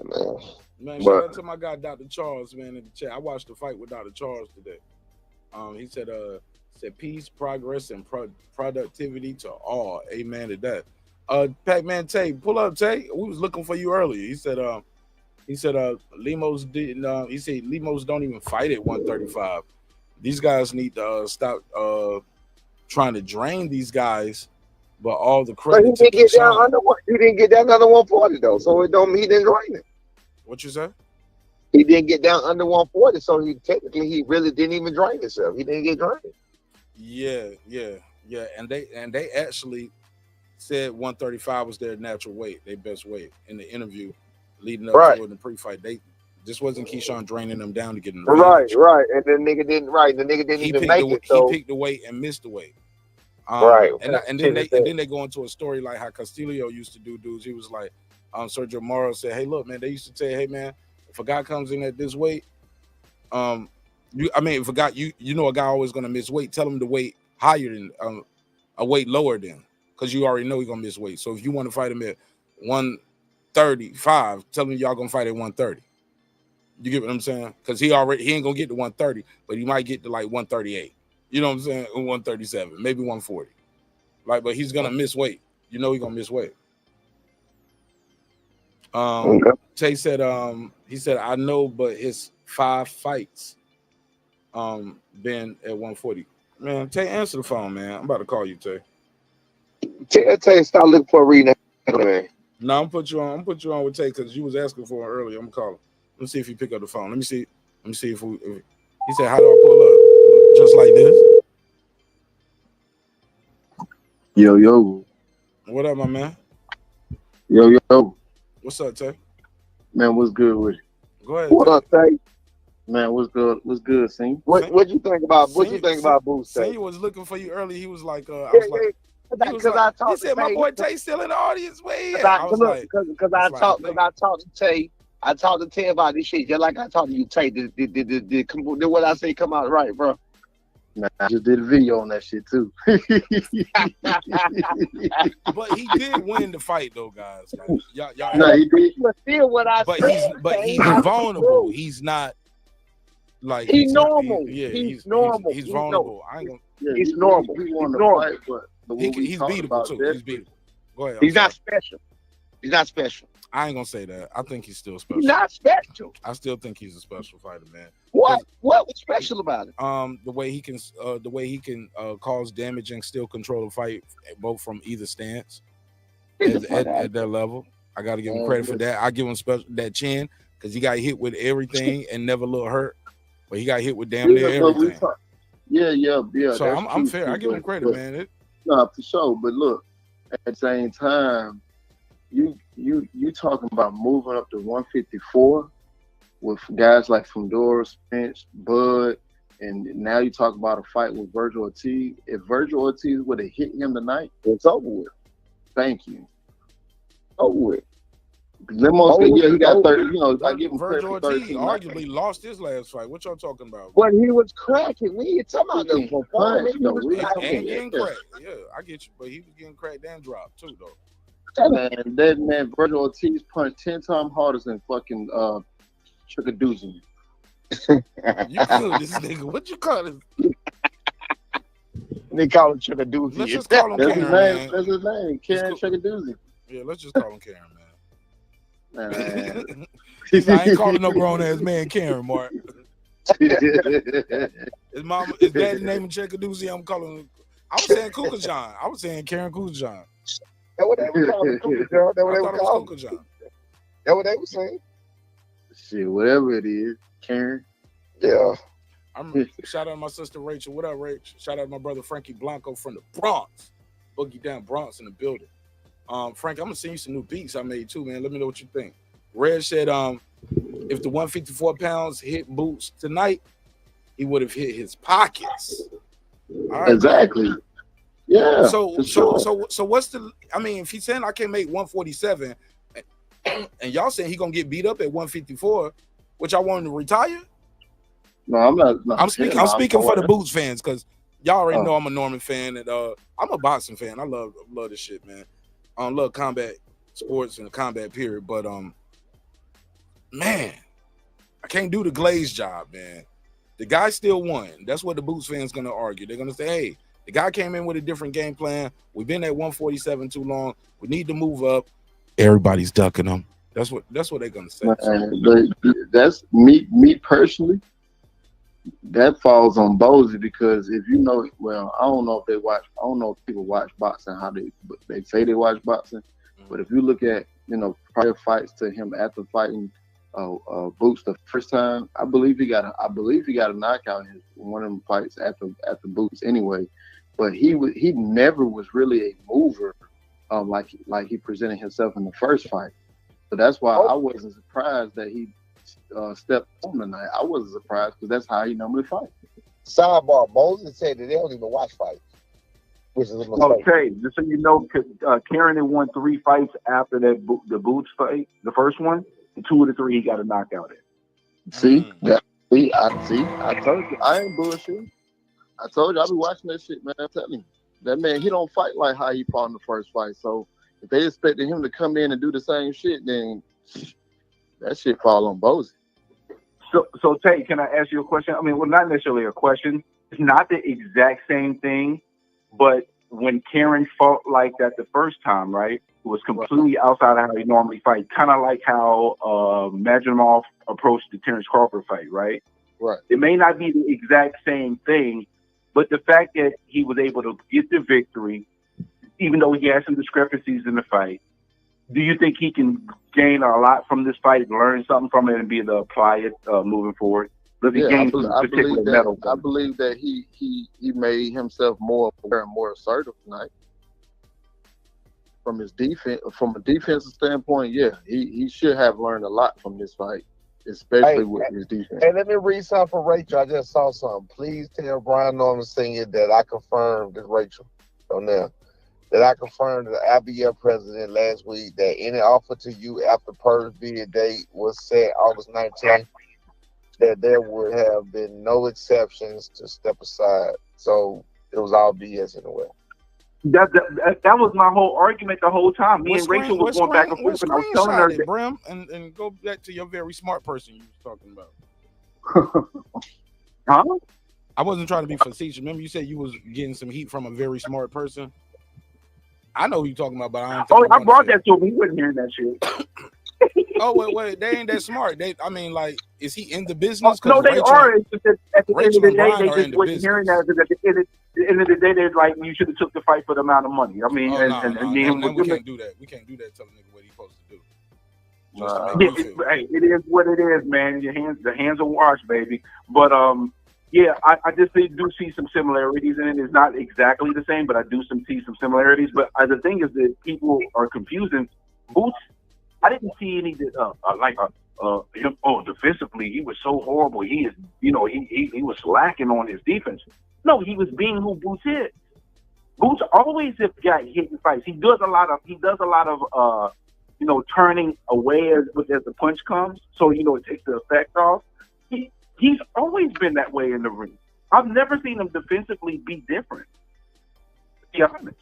man. Man, shout out to my guy Dr. Charles, man, in the chat. I watched the fight with Dr. Charles today. He said peace, progress, and productivity to all. Amen to that. Pac-Man Tay, pull up, Tay. We was looking for you earlier. He said Lemos didn't. He said Lemos don't even fight at 135. These guys need to stop trying to drain these guys. But all the credit. But he didn't get down under 140 though, so he didn't drain it. What you say? He didn't get down under 140, so he really didn't even drain himself. He didn't get drained. Yeah. And they actually said 135 was their natural weight, their best weight in the interview leading up to it in the pre-fight. This wasn't Keyshawn draining them down to get in the range. Right. And the nigga didn't even make it. So he picked the weight and missed the weight. And then they go into a story like how Castillo used to do dudes. He was like, Sergio Moro said, hey, look, man, they used to say, hey, man, if a guy comes in at this weight, if a guy, a guy always going to miss weight, tell him to weight higher than a weight lower than, because you already know he's going to miss weight. So if you want to fight him at 135, tell him y'all going to fight at 130. You get what I'm saying? Because he ain't going to get to 130, but he might get to like 138. You know what I'm saying? 137, maybe 140. But he's going to miss weight. He's going to miss weight. Tay said, he said, I know, but his 5 fights been at 140. Man, Tay, answer the phone, man. I'm about to call you, Tay. Tay, stop looking for a reading, man. No, I'm put you on with Tay because you was asking for it earlier. I'm gonna call him. Let me see if he pick up the phone. Let me see if he said, how do I pull up? Just like this. Yo. What up, my man? Yo. What's up, Tay? Man, what's good with you? Go ahead. What up, Tay? Man, what's good? What's good, Sing? What you think about Boots? Tay was looking for you early. He was like, he said, my boy Tay still in the audience. Wait, because I talked to Tay. I talked to Tay about this shit just like I talked to you, Tay. Did what I say come out right, bro? Man, I just did a video on that shit too. But he did win the fight, though, guys. Like, y'all. No, he did. Still what I said. But he's vulnerable. He's not like he's normal. He's normal. He's vulnerable. I ain't gonna. He's normal. He's normal. He's beatable too. He's beatable. Go ahead. He's not special. He's not special. I ain't gonna say that. I think he's still special. He's not special. I still think he's a special fighter, man. What was special about it? The way he can cause damage and still control the fight, both from either stance at their level. I got to give him credit for that. I give him that chin because he got hit with everything and never looked hurt, but he got hit with damn near everything. Yeah. So I'm fair. I give him credit, man. No, for sure. But look, at the same time, you talking about moving up to 154 with guys like Fundora, Spence, Bud, and now you talk about a fight with Virgil Ortiz. If Virgil Ortiz would have hit him tonight, it's over with. Thank you. Over with. He got 30. You know, I give him Virgil credit for Ortiz 13. arguably lost his last fight. What y'all talking about? But he was cracking. We ain't talking about the performance. And getting cracked. Yeah, I get you. But he was getting cracked and dropped too, though. That man, Virgil Ortiz punched 10 times harder than fucking Chukhadzhyan. You call this nigga? What you call him? They call him Chukhadzhyan. Let's just call him Karen, man. That's his name, Karen Chukhadzhyan. Yeah, let's just call him Karen, man. I ain't calling no grown ass man Karen, Mark. His daddy's name in Chukhadzhyan. I'm calling him. I was saying Chukhadzhyan. I was saying Karen Chukhadzhyan. That's what they were calling Chukhadzhyan. That's what they were calling Chukhadzhyan. That's what they were saying. Shit, whatever it is, Karen. Yeah. Shout out to my sister Rachel. What up, Rachel? Shout out to my brother Frankie Blanco from the Bronx. Boogie down Bronx in the building. Frank, I'm gonna send you some new beats I made too, man. Let me know what you think. Red said, if the 154 pounds hit Boots tonight, he would have hit his pockets. All right, exactly. Yeah. So what's the? I mean, if he's saying I can make 147, and y'all saying he gonna get beat up at 154, which I want him to retire. No, I'm not. I'm speaking for the Boots fans because y'all already know I'm a Norman fan and I'm a boxing fan. I love this shit, man. Love combat sports and the combat period, but man, I can't do the Glaze job, man. The guy still won. That's what the Boots fans gonna argue. They're gonna say, hey, the guy came in with a different game plan. We've been at 147 too long. We need to move up. Everybody's ducking him. That's what they're gonna say. But that's me personally. That falls on Bozy because if you know, well, I don't know if people watch boxing, but they say they watch boxing. But if you look at, prior fights to him after fighting Boots the first time, I believe he got a knockout in one of them fights after Boots anyway. But he never was really a mover like he presented himself in the first fight. So that's why I wasn't surprised that he stepped on tonight. I wasn't surprised because that's how he normally fights. Sidebar: Moses said that they don't even watch fights, which is a mistake. Okay, just so you know, Karen had won 3 fights after the Boots fight. The first one, and 2 of the 3 he got a knockout in. I told you, I ain't bullshit. I told you, I be watching that shit, man. I'm telling you, that man, he don't fight like how he fought in the first fight. So if they expected him to come in and do the same shit, then that shit fall on Bozy. So Tate, can I ask you a question? I mean, well, not necessarily a question. It's not the exact same thing, but when Karen fought like that the first time, right, it was completely outside of how he normally fight. Kind of like how Majimov approached the Terence Crawford fight, right? Right. It may not be the exact same thing, but the fact that he was able to get the victory, even though he had some discrepancies in the fight, do you think he can gain a lot from this fight, learn something from it, and be able to apply it moving forward? Does he gain I believe that he made himself more aware and more assertive tonight. From his defense, from a defensive standpoint, yeah, he should have learned a lot from this fight, especially with his defense. Hey, let me read something for Rachel. I just saw something. Please tell Brian Norman Sr. that I confirmed this, Rachel, on there. That I confirmed to the IBF president last week that any offer to you after Purge bid date was set August 19th, that there would have been no exceptions to step aside. So it was all BS in a way. That was my whole argument the whole time. Me and Rachel was going back and forth, and I was telling her that, Brim, and go back to your very smart person you was talking about. Huh? I wasn't trying to be facetious. Remember you said you was getting some heat from a very smart person? I know who you're talking about, but I don't think I brought that to him. He wasn't hearing that shit. Oh wait, they ain't that smart. I mean, like, is he in the business? No, they are. It's just that at the end of the day, they are in just the wasn't hearing that. Because at the end of the day, they're like, you should have took the fight for the amount of money. I mean, then we can't do that. We can't do that. Tell a nigga what he's supposed to do. Hey, it is what it is, man. The hands are washed, baby. But yeah, I just do see some similarities in it. It's not exactly the same, but I do see some similarities. But the thing is that people are confusing Boots. I didn't see any him. Oh, defensively, he was so horrible. He is, he was slacking on his defense. No, he was being who Boots is. Boots always got hit in fights. He does a lot of turning away as the punch comes. So it takes the effect off. He's always been that way in the ring. I've never seen him defensively be different. To be honest.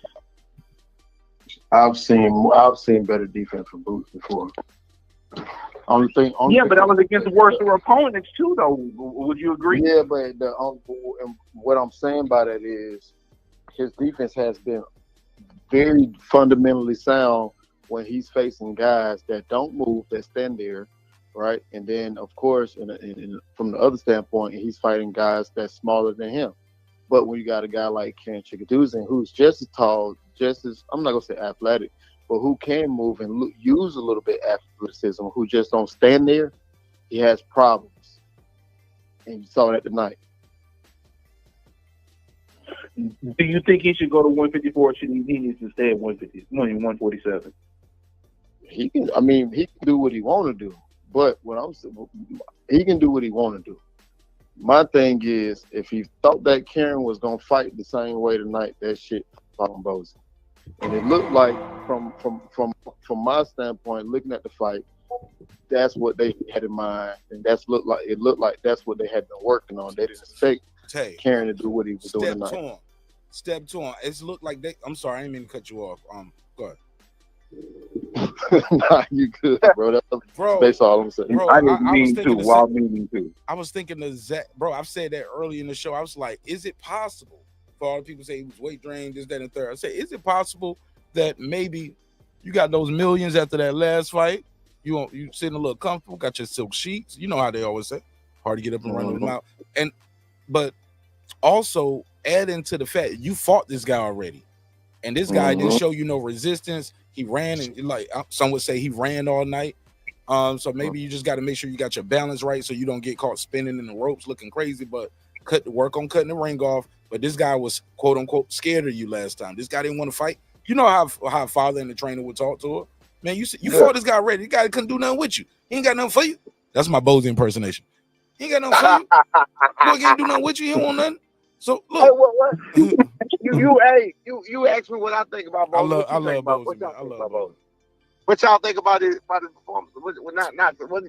I've seen better defense from Boots before. But that was against worse opponents too, though. Would you agree? Yeah, but what I'm saying by that is his defense has been very fundamentally sound when he's facing guys that don't move, that stand there, right? And then, of course, from the other standpoint, he's fighting guys that's smaller than him. But when you got a guy like Kean Chukhadzhyan, who's just as tall, just as, I'm not going to say athletic, but who can move and use a little bit of athleticism, who just don't stand there, he has problems. And you saw that tonight. Do you think he should go to 154 or should he needs to stay at 147? He can do what he want to do. But he can do what he want to do. My thing is, if he thought that Karen was going to fight the same way tonight, that shit on Bozy. And it looked like, from my standpoint, looking at the fight, that's what they had in mind, and it looked like that's what they had been working on. They didn't expect Karen to do what he was doing tonight. Step two on. It's looked like they. I'm sorry, I didn't mean to cut you off. Go ahead. Nah, you good, bro. That's all I'm saying. Bro, I didn't mean to. While meaning to. I was thinking the exact, bro. I've said that early in the show. I was like, is it possible for all the people say he was weight drained, this, that, and the third? I say, is it possible that maybe you got those millions after that last fight? You sitting a little comfortable, got your silk sheets. You know how they always say, hard to get up and run them out. But also add into the fact you fought this guy already, and this guy didn't show you no resistance. He ran, and like some would say, he ran all night. So maybe you just got to make sure you got your balance right so you don't get caught spinning in the ropes looking crazy. But work on cutting the ring off. But this guy was quote unquote scared of you last time. This guy didn't want to fight. You know how a father and the trainer would talk to her. Man, you fought this guy already. This guy couldn't do nothing with you. He ain't got nothing for you. That's my Bozy impersonation. He ain't got nothing for you. Boy can't do nothing with you. He don't want nothing. So look, hey, what? you asked me what I think about Bozy. I love Bozy. I love Bozy. What y'all think about his performance?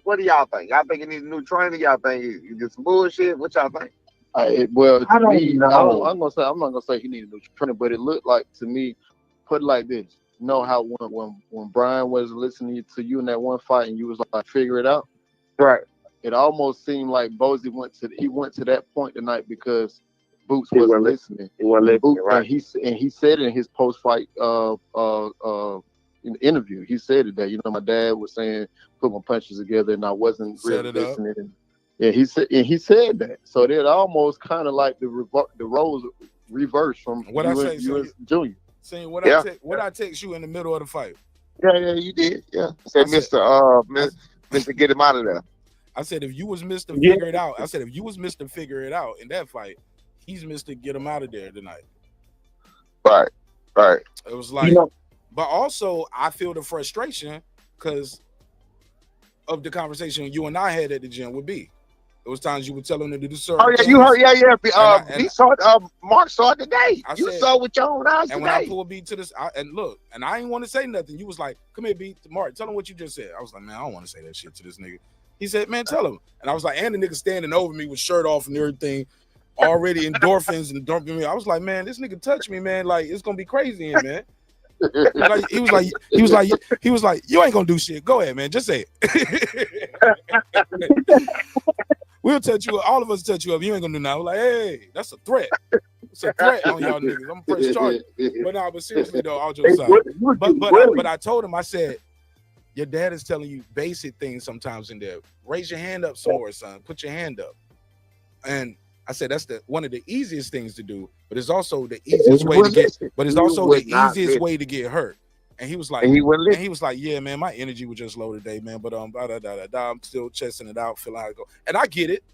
What do y'all think? Y'all think he needs a new trainer? Y'all think he did some bullshit? What y'all think? I don't know. I'm not gonna say he needed a new trainer, but it looked like to me, put it like this. You know how when Brian was listening to you in that one fight and you was like, figure it out? Right. It almost seemed like Bozy went to that point tonight because Boots wasn't listening. He wasn't listening, right? And he said it in his post-fight interview. He said it that, my dad was saying put my punches together and I wasn't really listening. And he said that. So it almost kind of like the roles reversed from what I say, Junior. Saying what I text you in the middle of the fight. Yeah, you did. Yeah. Said Mr. Get him out of there. I said if you was Mr. Figure it out. I said if you was Mr. Figure it out in that fight, he's Mr. Get him out of there tonight. Right. It was like, but also I feel the frustration because of the conversation you and I had at the gym with B. There was times you would tell him to do certain things. You heard, he saw Mark saw it today. You saw with your own eyes today. And when I pulled B to this, and I didn't want to say nothing. You was like, come here, B, Mark, tell him what you just said. I was like, man, I don't want to say that shit to this nigga. He said, man, tell him. And I was like, and the nigga standing over me with shirt off and everything, already endorphins and dumping me. I was like, man, this nigga touched me, man. Like, it's gonna be crazy in, man. He was like, you ain't gonna do shit. Go ahead, man. Just say it. We'll touch you. All of us touch you up. You ain't gonna do nothing. Like, hey, that's a threat. It's a threat on y'all niggas. I'm press charge. But seriously though, all jokes aside. But I told him, I said, your dad is telling you basic things sometimes in there. Raise your hand up some more, son. Put your hand up. And I said that's one of the easiest things to do, but it's also the easiest way to get. But it's also the easiest way to get hurt. And he was like, yeah, man, my energy was just low today, man. But I'm still chesting it out, feeling how it go. And I get it,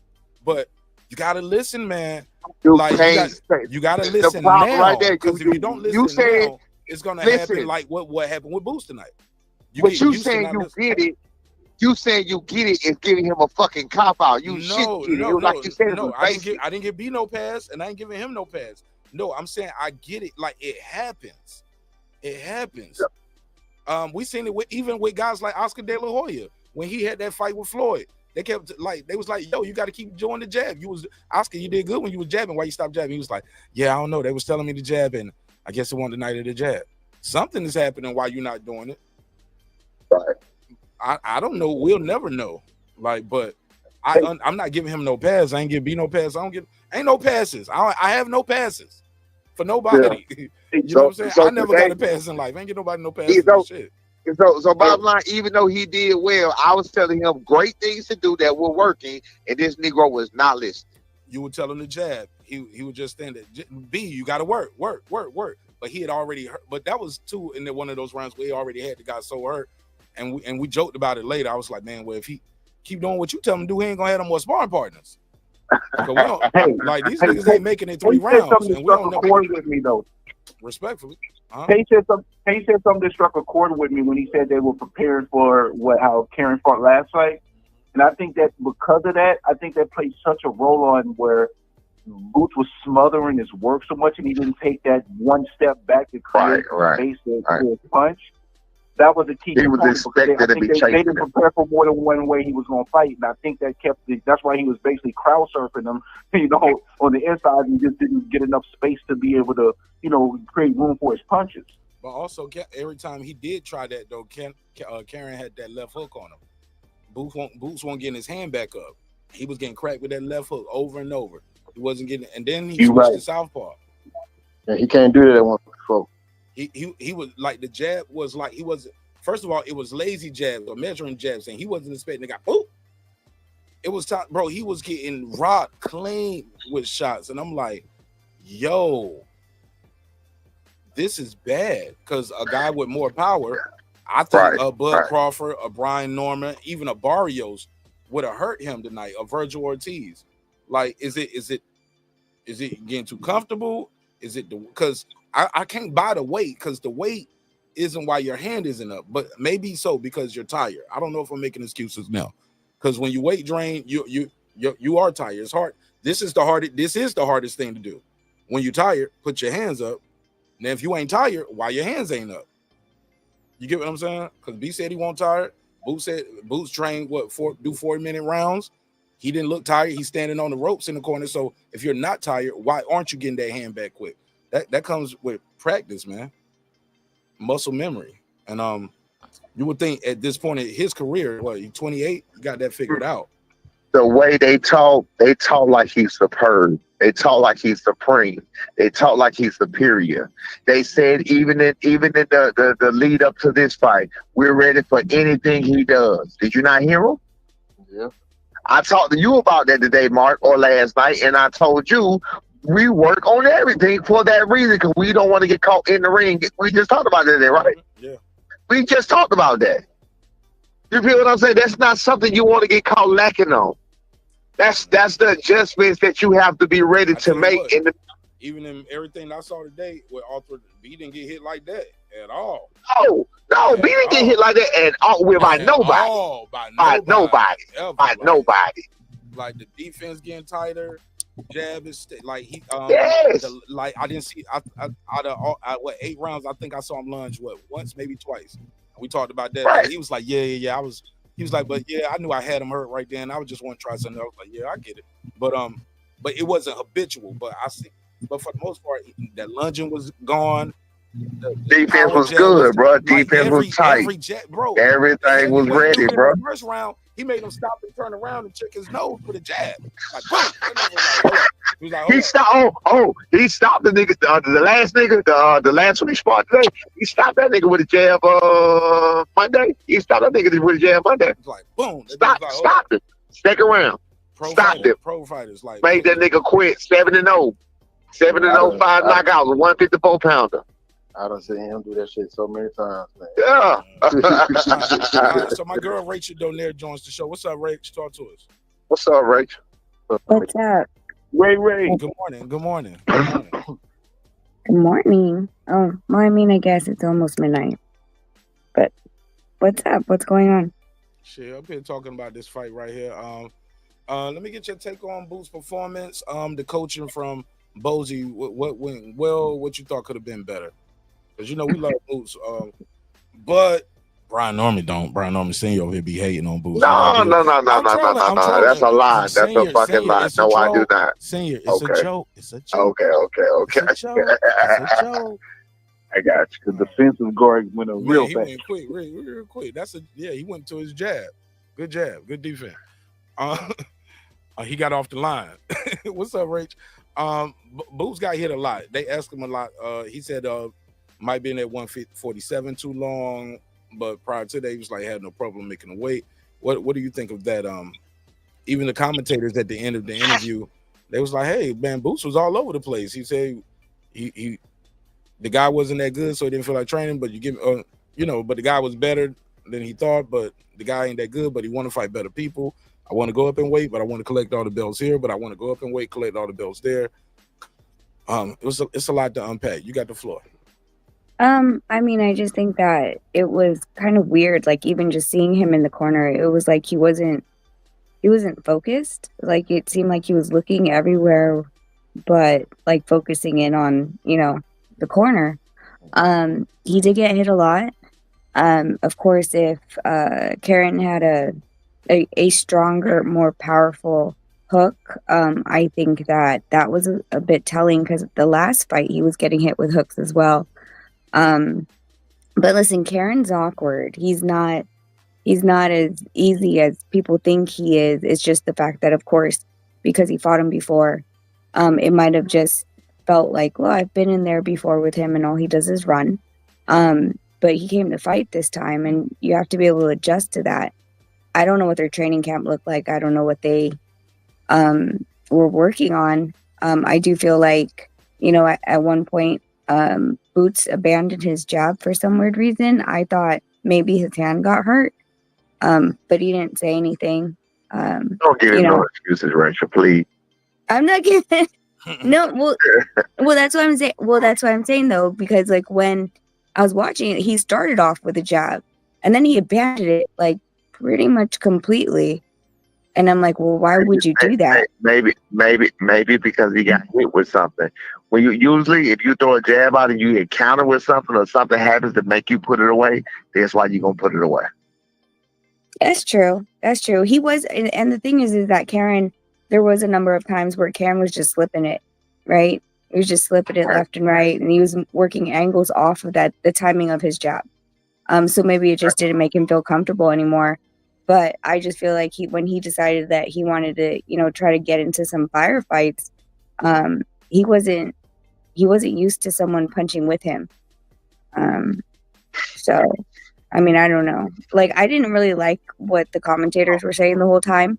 but you gotta listen, man. Like you gotta listen now, because if you don't listen now, it's gonna happen like what happened with Boots tonight. You saying you get it. You saying you get it is giving him a fucking cop out. You I didn't give B no pass, and I ain't giving him no pass. No, I'm saying I get it. Like it happens. It happens. We seen it even with guys like Oscar De La Hoya when he had that fight with Floyd. They was like, yo, you got to keep doing the jab. Oscar, you did good when you was jabbing. Why you stopped jabbing? He was like, yeah, I don't know. They was telling me to jab, and I guess it wasn't the night of the jab. Something is happening while you're not doing it. Right. I don't know. We'll never know. Like, but I'm not giving him no pass. I ain't give B no pass. Ain't no passes. I have no passes for nobody. Yeah. You know what I'm saying? I never got a pass in life. I ain't get nobody no passes. Shit. So bottom line, even though he did well, I was telling him great things to do that were working, and this Negro was not listening. You would tell him to jab. He would just stand there. B, you got to work. But he had already hurt. But that was too in one of those rounds where he already had the guy so hurt. And we joked about it later. I was like, man, well, if he keep doing what you tell him to do, he ain't gonna have no more sparring partners. We don't, like these niggas ain't making it 3 rounds. And we don't know. With me though. Respectfully. He said something that struck a chord with me when he said they were prepared for how Karen fought last fight. And I think that because of that, I think that played such a role on where Boots was smothering his work so much, and he didn't take that one step back to create space to his punch. That was a key component. He was expected to be chasing. They didn't prepare for more than one way he was going to fight, and I think that that's why he was basically crowd surfing them, on the inside. He just didn't get enough space to be able to, create room for his punches. But also, every time he did try that, though, Karen had that left hook on him. Boots won't get his hand back up. He was getting cracked with that left hook over and over. He wasn't getting, and then he switched to southpaw. Yeah, he can't do that at one before. He was like, the jab was like, he wasn't, first of all, it was lazy jabs or measuring jabs, and he wasn't expecting the guy. Oh, it was top, bro. He was getting rocked clean with shots, and I'm like, yo, this is bad, because a guy with more power, I think a Bud Crawford, a Brian Norman, even a Barrios would have hurt him tonight. A Virgil Ortiz, like, is it getting too comfortable? Is it because I can't buy the weight, because the weight isn't why your hand isn't up, but maybe so because you're tired. I don't know if I'm making excuses now, because when you weight drain, you are tired. It's hard. This is the hardest thing to do. When you're tired, put your hands up. Now, if you ain't tired, why your hands ain't up? You get what I'm saying? Because B said he won't tired. Boots trained do 40-minute rounds. He didn't look tired. He's standing on the ropes in the corner. So if you're not tired, why aren't you getting that hand back quick? That comes with practice, man. Muscle memory. And you would think at this point in his career, he's 28, you got that figured out. The way they talk like he's superb. They talk like he's supreme. They talk like he's superior. They said even in the lead up to this fight, we're ready for anything he does. Did you not hear him? Yeah. I talked to you about that today, Mark, or last night, and I told you we work on everything for that reason, because we don't want to get caught in the ring. We just talked about that today, right? Yeah. We just talked about that. You feel what I'm saying? That's not something you want to get caught lacking on. That's the adjustments that you have to be ready to make. Even in everything I saw today, with Arthur, B didn't get hit like that at all. No, B didn't get hit like that at all. By nobody. Like the defense getting tighter, jab is like he. Yes. I didn't see. Out of 8 rounds, I think I saw him lunge once, maybe twice. We talked about that. Right. He was like, yeah. He was like, but yeah, I knew I had him hurt right then. I was just want to try something. I was like, yeah, I get it. But it wasn't habitual. But for the most part, that lunging was gone. The defense was good, bro. Defense was tight. Bro, everything was ready, bro. The first round, He made him stop and turn around and check his nose with a jab. Like, boom. That nigga was like, hold up. He was like, hold He up. stopped. He stopped the nigga. The last nigga. The last one he fought today. He stopped that nigga with a jab. Monday. He stopped that nigga with a jab Monday. It's like, boom. Stop it. Stick around. Stopped it. Pro fighters like made that nigga quit 7-0. 7-0, 5 knockouts, 154 pounder. I done seen him do that shit so many times, man. Yeah. So my girl Rachel Donaire joins the show. What's up, Rach? Talk to us. What's up, Rachel? What's up? Ray. Good morning. Good morning. Good morning. Oh, well, I mean, I guess it's almost midnight. But what's up? What's going on? Shit, I've been talking about this fight right here. Let me get your take on Boots' performance. The coaching from Bozy. What went well? What you thought could have been better? Because you know we love Boots. But Brian Norman don't. Brian Norman Senior over here be hating on Boots. No. That's a lie. That's a fucking lie. No, I do not. Senior, it's a joke. It's a joke. Okay. It's a joke. It's a joke. I got you. The defensive guard went real he fast. Went quick, real quick. He went to his jab. Good jab. Good defense. He got off the line. What's up, Rach? Boots got hit a lot. They asked him a lot. He said might been at 147 too long, but prior to that, he was like had no problem making a weight. What do you think of that? Even the commentators at the end of the interview, they was like, "Hey, man, Boots was all over the place." He said the guy wasn't that good, so he didn't feel like training. But but the guy was better than he thought. But the guy ain't that good. But he want to fight better people. I want to go up and weight, but I want to collect all the belts here. But I want to go up and weight, collect all the belts there. It's a lot to unpack. You got the floor. I mean, I just think that it was kind of weird. Like even just seeing him in the corner, it was like he wasn't focused. Like it seemed like he was looking everywhere, but like focusing in on the corner. He did get hit a lot. Of course, if Karen had a stronger, more powerful hook, I think that was a bit telling because the last fight he was getting hit with hooks as well. But listen, Karen's awkward. He's not as easy as people think he is. It's just the fact that, of course, because he fought him before, it might have just felt like, well, I've been in there before with him and all he does is run. But he came to fight this time and you have to be able to adjust to that. I don't know what their training camp looked like. I don't know what they were working on. I do feel like, at one point, Boots abandoned his jab for some weird reason. I thought maybe his hand got hurt, but he didn't say anything. Don't give him no excuses, Rachel, please. I'm not giving. No, well, that's what I'm saying. Well, that's what I'm saying though, because like when I was watching it, he started off with a jab, and then he abandoned it like pretty much completely. And I'm like, well, why would you do that? Maybe because he got hit with something. When you usually, if you throw a jab out and you encounter with something or something happens to make you put it away, that's why you're gonna put it away. That's true. He was, and the thing is that Karen, there was a number of times where Karen was just slipping it, right? He was just slipping it left and right, and he was working angles off of that, the timing of his jab. So maybe it just didn't make him feel comfortable anymore. But I just feel like when he decided that he wanted to, try to get into some firefights, he wasn't used to someone punching with him. So, I mean, I don't know. Like, I didn't really like what the commentators were saying the whole time.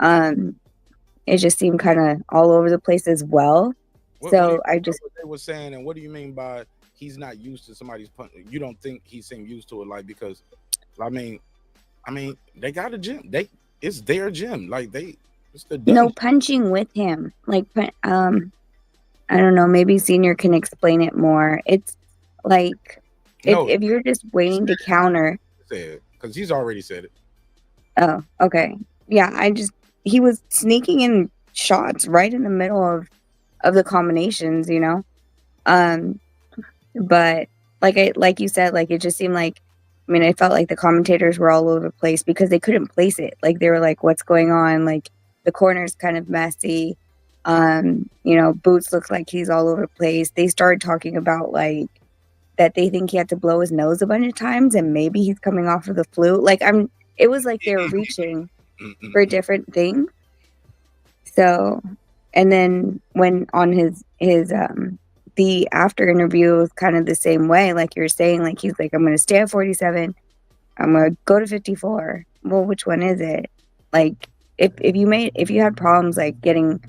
It just seemed kind of all over the place as well. What they were saying, and what do you mean by he's not used to somebody's punch? You don't think he seemed used to it, like, because I mean, they got a gym. It's their gym. Like it's the no punching with him. Like, I don't know. Maybe Senior can explain it more. It's like if you're just waiting to counter. Because he's already said it. Oh, okay. Yeah, he was sneaking in shots right in the middle of the combinations, But like you said, like it just seemed like. I mean, I felt like the commentators were all over the place because they couldn't place it. Like they were like, "What's going on?" Like the corner's kind of messy. Boots looks like he's all over the place. They started talking about like that they think he had to blow his nose a bunch of times and maybe he's coming off of the flu. Like it was like they were reaching for different things. So, and then when on his the after interview, it was kind of the same way, like you're saying, like he's like, I'm going to stay at 47, I'm going to go to 54. Well, which one is it? Like, if you had problems like getting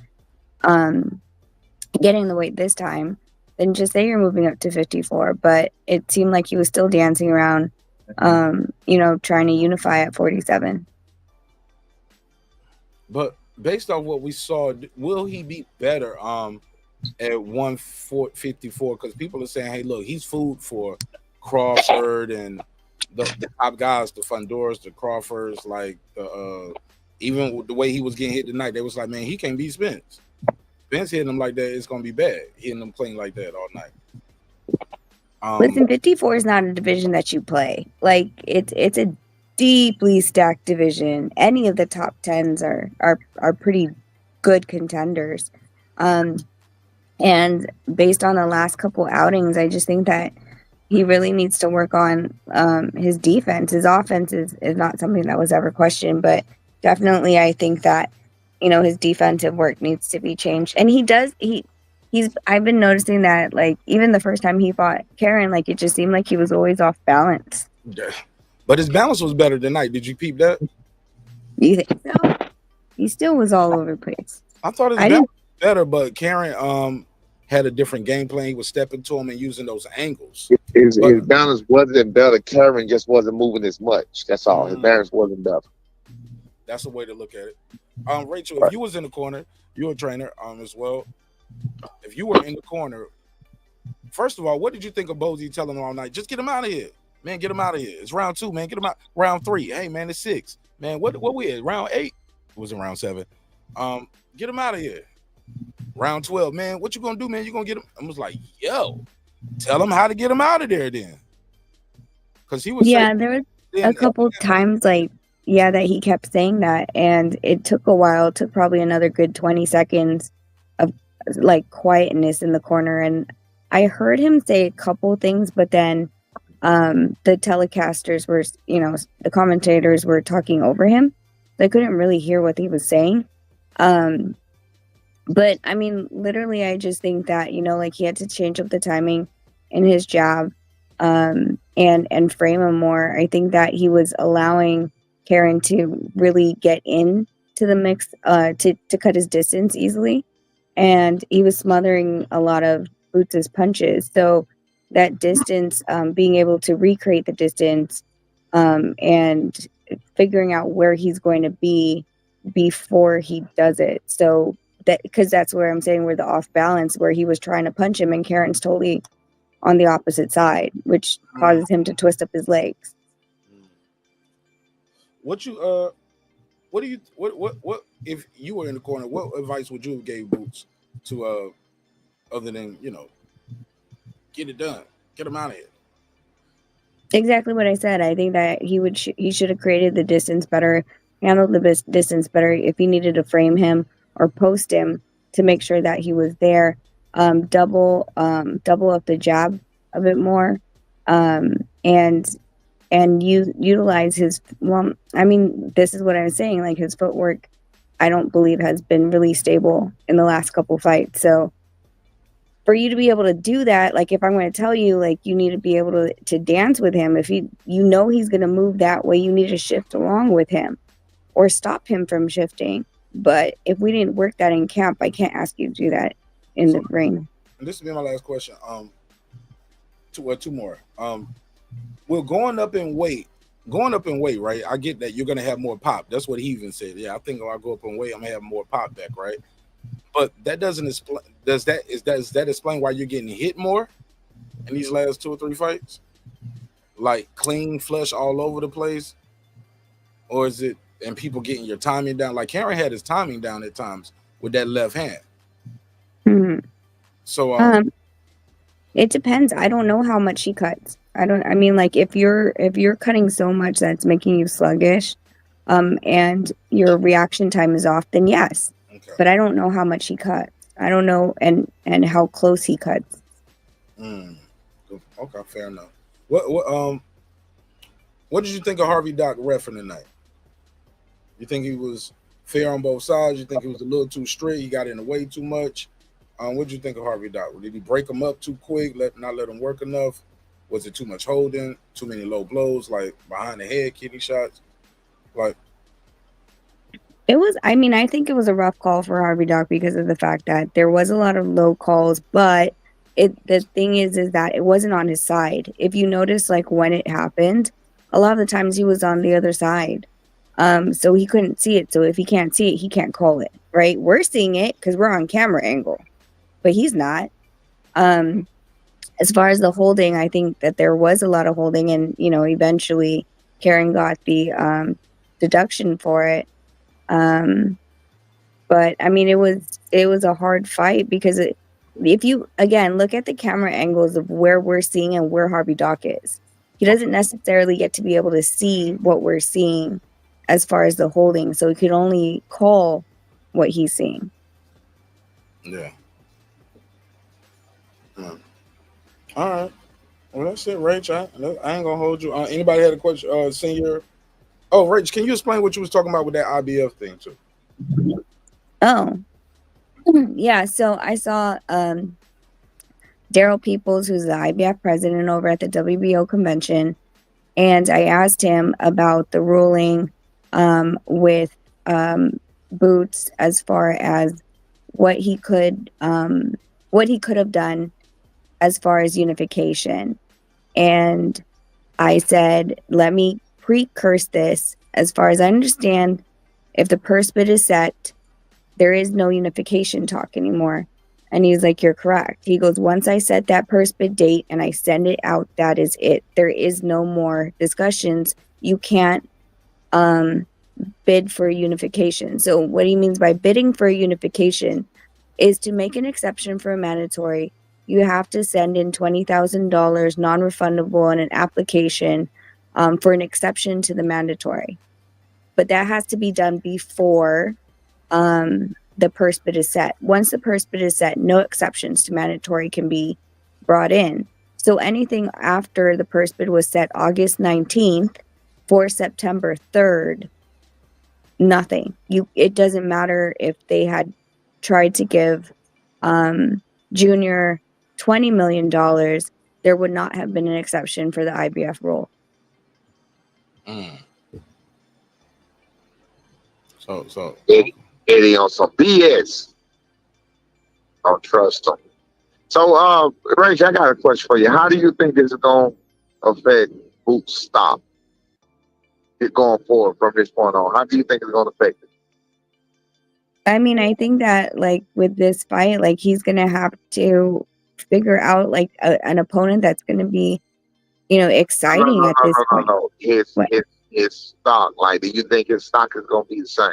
the weight this time, then just say you're moving up to 54. But it seemed like he was still dancing around, trying to unify at 47. But based on what we saw, will he be better at 154? Because people are saying, hey, look, he's food for Crawford and the top guys, the Fundoras, the Crawfords, like even the way he was getting hit tonight, they was like, man, he can't beat Spence. Spence hitting him like that, it's gonna be bad. Hitting him clean like that all night. Listen, 54 is not a division that you play. Like it's a deeply stacked division. Any of the top 10s are pretty good contenders. And based on the last couple outings, I just think that he really needs to work on his defense. His offense is not something that was ever questioned, but definitely I think that, his defensive work needs to be changed. And I've been noticing that, like, even the first time he fought Karen, like, it just seemed like he was always off balance. Yeah. But his balance was better tonight. Did you peep that? You think so? He still was all over the place. I thought his balance was better, but Karen had a different game plan. He was stepping to him and using those angles. His balance wasn't better. Karen just wasn't moving as much. That's all. His balance wasn't better. That's a way to look at it. Rachel, if you was in the corner, you're a trainer as well. If you were in the corner, first of all, what did you think of Bozy telling him all night? Just get him out of here. Man, get him out of here. It's round 2, man. Get him out. Round 3. Hey, man, it's 6. Man, what we at? Round 8? It wasn't round 7. Get him out of here. Round 12, man. What you gonna do, man? You gonna get him? I was like, yo, tell him how to get him out of there then. Because he was there was a couple times that he kept saying that, and it took a while. It took probably another good 20 seconds of like quietness in the corner, and I heard him say a couple things, but then the telecasters were, the commentators were talking over him. So I couldn't really hear what he was saying. But I mean, literally, I just think that, like he had to change up the timing in his jab, and frame him more. I think that he was allowing Karen to really get into the mix, to cut his distance easily. And he was smothering a lot of Boots' punches. So that distance, being able to recreate the distance, and figuring out where he's going to be before he does it. So because that's where I'm saying we're the off balance, where he was trying to punch him and Karen's totally on the opposite side, which causes him to twist up his legs. What if you were in the corner, what advice would you have gave Boots to other than, get it done, get him out of here? Exactly what I said. I think that he should have created the distance better, handled the distance better. If he needed to frame him or post him to make sure that he was there, double up the jab a bit more, and utilize his. Well, I mean, this is what I was saying. Like his footwork, I don't believe has been really stable in the last couple fights. So for you to be able to do that, like if I'm going to tell you, like you need to be able to dance with him. If he's going to move that way, you need to shift along with him or stop him from shifting. But if we didn't work that in camp, I can't ask you to do that in the ring. And this will be my last question. Two more. Well, going up in weight, right? I get that you're gonna have more pop. That's what he even said. Yeah, I think if I go up in weight, I'm gonna have more pop back, right? But that doesn't explain. Does that explain why you're getting hit more in these last 2 or 3 fights? Like clean flush all over the place, or is it? And people getting your timing down? Like Hearn had his timing down at times with that left hand. Mm-hmm. So it depends. I don't know how much he cuts. I mean, like if you're cutting so much that's making you sluggish, and your reaction time is off, then yes. Okay. But I don't know how much he cuts. I don't know and how close he cuts. Okay, fair enough. What did you think of Harvey Doc reffing tonight? You think he was fair on both sides? You think he was a little too strict? He got in the way too much? What did you think of Harvey Dock? Did he break him up too quick? Not let him work enough? Was it too much holding? Too many low blows, like behind the head kidney shots? Like, It was, I mean, I think it was a rough call for Harvey Dock because of the fact that there was a lot of low calls, but the thing is that it wasn't on his side. If you notice, like when it happened, a lot of the times he was on the other side. So he couldn't see it. So if he can't see it, he can't call it, right? We're seeing it because we're on camera angle, but he's not. As far as the holding, I think that there was a lot of holding, and eventually Karen got the deduction for it. But I mean, it was a hard fight because if you again look at the camera angles of where we're seeing and where Harvey Dock is, he doesn't necessarily get to be able to see what we're seeing as far as the holding, so he could only call what he's seeing. Yeah. All right. Well, that's it, Rach. I ain't gonna hold you. Anybody had a question? Senior. Oh, Rach, can you explain what you was talking about with that IBF thing too? Oh, yeah. So I saw Daryl Peoples, who's the IBF president over at the WBO convention, and I asked him about the ruling with Boots as far as what he could have done as far as unification. And I said, let me pre-curse this. As far as I understand, if the purse bid is set, there is no unification talk anymore. And he's like, you're correct. He goes, once I set that purse bid date and I send it out, that is it. There is no more discussions. You can't bid for unification. So what he means by bidding for unification is to make an exception for a mandatory. You have to send in $20,000 non-refundable on an application for an exception to the mandatory. But that has to be done before the purse bid is set. Once the purse bid is set, no exceptions to mandatory can be brought in. So anything after the purse bid was set August 19th for September 3rd, nothing. It doesn't matter if they had tried to give Junior $20 million, there would not have been an exception for the IBF rule. So Eddie on some BS. Don't trust him. So, Rach, I got a question for you. How do you think this is going to affect Boots' stop? It going forward from this point on. How do you think it's going to affect it? I mean, I think that like with this fight, like he's gonna have to figure out like an opponent that's gonna be, exciting at this point. No. His stock. Like, do you think his stock is going to be the same?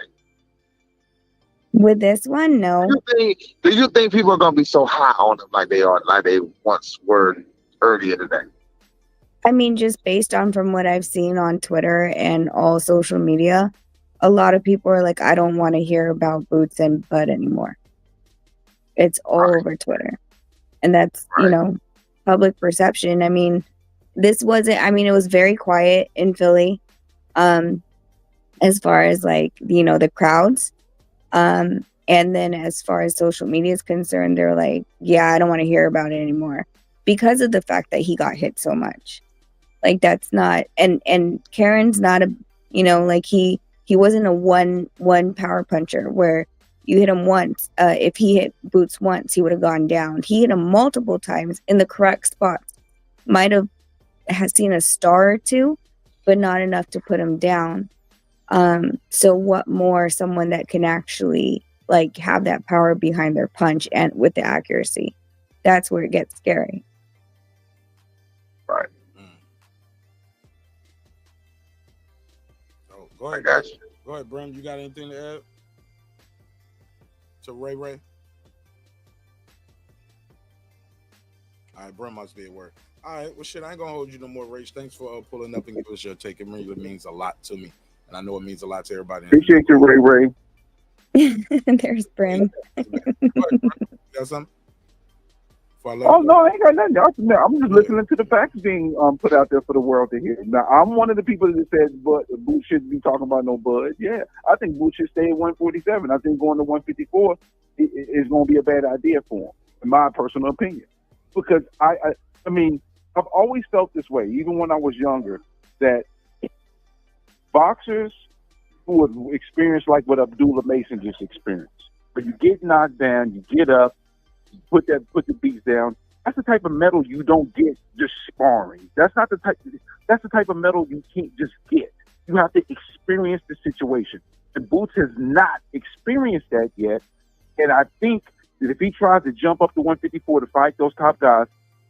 With this one, no. Do you think people are going to be so high on him like they once were earlier today? I mean, just based on from what I've seen on Twitter and all social media, a lot of people are like, I don't want to hear about Boots and Bud anymore. It's all over Twitter. And that's, public perception. I mean, it was very quiet in Philly as far as like, the crowds. And then as far as social media is concerned, they're like, yeah, I don't want to hear about it anymore because of the fact that he got hit so much. Like that's not, and Karen's not he wasn't a one power puncher where you hit him once. If he hit Boots once, he would have gone down. He hit him multiple times in the correct spots. Might have seen a star or two, but not enough to put him down. So what more someone that can actually like have that power behind their punch and with the accuracy? That's where it gets scary. Right. Oh, go ahead, guys. Go ahead, Brim. You got anything to add to Ray? All right, Brim must be at work. All right, well, shit, I ain't gonna hold you no more, Rach. Thanks for pulling up and giving us your take. It really means a lot to me, and I know it means a lot to everybody. Appreciate you, Ray. There's Brim. You got something? Oh no, I ain't got nothing else. I'm just listening to the facts being put out there for the world to hear. Now, I'm one of the people that said, but Boots shouldn't be talking about no Bud. Yeah, I think Boots should stay at 147. I think going to 154 is going to be a bad idea for him, in my personal opinion. Because I mean, I've always felt this way, even when I was younger, that boxers who have experienced like what Abdullah Mason just experienced, but you get knocked down, you get up, you put the beats down. That's the type of medal you don't get just sparring. That's not the type. That's the type of medal you can't just get. You have to experience the situation. And Boots has not experienced that yet. And I think that if he tries to jump up to 154 to fight those top guys,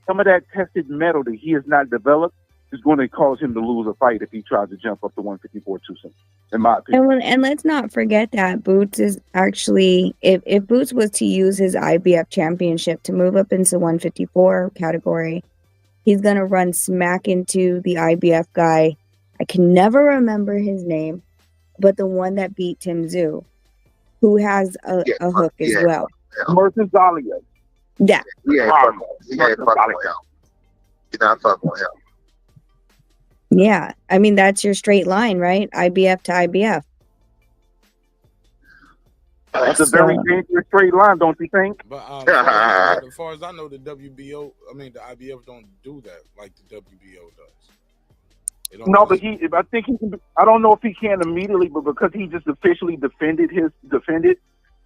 some of that tested metal that he has not developed is going to cause him to lose a fight if he tries to jump up to 154 too soon, in my opinion. And let's not forget that Boots is actually, if Boots was to use his IBF championship to move up into 154 category, he's going to run smack into the IBF guy. I can never remember his name, but the one that beat Tim Tszyu, who has a hook as well. Merton Zalia. Yeah. You're not fucking with him. Yeah. I mean, that's your straight line, right? IBF to IBF. That's a very dangerous straight line, don't you think? But as far as I know, the WBO, the IBF don't do that like the WBO does. No, but I think he can. I don't know if he can immediately, but because he just officially defended,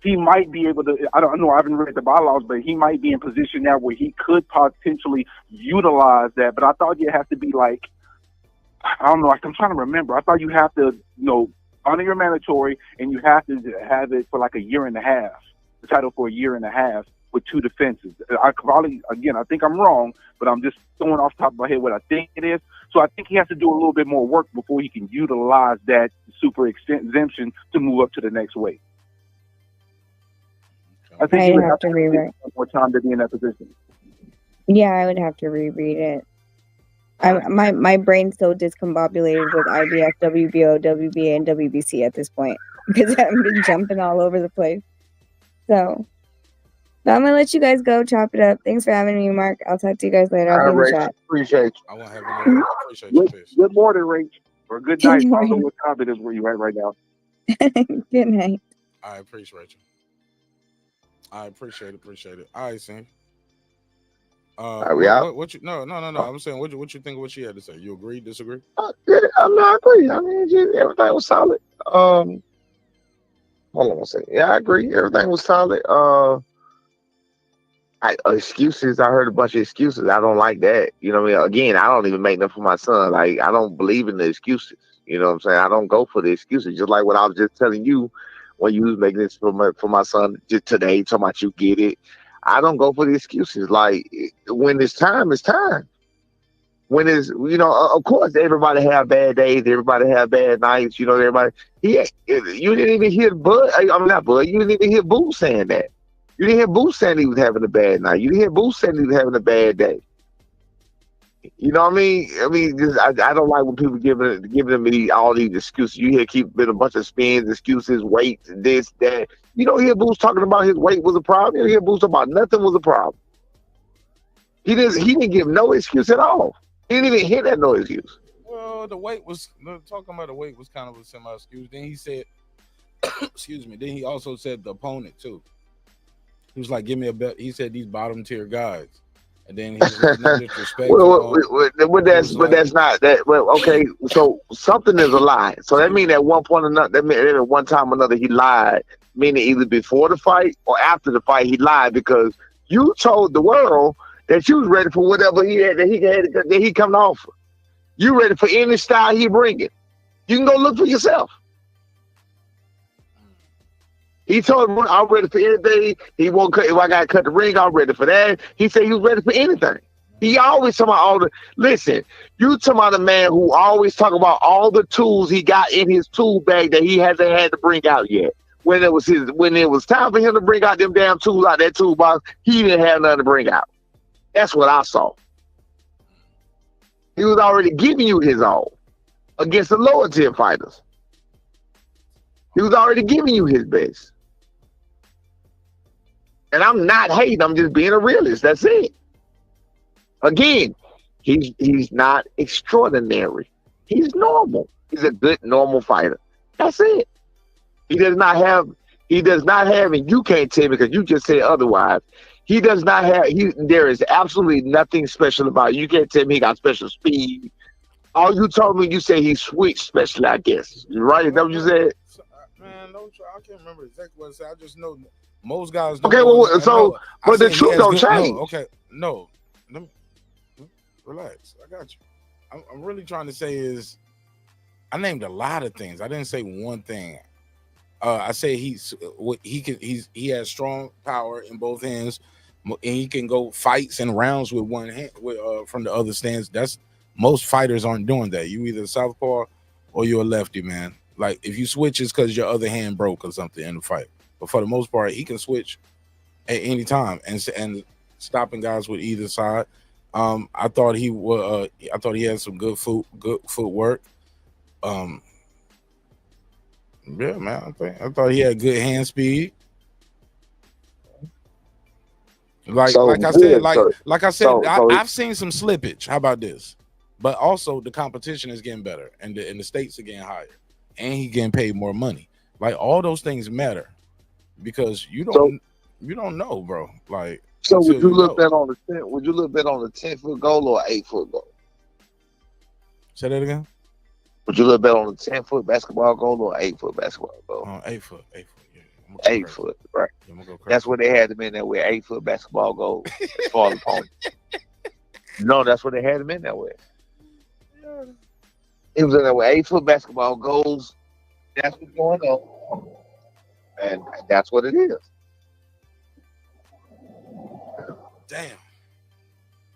he might be able to. I don't know. I haven't read the bylaws, but he might be in position now where he could potentially utilize that. But I thought you have to be like, I don't know. I'm trying to remember. I thought you have to, honor your mandatory, and you have to have it for like a year and a half. The title for a year and a half with 2 defenses. I think I'm wrong, but I'm just throwing off the top of my head what I think it is. So I think he has to do a little bit more work before he can utilize that super exemption to move up to the next weight. I think he would have to reread more time to be in that position. Yeah, I would have to reread it. My brain's so discombobulated with IBF, WBO, WBA, and WBC at this point because I've been jumping all over the place. So I'm gonna let you guys go chop it up. Thanks for having me, Mark. I'll talk to you guys later. I'll be in the chat. Appreciate you. I won't have any. Appreciate you. Good morning, Rach, or good night. I don't know what time it is where you at right now. Good night. I appreciate you. I appreciate it. All right, Sam. We out? What you? No. I'm saying, what you think of what she had to say? You agree? Disagree? Yeah, I agree. I mean, everything was solid. Hold on a second. Yeah, I agree. Everything was solid. Excuses. I heard a bunch of excuses. I don't like that. You know what I mean? Again, I don't even make them for my son. Like, I don't believe in the excuses. You know what I'm saying? I don't go for the excuses. Just like what I was just telling you when you was making this for my son just today, talking about you get it. I don't go for the excuses. Like, when it's time, it's time. When it's, of course, everybody have bad days. Everybody have bad nights. Everybody. You didn't even hear Bud. Not Bud. You didn't even hear Boo saying that. You didn't hear Boo saying he was having a bad night. You didn't hear Boo saying he was having a bad day. You know what I mean? I don't like when people giving them all these excuses. You hear keeping a bunch of spins, excuses, weight, this, that. You don't hear Boo's talking about his weight was a problem. You don't hear Boo's talking about nothing was a problem. He didn't give no excuse at all. He didn't even hear that no excuse. Well, talking about the weight was kind of a semi-excuse. Then he said, excuse me. Then he also said the opponent too. He was like, "Give me a bet." He said these bottom tier guys. And then he was no disrespect. That's not that. Well, okay, so something is a lie. So that means at one point or another, that means at one time or another he lied. Meaning either before the fight or after the fight he lied because you told the world that you was ready for whatever he had that he come to offer. You ready for any style he bring it. You can go look for yourself. He told him, I'm ready for anything. He won't cut. If I got to cut the ring, I'm ready for that. He said he was ready for anything. He always talking about listen, you talking about a man who always talk about all the tools he got in his tool bag that he hasn't had to bring out yet. When it was time for him to bring out them damn tools out that toolbox, he didn't have nothing to bring out. That's what I saw. He was already giving you his all against the lower tier fighters. He was already giving you his best. And I'm not hating, I'm just being a realist. That's it. Again, he's not extraordinary. He's normal. He's a good normal fighter. That's it. He does not have, and you can't tell me because you just said otherwise. He does not have, there is absolutely nothing special about it. You can't tell me he got special speed. All you told me, you said he switched special, I guess. Right? Is that what you said? Man, don't try. I can't remember exactly what I said. I just know most guys. Okay, well, so, but the truth don't change. No, okay, no. Let me, relax. I got you. I'm really trying to say is, I named a lot of things. I didn't say one thing. I say he has strong power in both hands, and he can go fights and rounds with one hand from the other stance. That's most fighters aren't doing that. You either southpaw or you're a lefty, man. Like if you switch, it's because your other hand broke or something in the fight. But for the most part, he can switch at any time and stopping guys with either side. I thought he had some good footwork. Yeah, man. I thought he had good hand speed. Like I said, I've seen some slippage. How about this? But also the competition is getting better, and the stakes are getting higher, and he getting paid more money. Like all those things matter because you don't know, bro. Like so, would you look bet on the 10-foot goal or 8-foot goal? Say that again. Would you look bet on the 10-foot basketball goal or 8-foot basketball goal? 8 foot. Yeah. 8 foot, right? That's what they had him in there with, 8-foot basketball goal for the opponent. No, that's what they had him in there with. He was in there with 8-foot basketball goals. That's what's going on, and that's what it is. Damn.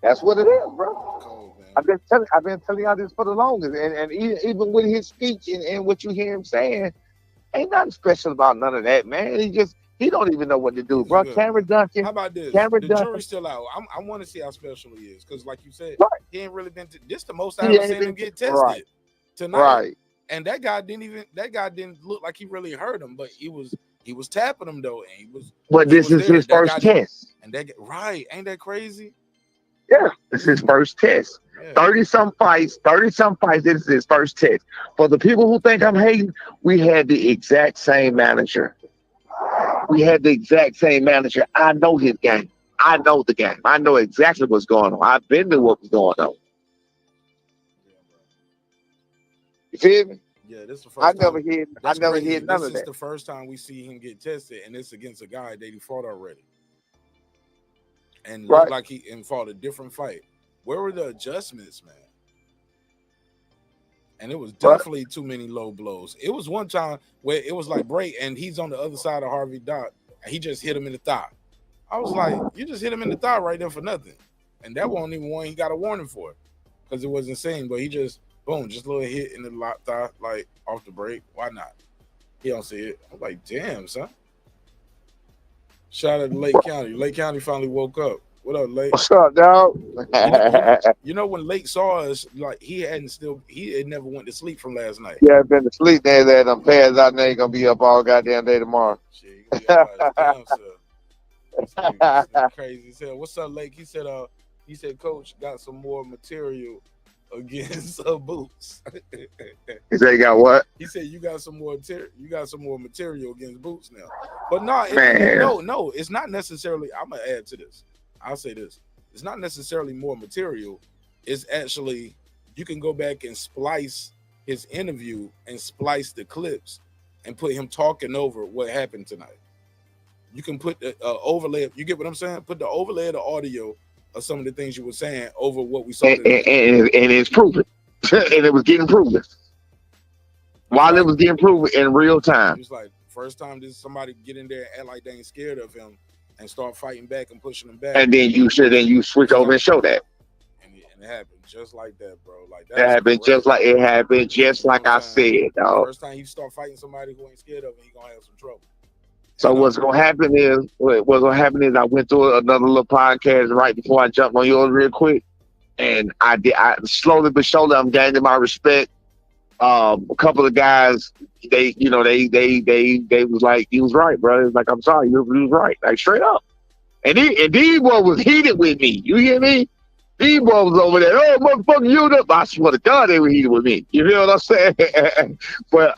That's what it is, bro. Cold, I've been telling y'all this for the longest, and even with his speech and what you hear him saying, ain't nothing special about none of that, man. He don't even know what to do, bro. Cameron Duncan. How about this? Cameron the jury's still out. I want to see how special he is, because like you said, he ain't really been. This the most I've ever seen him get tested tonight. Right. And that guy didn't look like he really hurt him, but he was tapping him though, and he was. But this is his first test. And right, ain't that crazy? Yeah, this is his first test. 30-some fights. This is his first test. For the people who think I'm hating, we had the exact same manager. I know his game. I know the game. I know exactly what's going on. I've been to what was going on. You feel me? Yeah, this is the first time. I never heard none of that. This is the first time we see him get tested, and it's against a guy that he fought already. And looked like he fought a different fight. Where were the adjustments, man? And it was definitely too many low blows. It was one time where it was like break, and he's on the other side of Harvey Dot, and he just hit him in the thigh. I was like, you just hit him in the thigh right there for nothing. And that wasn't even one he got a warning for, because it was insane. But he just, boom, just a little hit in the thigh, like off the break. Why not? He don't see it. I'm like, damn, son. Shout out to Lake County. Lake County finally woke up. What up, Lake? What's up, dog? You know when Lake saw us, like he had never went to sleep from last night. Yeah, I've been to sleep there. That them pads out there ain't gonna be up all goddamn day tomorrow. Shit, you gonna be damn, crazy as hell. What's up, Lake? He said, Coach got some more material against Boots. He said, "You got what?" He said, "You got some more. You got some more material against Boots now." But no, it's not necessarily. I'm gonna add to this. I'll say this. It's not necessarily more material. It's actually, you can go back and splice his interview and splice the clips and put him talking over what happened tonight. You can put the overlay. You get what I'm saying? Put the overlay of the audio of some of the things you were saying over what we saw today. And it's proven. And it was getting proven. While it was getting proven in real time. It's like, first time did somebody get in there and act like they ain't scared of him and start fighting back and pushing him back. And then you switch over and show that. And it happened just like that, bro. Like that happened just like I said, dog. First time you start fighting somebody who ain't scared of him, he gonna have some trouble. So what's gonna happen is I went through another little podcast right before I jumped on yours real quick, and I slowly but surely I'm gaining my respect. A couple of guys, they was like, he was right, bro. It's like, I'm sorry, he was right, like straight up. And he was heated with me. You hear me? These boys was over there. Oh, motherfucker, you up. I swear to God, they were heated with me. You feel what I'm saying? But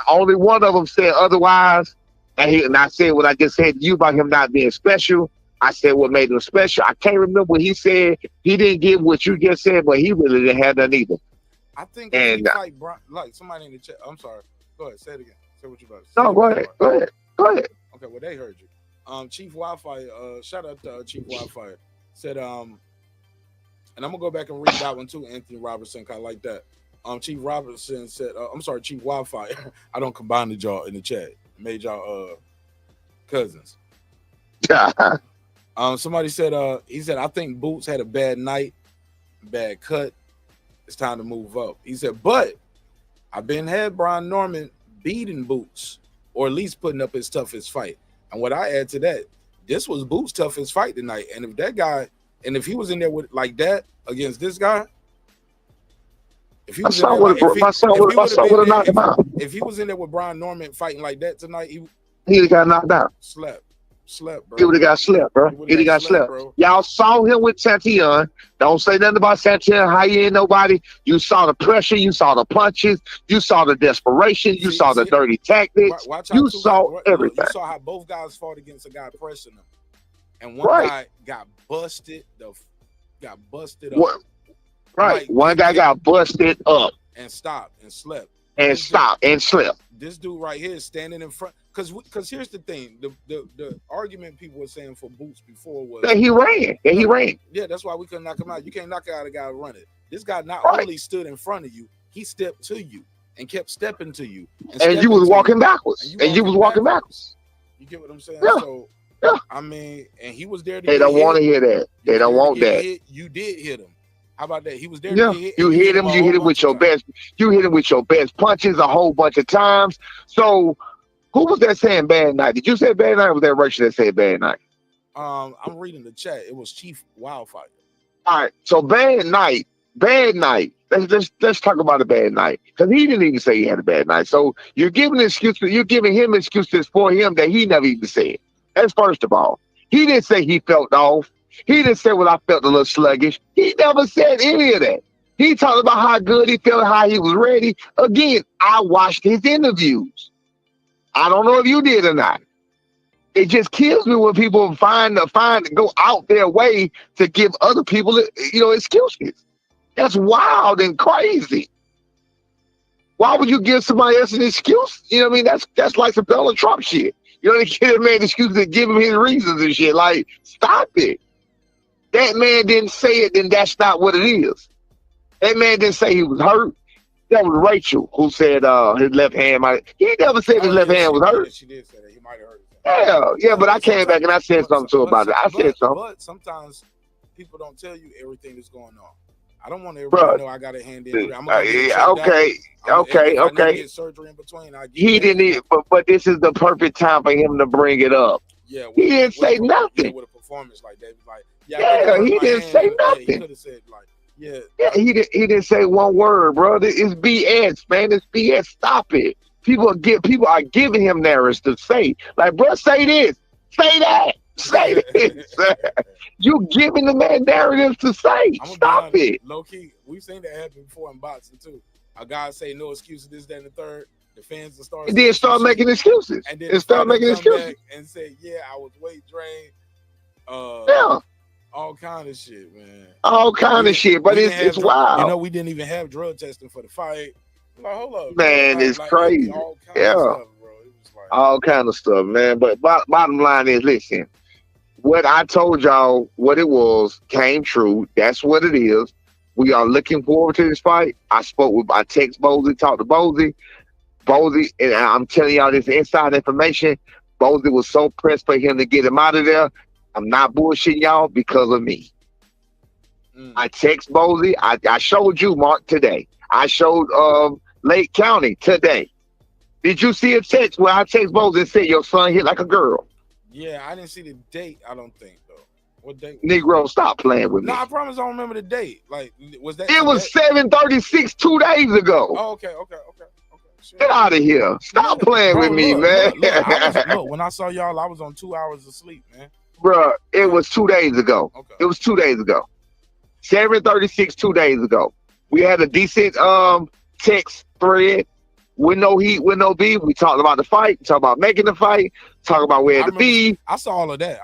only one of them said otherwise. And I said what I just said to you about him not being special. I said what made him special. I can't remember what he said. He didn't give what you just said, but he really didn't have that either. I think if he fight like somebody in the chat. I'm sorry. Go ahead. Say it again. Say what you about to say. No, go ahead. Okay, well they heard you. Chief Wildfire. Shout out to Chief Wildfire. Said and I'm gonna go back and read that one too. Anthony Robertson, kind of like that. Chief Robertson said, I'm sorry, Chief Wildfire. I don't combine the y'all in the chat. Made y'all cousins. Somebody said, he said, I think Boots had a bad night, bad cut. It's time to move up. He said, but I've been had Brian Norman beating Boots, or at least putting up his toughest fight. And what I add to that, this was Boots' toughest fight tonight. And if that guy, and if he was in there with like that against this guy, if he was if he was in there with Brian Norman fighting like that tonight, he got knocked out. Slept, bro. He would have got slept, bro. He would have got slept. Bro. Y'all saw him with Chukhadzhyan. Don't say nothing about Chukhadzhyan. How you ain't nobody? You saw the pressure. You saw the punches. You saw the desperation. You saw the dirty tactics. You saw everything. You saw how both guys fought against a guy pressing them, and one guy got busted. Got busted up. Right. Like, one guy got busted up and stopped and slept. This dude right here is standing in front. Because here's the thing. The argument people were saying for Boots before was that he ran. Yeah, that's why we couldn't knock him out. You can't knock out a guy running. This guy not only stood in front of you, he stepped to you and kept stepping to you. And you was walking backwards. And you was walking backwards. You get what I'm saying? Yeah. So I mean, and he was there to They don't want to hear that. They don't want that. You did hit him. How about that? He was there. Yeah, you hit him. You hit him with your best. You hit him with your best punches a whole bunch of times. So, who was that saying bad night? Did you say bad night? Or was that Rachel that said bad night? I'm reading the chat. It was Chief Wildfire. All right. So bad night. Let's talk about a bad night, because he didn't even say he had a bad night. So you're giving excuses. You're giving him excuses for him that he never even said. That's first of all. He didn't say he felt off. He didn't say, well, I felt a little sluggish. He never said any of that. He talked about how good he felt, how he was ready. Again, I watched his interviews. I don't know if you did or not. It just kills me when people go out their way to give other people, excuses. That's wild and crazy. Why would you give somebody else an excuse? You know what I mean? That's like some Donald Trump shit. You know, they give a man excuses and give him his reasons and shit. Like, stop it. That man didn't say it, then that's not what it is. That man didn't say he was hurt. That was Rachel who said his left hand he never said his left hand was hurt. She did say that. He might have hurt Yeah, but I came back and I said something to her about it. I said something. But sometimes people don't tell you everything that's going on. I don't want everybody to know I got a hand injury. Okay. Get surgery in between. He didn't even, but this is the perfect time for him to bring it up. Yeah, he didn't say nothing. With a performance like that, like he didn't say nothing. He could have said he didn't say one word, bro. It's BS, man. It's BS. Stop it. People are giving him narratives to say, like, bro, say this, say that, say this. You giving the man narratives to say. Stop it. Low key, we've seen that happen before in boxing too. A guy say no excuses, this, that, and the third. The fans will start. And then start making excuses. And then start making excuses. And say, yeah, I was weight drained. All kind of shit, man. All kind of shit, but it's wild. You know, we didn't even have drug testing for the fight. Like, hold up, man, it's crazy. All kind of stuff, man. But bottom line is, listen, what I told y'all, what it was, came true. That's what it is. We are looking forward to this fight. I text Bozy, talked to Bozy, and I'm telling y'all this inside information. Bozy was so pressed for him to get him out of there. I'm not bullshitting y'all because of me. I text Bozy. I showed you, Mark, today. I showed Lake County today. Did you see a text where I text Bozy and said your son hit like a girl? Yeah, I didn't see the date, I don't think, though. What date? Negro, stop playing with me. No, I promise I don't remember the date. Like, was that? It was 7:36 2 days ago. Oh, okay. Sure. Get out of here. Stop playing with me, man. Look, when I saw y'all, I was on 2 hours of sleep, man. Bruh, it was 2 days ago. Okay. It was 2 days ago. 7:36 2 days ago. We had a decent text thread with no heat, with no beef. We talked about the fight, talked about making the fight, talked about where to be. I saw all of that.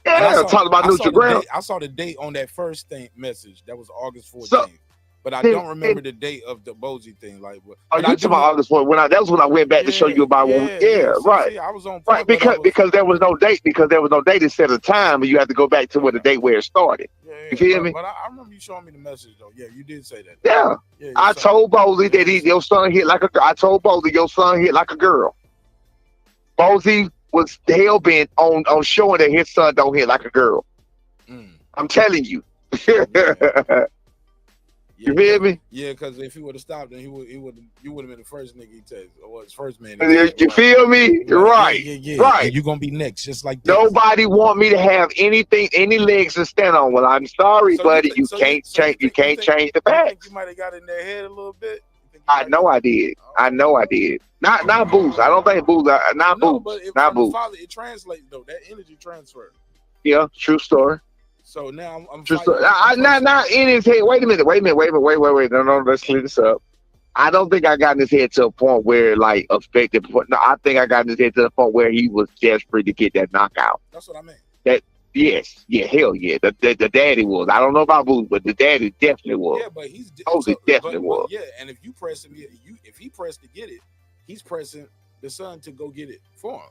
Yeah, talked about neutral ground. I saw the date on that first message. That was August 14th. But I don't remember the date of the Bozy thing. Like, oh, you talking about August 14th? That was when I went back to show you about right. See, I was on point, because there was no date. Because there was no date instead of time, and you had to go back to where the date where it started. You feel me? But I remember you showing me the message though. Yeah, you did say that. Yeah. I told Bozy that your son hit like a girl. I told Bozy your son hit like a girl. Bozy was hell bent on showing that his son don't hit like a girl. I'm telling you. You feel me? Yeah, because if he would have stopped, then you would have been the first nigga he texted, or his first man. You feel me? Right. Right. And you're gonna be next, just like this. Nobody want me to have any legs to stand on. Well, I'm sorry, buddy. You can't change the facts. You might have got in their head a little bit. I know I did. Not Boots. I don't think Boots. Not Boots. Not Boots. It translates though. That energy transfer. Yeah, true story. So now I'm not in his head. Wait a minute. No, let's clear this up. I don't think I got in his head to a point where like affected. No, I think I got in his head to the point where he was desperate to get that knockout. That's what I mean. Hell yeah. The daddy was. I don't know about Boots, but the daddy definitely was. Yeah, but he's definitely was. Yeah, and if you press him, if he pressed to get it, he's pressing the son to go get it for him.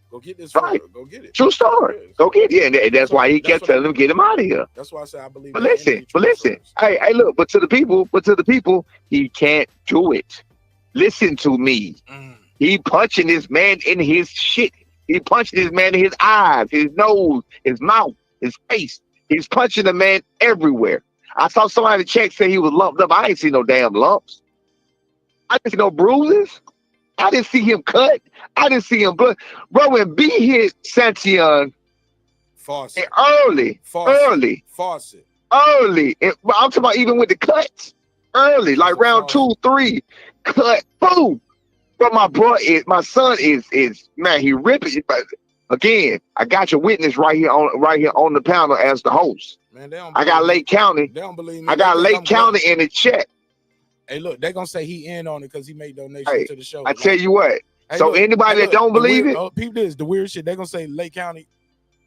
Go get this. Right. Go get it. True story. Go get it. Yeah, and that's why he kept telling him get him out of here. That's why I say I believe. But listen. Hey, look. But to the people, he can't do it. Listen to me. He punching this man in his shit. He punching this man in his eyes, his nose, his mouth, his face. He's punching the man everywhere. I saw somebody check say he was lumped up. I ain't see no damn lumps. I didn't see no bruises. I didn't see him cut. I didn't see him blood. Bro, when B hit Chukhadzhyan early. I'm talking about even with the cuts early, like round 2, 3, cut, boom. But my son is man, he ripping. But again, I got your witness right here on the panel as the host. Man, I got Lake County. They don't believe me. I got Lake County in the chat. Hey, look, they're gonna say he in on it because he made donations to the show. I tell you what. Hey, so anybody that don't believe it, people, this the weird shit. They're gonna say Lake County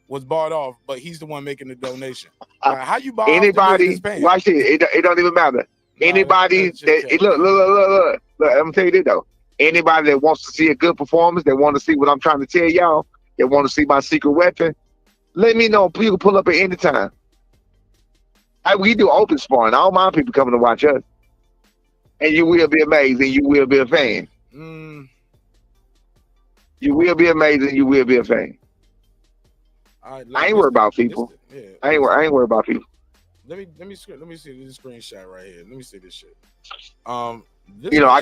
was bought off, but he's the one making the donation. How you buy anybody? Watch it. It don't even matter. Anybody that look. I'm gonna tell you this though. Anybody that wants to see a good performance, that want to see what I'm trying to tell y'all, that want to see my secret weapon, let me know. You can pull up at any time. We do open sparring. I don't mind people coming to watch us. And you will be amazed and you will be a fan. You will be amazed and you will be a fan. I ain't worried about people. I ain't worried about people. Let me see this screenshot right here. Let me see this shit. I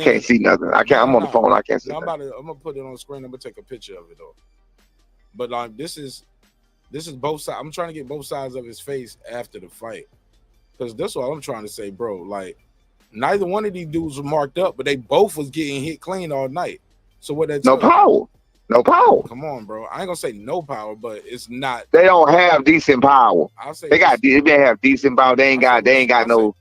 can't see nothing. I'm on the phone. I can't see nothing. I'm gonna put it on the screen. I'm gonna take a picture of it though. But this is both sides. I'm trying to get both sides of his face after the fight. Because that's what I'm trying to say, bro. Like, neither one of these dudes was marked up, but they both was getting hit clean all night. So what that no power. Come on, bro. I ain't gonna say no power, but it's not. They don't have decent power. They have decent power. They ain't got no.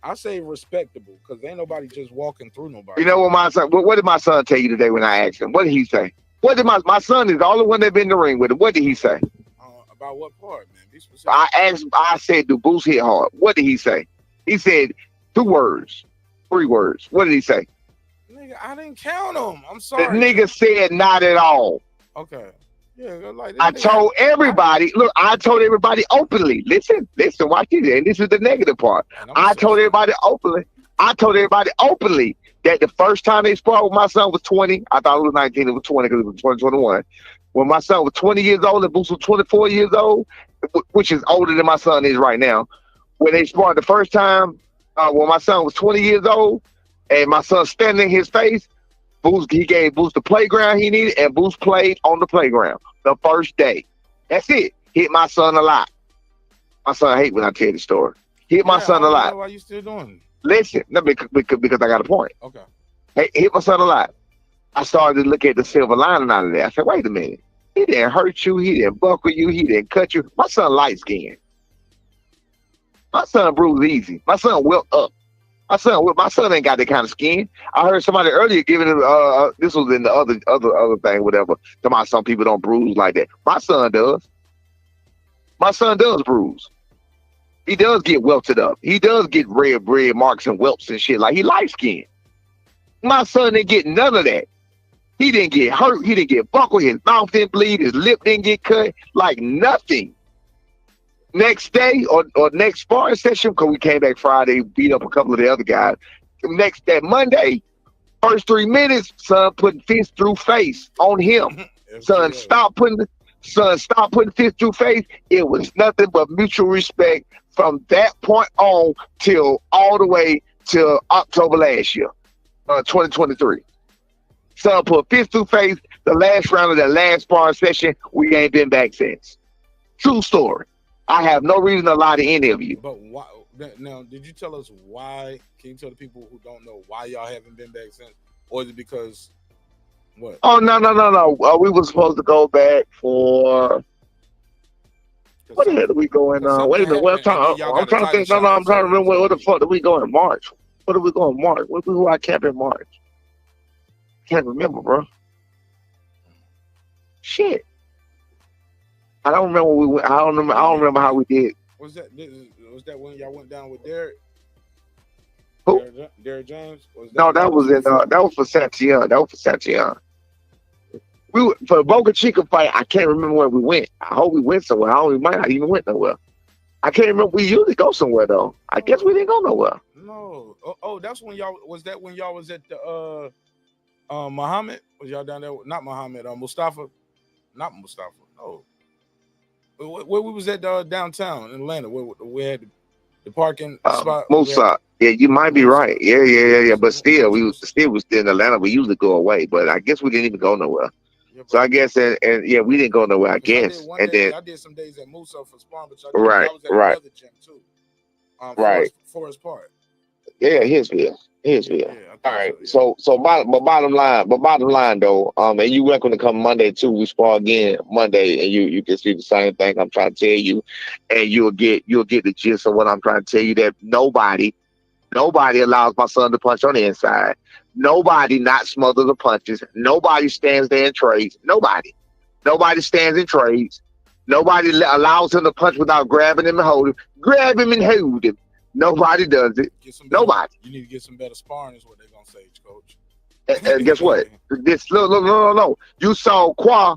I say respectable because ain't nobody just walking through nobody. You know what my son? What did my son tell you today when I asked him? What did he say? What did my son is the only one that been in the ring with him? What did he say? About what part, man? Be specific. I said, do Boots hit hard? What did he say? He said 2 words, 3 words. What did he say? Nigga, I didn't count them. I'm sorry. The nigga said not at all. Okay. Yeah, like I told everybody, I told everybody openly. Listen, watch it. And this is the negative part. I told everybody openly that the first time they sparred with my son was 20. I thought it was 19. It was 20 because it was 2021. When my son was 20 years old and Boots was 24 years old, which is older than my son is right now. When they sparred the first time, when my son was 20 years old and my son standing in his face, he gave Boots the playground he needed, and Boots played on the playground the first day. That's it. Hit my son a lot. My son hate when I tell the story. Hit my son a lot. Why you still doing? Listen, no, because I got a point. Okay. Hey, hit my son a lot. I started to look at the silver lining out of that. I said, wait a minute. He didn't hurt you. He didn't buckle you. He didn't cut you. My son light skinned. My son bruised easy. My son wilt up. My son ain't got that kind of skin. I heard somebody earlier giving him this was in the other thing, whatever. About some people don't bruise like that. My son does. My son does bruise. He does get welted up. He does get red marks and whelps and shit. Like he light skinned. My son didn't get none of that. He didn't get hurt. He didn't get buckled. His mouth didn't bleed. His lip didn't get cut. Like nothing. Next day or next sparring session, because we came back Friday, beat up a couple of the other guys. That Monday, first 3 minutes, son putting fist through face on him. Son, stop putting fist through face. It was nothing but mutual respect from that point on till all the way till October last year, 2023. Son put fist through face. The last round of that last sparring session, we ain't been back since. True story. I have no reason to lie to any of you. But why? Now, did you tell us why? Can you tell the people who don't know why y'all haven't been back since? Or is it because what? Oh, no. We were supposed to go back for... What the hell are we going on? Wait a minute. I'm trying to think. No, I'm trying to remember where the fuck did we go in March? What did we go in March? Where did I camp in March? Can't remember, bro. Shit. I don't remember we went. I don't remember how we did. Was that when y'all went down with Derek? Who? Derek James? That was for Chukhadzhyan. For the Boca Chica fight, I can't remember where we went. I hope we went somewhere. We might not even went nowhere. I can't remember. We usually go somewhere though. I guess we didn't go nowhere. No. Oh, that's when y'all was that when y'all was at the Muhammad? Was y'all down there? Not Muhammad. Mustafa. Not Mustafa. No. Where we was at downtown in Atlanta, where we had the parking spot. Musa. Yeah, you might be right. Yeah. But still, we was still in Atlanta. We usually go away, but I guess we didn't even go nowhere. Yeah, so I guess and yeah, we didn't go nowhere. I guess. I did some days at Musa for sparring, but I was at another gym too. Forest Park. Yeah, Hillsville. All right. So bottom line though, and you welcome to come Monday too. We spar again Monday, and you can see the same thing I'm trying to tell you, and you'll get the gist of what I'm trying to tell you. That nobody allows my son to punch on the inside. Nobody not smother the punches. Nobody stands there and trades. Nobody stands and trades. Nobody allows him to punch without grabbing him and holding him. Grab him and hold him. Nobody does it. Nobody. You need to get some better sparring, is what they're gonna say, Coach. And guess what? No. You saw Qua.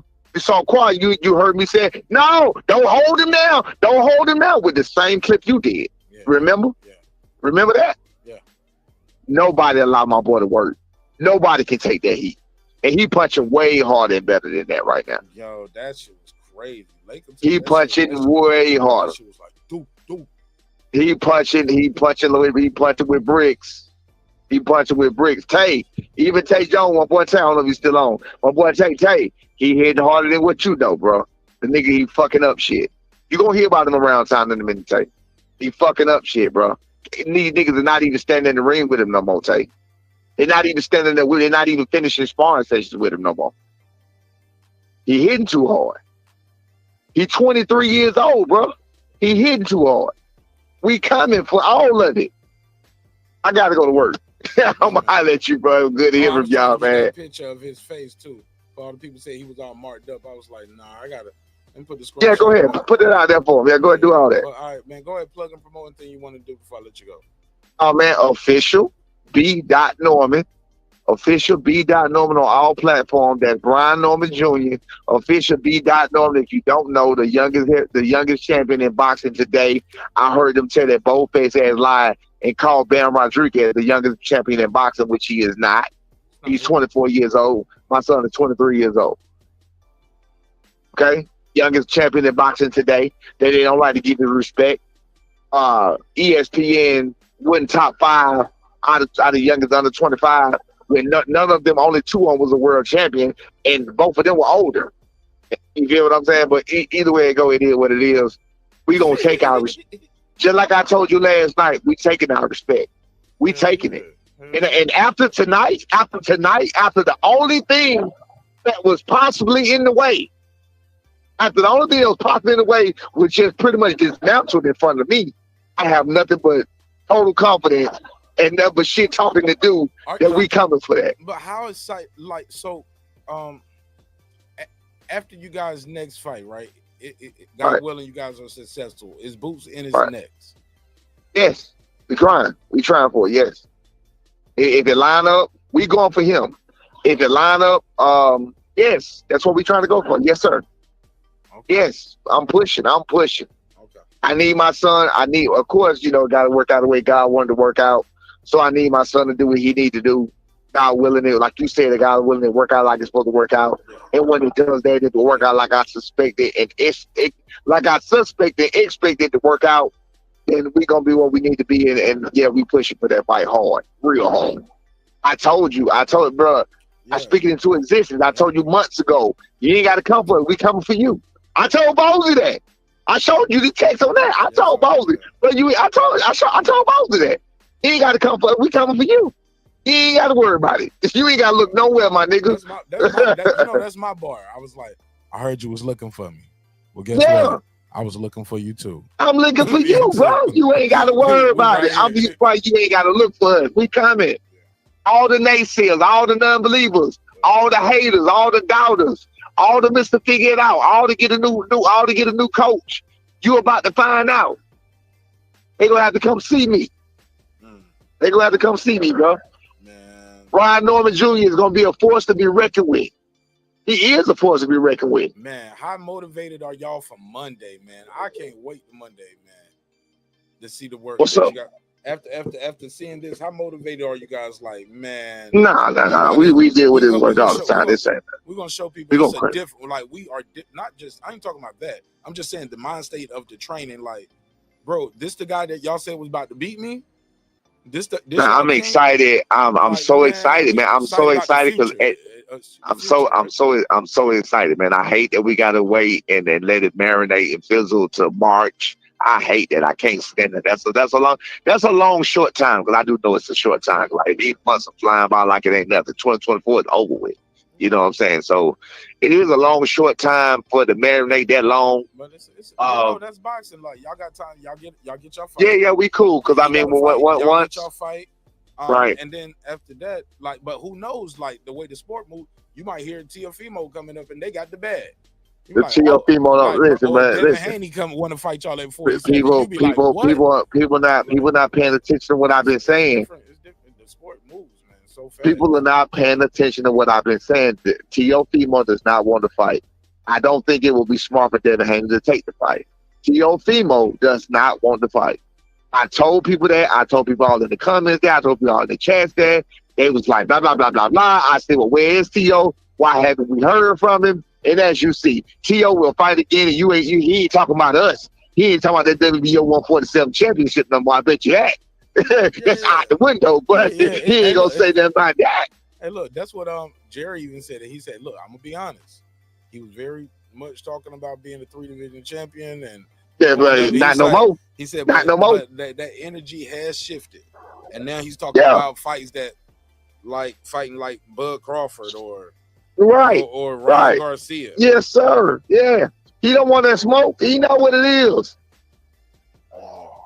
You heard me say, no, don't hold him down. Don't hold him down with the same clip you did. Yeah. Remember? Yeah. Remember that? Yeah. Nobody allowed my boy to work. Nobody can take that heat. And he punching way harder and better than that right now. Yo, that shit was crazy. He punching way harder. That shit was like, doop. He punching with bricks. Tay, even Tay Jones, my boy Tay, I don't know if he's still on. My boy Tay, he hitting harder than what you know, bro. The nigga, he fucking up shit. You gonna hear about him around town in a minute, Tay. He fucking up shit, bro. These niggas are not even standing in the ring with him no more, Tay. They're not even standing there with him. They're not even finishing sparring sessions with him no more. He hitting too hard. He 23 years old, bro. He hitting too hard. We coming for all of it. I gotta go to work. I'm gonna holler at you, bro. Good to hear from y'all, man. A picture of his face too. For all the people say he was all marked up, I was like, nah, let me put the screenshot. Yeah, go ahead. Put it out there for me. Yeah, go ahead, do all that. Well, all right, man. Go ahead, plug and promote anything you want to do before I let you go. Oh man, official B.Norman. Official B.Norman on all platforms. That's Brian Norman Jr. Official B.Norman. If you don't know, the youngest champion in boxing today. I heard them tell that boldface ass lie and call Bam Rodriguez the youngest champion in boxing, which he is not. He's 24 years old. My son is 23 years old. Okay? Youngest champion in boxing today. They don't like to give him respect. ESPN went top 5 out of youngest under 25. When none of them, only 2 of them was a world champion, and both of them were older. You get what I'm saying? But either way it go, it is what it is. We gonna take our respect. Just like I told you last night, we taking our respect. We taking it. And after tonight, after the only thing that was possibly in the way, was just pretty much dismantled in front of me, I have nothing but total confidence and nothing but shit talking to do that we coming for that. But how is like so? After you guys' next fight, right? God willing, you guys are successful. Is Boots Ennis next? Yes, we trying. We trying for it. Yes. If it line up, we going for him. If it line up, yes, that's what we trying to go for. Yes, sir. Okay. Yes, I'm pushing. Okay. I need my son. Of course, got to work out the way God wanted to work out. So I need my son to do what he need to do. God willing it, like you said, God willing it work out like it's supposed to work out. And when it does that, it will work out like I suspected and expected to work out, then we gonna be what we need to be. And yeah, we pushing for that fight hard, real hard. I told bro, I speak it into existence. I told you months ago, you ain't got to come for it. We coming for you. I told Bosley that. I showed you the text on that. I told Bosley, but I told Bosley that. You ain't got to come for it. We coming for you. You ain't got to worry about it. You ain't got to look nowhere, my nigga. That's my bar. I was like, I heard you was looking for me. Well, guess what? I was looking for you too. I'm looking for you, bro. You ain't got to worry about it. I'm just right. You ain't got to look for us. We coming. All the naysayers, all the non-believers, all the haters, all the doubters, all the Mr. Figure It Out, all to get a new coach. You about to find out. They gonna have to come see me. They gonna have to come see me, bro. Brian Norman Jr. is gonna be a force to be reckoned with. He is a force to be reckoned with. Man, how motivated are y'all for Monday, man? I can't wait for Monday, man, to see the work. What's up? You got. After seeing this, how motivated are you guys? Like, man, nah. We deal with this work all the time. We're gonna show people it's a different. Like, we are not just. I ain't talking about that. I'm just saying the mind state of the training. Like, bro, this the guy that y'all said was about to beat me. I'm excited. I'm so excited, man. I'm so excited because I'm so excited, man. I hate that we gotta wait and then let it marinate and fizzle to March. I hate that. I can't stand it. That's a long short time, because I do know it's a short time. Like, these months are flying by like it ain't nothing. 2024 is over with. You know what I'm saying? So it is a long short time for the marinate that long. But it's that's boxing. Like, y'all got time. Y'all get your fight. Yeah, we cool. Because I mean, once y'all fight, right, and then after that, like, but who knows? Like, the way the sport moves, you might hear Teofimo coming up, and they got the bad. The Teofimo, listen, man. Listen, Haney want to fight y'all at 40. People not paying attention to what I've been saying. It's different. The sport moves, man, so fast. People are not paying attention to what I've been saying. Teofimo does not want to fight. I don't think it will be smart for Devin Haney to take the fight. Teofimo does not want to fight. I told people that. I told people all in the comments there. I told people all in the chats there. They was like, blah, blah, blah, blah, blah. I said, well, where is Teo? Why haven't we heard from him? And as you see, Teo will fight again, and he ain't talking about us. He ain't talking about that WBO 147 championship no more. I bet you that. That's out the window, but he ain't gonna say nothing about that. Hey, look, that's what Jerry even said. He said, look, I'm gonna be honest. He was very much talking about being a 3-division champion, and but not no more. He said, not no more. That energy has shifted, and now he's talking about fights that, like fighting like Bud Crawford or Ryan Garcia. Yes, sir. Yeah, he don't want that smoke. He know what it is.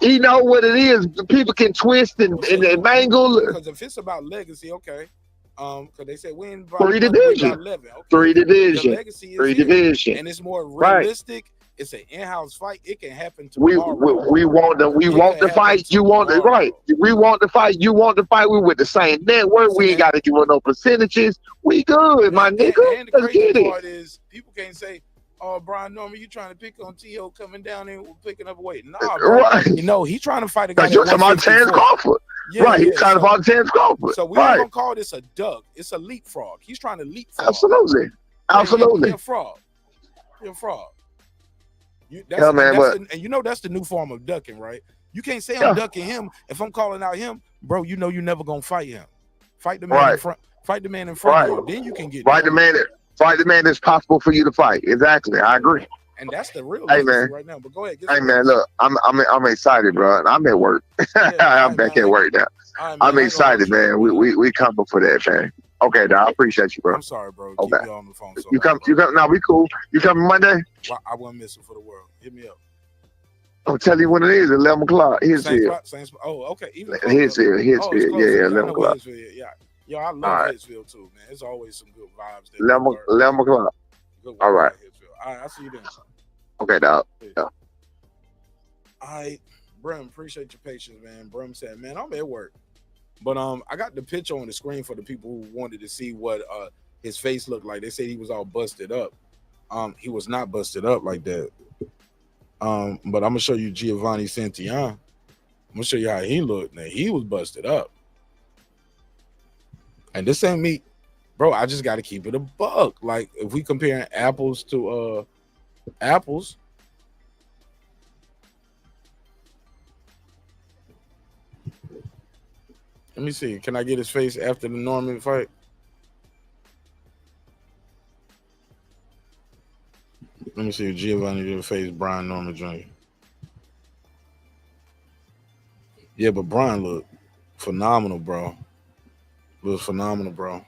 He know what it is. People can twist and mangle. Because if it's about legacy, okay. Because they said we in 3-division. 3-division. Three division. And it's more realistic. Right. It's an in-house fight. It can happen tomorrow. We want the fight. You want it, right? We want the fight. You want the fight. We with the same network. We ain't got to give no percentages. We good, my nigga. And the crazy part is people can't say, "Oh, Brian Norman, you trying to pick on T.O. coming down and picking up weight?" Nah, bro. Right. You know, he's trying to fight a guy. You're talking about Terence Crawford. Yeah, right, he's trying to fight Terence Crawford. So we ain't gonna call this a duck. It's a leapfrog. He's trying to leapfrog. Absolutely. You're a fraud. You're a fraud. And you know that's the new form of ducking, right? You can't say I'm ducking him if I'm calling out him, bro. You know you're never gonna fight him. Fight the man in front. Fight the man in front of you. Then you can get fight the man that's possible for you to fight. Exactly, I agree. And that's the real man right now. But go ahead. Hey man, look, I'm excited, bro. And I'm at work. I'm back at work now. Right, I'm excited, man. We coming for that, man. Okay, dog, I appreciate you, bro. I'm sorry, bro. Okay. Keep you on the phone. So you come. Now we cool. You coming Monday? I wouldn't miss it for the world. Hit me up. I'm telling you when it is. 11 o'clock. Same Hitsville. spot, same spot. Oh, okay. Even closer. Hitsville. Oh, it's Hitsville. closer. Yeah, I 11 know where o'clock. Hitsville is. Yeah. Yo, I love All right. Hitsville too, man. It's always some good vibes there. 11 o'clock. Good All weather right. at Hitsville. All right, I'll see you then. Okay, dog. Yeah. All right, Brim, appreciate your patience, man. Brim said, man, I'm at work. But I got the picture on the screen for the people who wanted to see what his face looked like. They said he was all busted up. He was not busted up like that. But I'm gonna show you Giovanni Santillan. I'm gonna show you how he looked. Now he was busted up. And this ain't me, bro. I just gotta keep it a buck. Like if we comparing apples to apples. Let me see. Can I get his face after the Norman fight? Let me see if Giovanni did face Brian Norman Jr. Yeah, but Brian looked phenomenal, bro. Looked phenomenal, bro.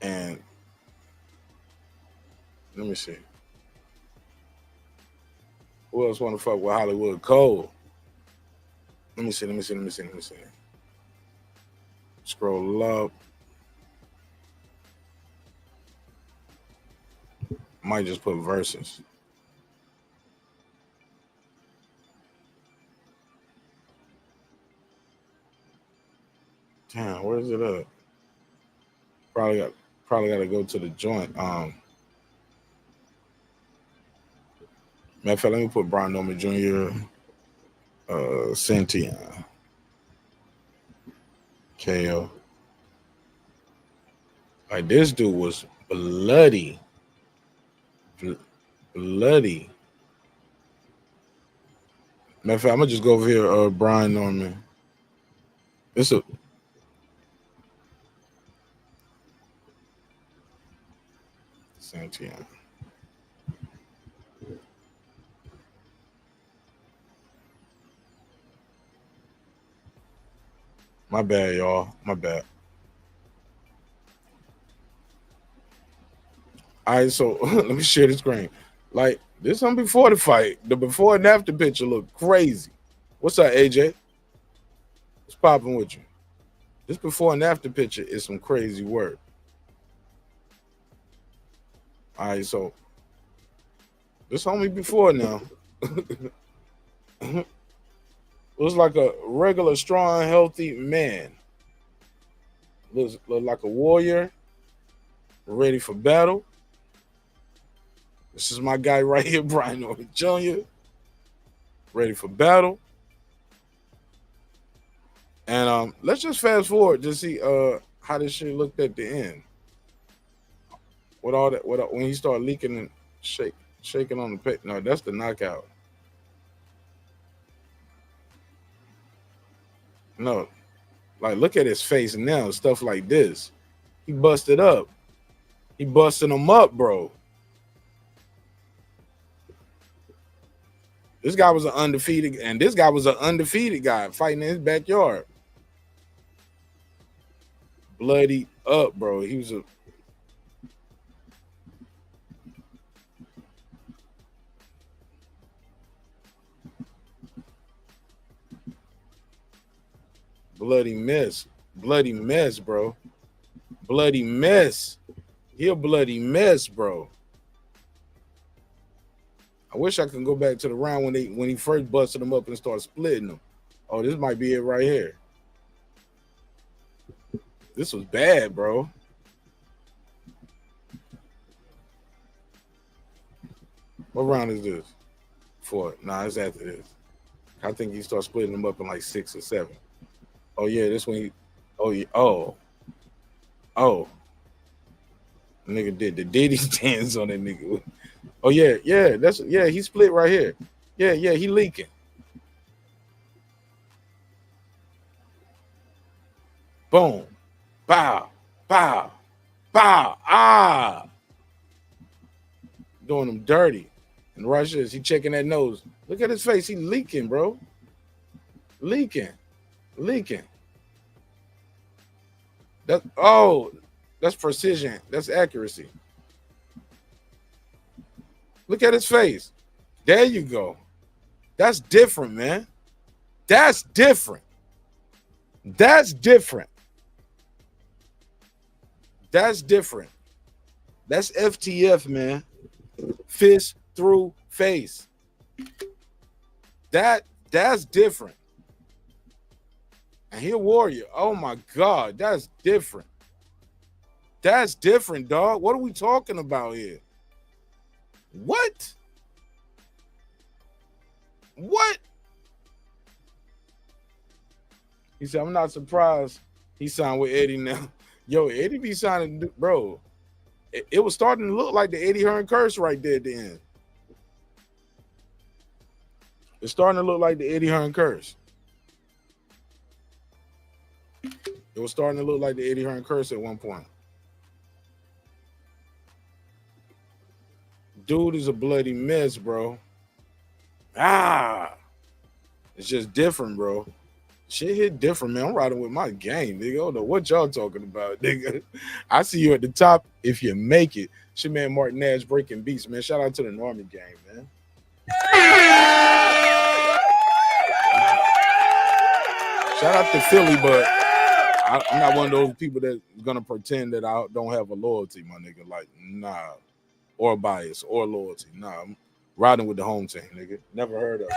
And let me see. Who else want to fuck with Hollywood Cole? Let me see. Scroll up. Might just put verses. Damn, where is it at? Probably got to go to the joint. Matter of fact, let me put Brian Norman Jr. Santillan. KO. Like this dude was bloody. Bloody. Matter of fact, I'm gonna just go over here, Brian Norman. It's a Santillan. My bad, y'all. My bad. All right, so let me share the screen. Like this one before the fight, the before and after picture looked crazy. What's up, AJ? What's popping with you? This before and after picture is some crazy work. All right, so this homie before now looks like a regular, strong, healthy man. Looks like a warrior, ready for battle. This is my guy right here, Brian Norman Jr. Ready for battle. And let's just fast forward to see how this shit looked at the end. With all that, when he started leaking and shaking on the pit. No, that's the knockout. No, like look at his face now. Stuff like this. He busted up. He busting him up, bro. This guy was an undefeated, and this guy was an undefeated guy fighting in his backyard. Bloody up, bro. He was a bloody mess. Bloody mess, bro. Bloody mess. He a bloody mess, bro. I wish I could go back to the round when he first busted him up and started splitting them. Oh, this might be it right here. This was bad, bro. What round is this? 4. Nah, it's after this. I think he started splitting them up in like 6 or 7. Oh yeah, this one. Nigga did the Diddy dance on that nigga. Oh yeah, he split right here. Yeah, he leaking. Boom. Bow. Bow. Bow. Ah. Doing him dirty. And Russia is he checking that nose. Look at his face. He leaking, bro. Leaking. That's precision. That's accuracy. Look at his face. There you go. That's different, man. That's different. That's different. That's different. That's FTF, man. Fist through face. That's different. And he a warrior. Oh my God, that's different. That's different, dog. What are we talking about here? What? What? He said, I'm not surprised he signed with Eddie now. Yo, Eddie be signing, bro. It was starting to look like the Eddie Hearn curse right there at the end. It's starting to look like the Eddie Hearn curse. It was starting to look like the Eddie Hearn curse at one point. Dude is a bloody mess, bro. It's just different, bro. Shit hit different, man. I'm riding with my game, nigga. I don't know what y'all talking about, nigga. I see you at the top if you make it. It's your man Martin Nash breaking beats, man. Shout out to the Normie game, man. Shout out to Philly, but I'm not one of those people that's gonna pretend that I don't have a loyalty, my nigga. Like, nah. Or bias or loyalty. Nah, I'm riding with the home team, nigga. Never heard of it.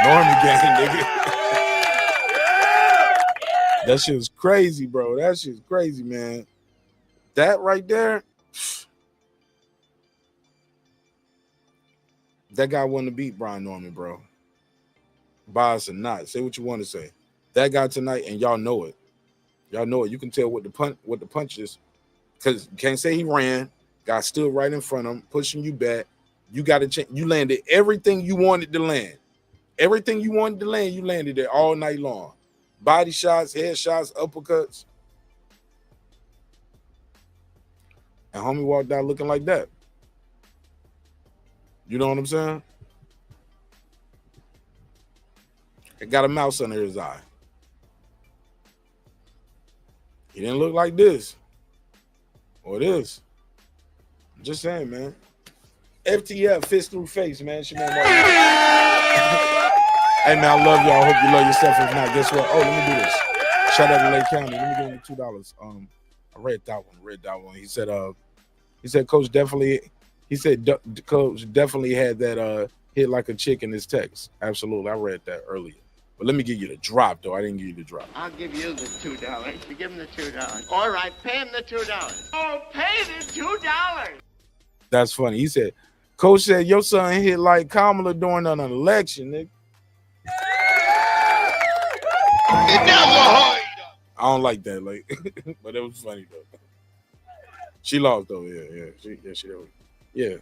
Normie gang, nigga. That shit was crazy, bro. That shit's crazy, man. That right there, that guy won the beat Brian Norman, bro. Bias or not. Say what you want to say. That guy tonight, and y'all know it. Y'all know it. You can tell what the punch is. Because you can't say he ran. Guy stood right in front of him, pushing you back. You got to change. You landed everything you wanted to land. Everything you wanted to land, you landed there all night long. Body shots, head shots, uppercuts. And homie walked out looking like that. You know what I'm saying? He got a mouse under his eye. He didn't look like this. Or this. I'm just saying, man. FTF, fist through face, man. Hey, man, I love y'all. I hope you love yourself. If not, guess what? Oh, let me do this. Shout out to Lake County. Let me give him $2. I read that one. He said Coach definitely had that hit like a chick in his text. Absolutely. I read that earlier. But let me give you the drop, though. I didn't give you the drop. I'll give you the $2. You give him the $2. All right, pay him the $2. Oh, pay the $2. That's funny. He said, Coach said your son hit like Kamala during an election, nigga. I don't like that, like, but it was funny though. She lost though, yeah.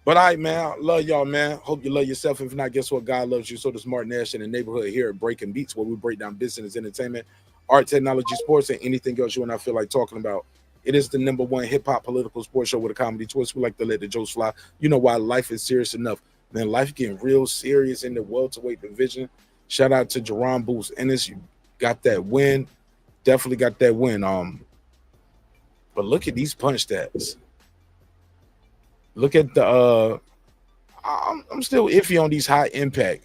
But all right, man, I love y'all, man. Hope you love yourself. If not, guess what? God loves you. So does Martin Nash in the neighborhood here at Breaking Beats, where we break down business, entertainment, art, technology, sports, and anything else you and I feel like talking about. It is the #1 hip-hop political sports show with a comedy twist. We like to let the jokes fly. You know why? Life is serious enough. Man, life getting real serious in the welterweight division. Shout out to Jaron Boots. Ennis, you got that win. Definitely got that win. But look at these punch stats. Look at the I'm still iffy on these high impact.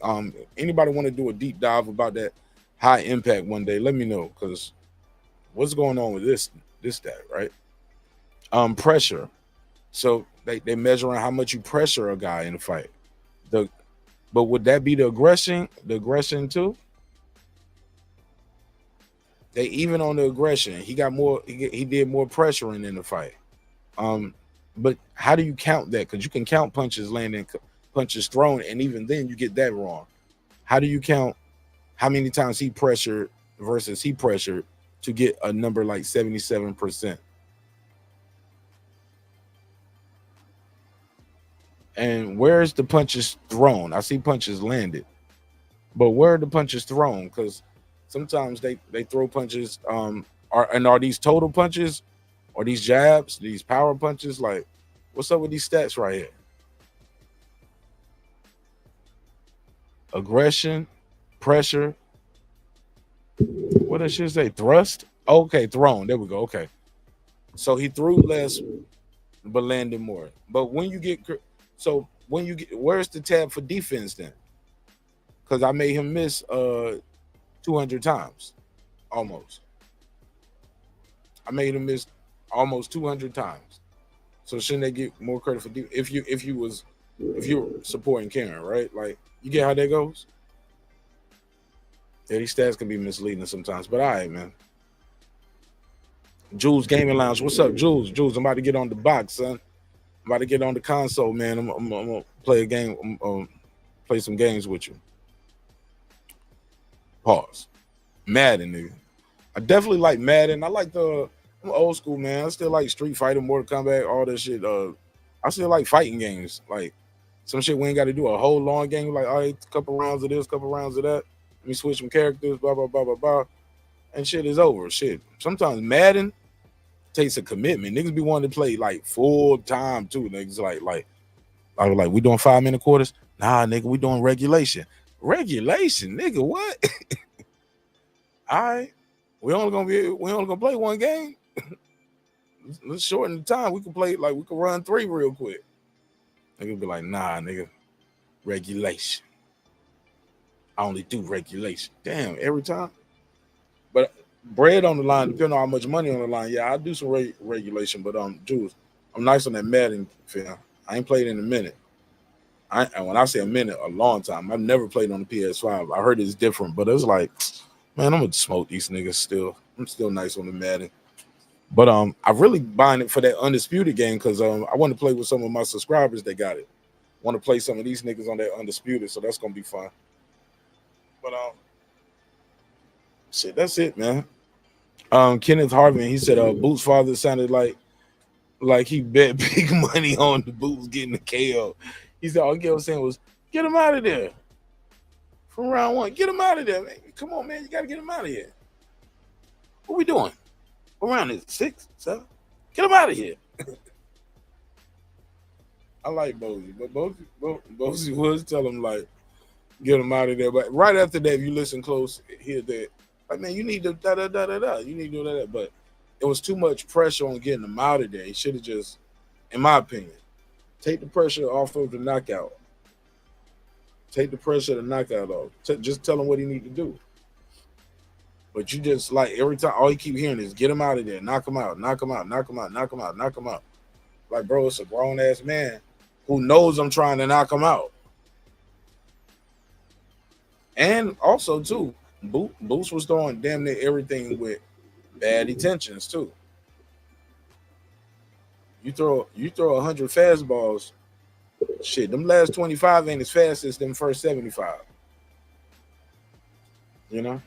Anybody want to do a deep dive about that high impact one day? Let me know, because what's going on with this stat, right? Pressure. So they measuring how much you pressure a guy in a fight. But would that be the aggression? The aggression too? They even on the aggression. He got more. He did more pressuring in the fight. But how do you count that? Because you can count punches landing, punches thrown, and even then you get that wrong. How do you count how many times he pressured versus he pressured to get a number like 77%? And where's the punches thrown? I see punches landed, but where are the punches thrown? Because sometimes they throw punches. Are these total punches? Or these jabs, these power punches? Like, what's up with these stats right here? Aggression, pressure. What does she say? Thrust? Okay, thrown. There we go. Okay. So he threw less but landing more. But when you get where's the tab for defense then? Because I made him miss 200 times, almost. I made him miss almost 200 times. So shouldn't they get more credit for if you're supporting Karen, right? Like, you get how that goes? Yeah, these stats can be misleading sometimes, but all right, man. Jules Gaming Lounge, what's up, Jules? Jules, I'm about to get on the box, son. I'm about to get on the console, man. I'm gonna play a game, play some games with you. Pause. Madden, nigga. I definitely like Madden. I like I'm old school, man. I still like Street Fighter, Mortal Kombat, all that shit. I still like fighting games. Like, some shit we ain't got to do a whole long game. Like, all right, a couple rounds of this, couple rounds of that. Let me switch some characters, blah, blah, blah, blah, blah. And shit is over. Shit. Sometimes Madden takes a commitment. Niggas be wanting to play like full time too. Niggas like we doing 5-minute quarters. Nah, nigga, we doing regulation. Regulation, nigga, what? All right, we only gonna play one game. Let's shorten the time. We can run 3 real quick. Nigga be like, nah, nigga, regulation. I only do regulation. Damn, every time. But bread on the line, depending on how much money on the line. Yeah, I do some regulation, but Jules, I'm nice on that Madden film. I ain't played in a minute. And when I say a minute, a long time. I've never played on the PS5. I heard it's different, but it's like, man, I'm gonna smoke these niggas still. I'm still nice on the Madden. But I really buying it for that Undisputed game because I want to play with some of my subscribers that got it. Want to play some of these niggas on that Undisputed, so that's gonna be fun. But shit, that's it, man. Kenneth Harvin, he said Boots' father sounded like he bet big money on the Boots getting the KO. He said all he was saying was, get him out of there. From round 1, get him out of there, man. Come on, man, you gotta get him out of here. What we doing? What round is it? 6, 7? Get him out of here. I like Bozy, but Bozy was tell him like, get him out of there. But right after that, if you listen close, hear that, like, man, you need to da-da-da-da-da. You need to do that. But it was too much pressure on getting him out of there. He should have just, in my opinion, take the pressure off of the knockout. Take the pressure of the knockout off. Just tell him what he need to do. But you just, like, every time, all you keep hearing is get him out of there, knock him out, knock him out, knock him out, knock him out, knock him out. Like, bro, it's a grown-ass man who knows I'm trying to knock him out. And also, too, Boots was throwing damn near everything with bad intentions, too. You throw 100 fastballs, shit, them last 25 ain't as fast as them first 75. You know?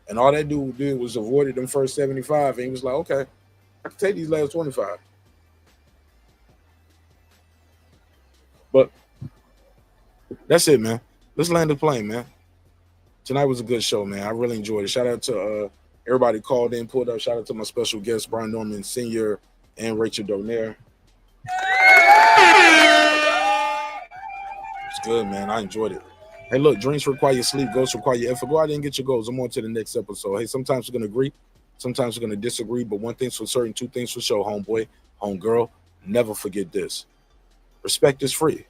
And all that dude did was avoided them first 75, and he was like, okay, I can take these last 25. But that's it, man. Let's land the plane, man. Tonight was a good show, man. I really enjoyed it. Shout out to everybody called in, pulled up. Shout out to my special guests, Brian Norman Sr. and Rachel Donaire. It's good, man. I enjoyed it. Hey, look, dreams require sleep, goals require effort. Go out there and get your goals. I'm on to the next episode. Hey, sometimes we're going to agree. Sometimes we're going to disagree. But one thing's for certain, 2 things for sure, homeboy, homegirl. Never forget this. Respect is free.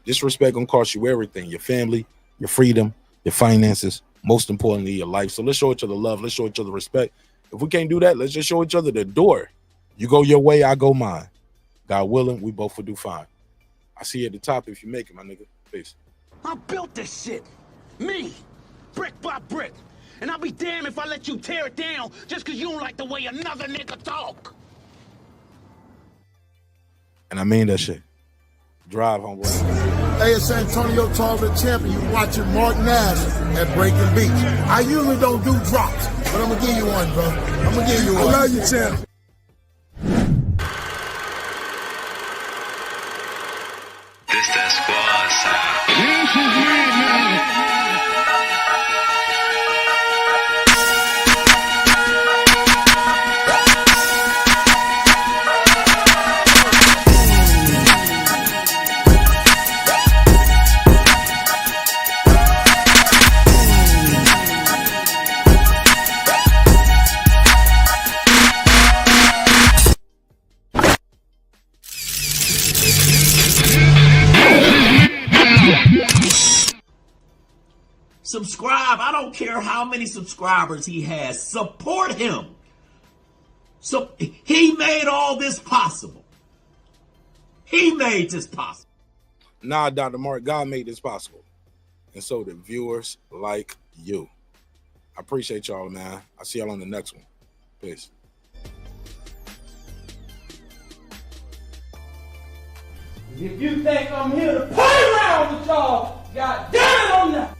Disrespect going to cost you everything. Your family, your freedom, your finances, most importantly, your life. So let's show each other love. Let's show each other respect. If we can't do that, let's just show each other the door. You go your way, I go mine. God willing, we both will do fine. I see you at the top if you make it, my nigga. Peace. I built this shit. Me. Brick by brick. And I'll be damned if I let you tear it down just because you don't like the way another nigga talk. And I mean that shit. Drive, homeboy. Hey, it's Antonio Tarver, the champion. You watching Mark Nash at Breaking Beach. I usually don't do drops, but I'm going to give you one, bro. I'm going to give you one. I love you, champ. This that squad side. This is me, man. Subscribe. I don't care how many subscribers he has. Support him. So he made all this possible. He made this possible. Nah, Dr. Mark, God made this possible. And so the viewers like you. I appreciate y'all, man. I'll see y'all on the next one. Peace. If you think I'm here to play around with y'all, God damn it, I'm not.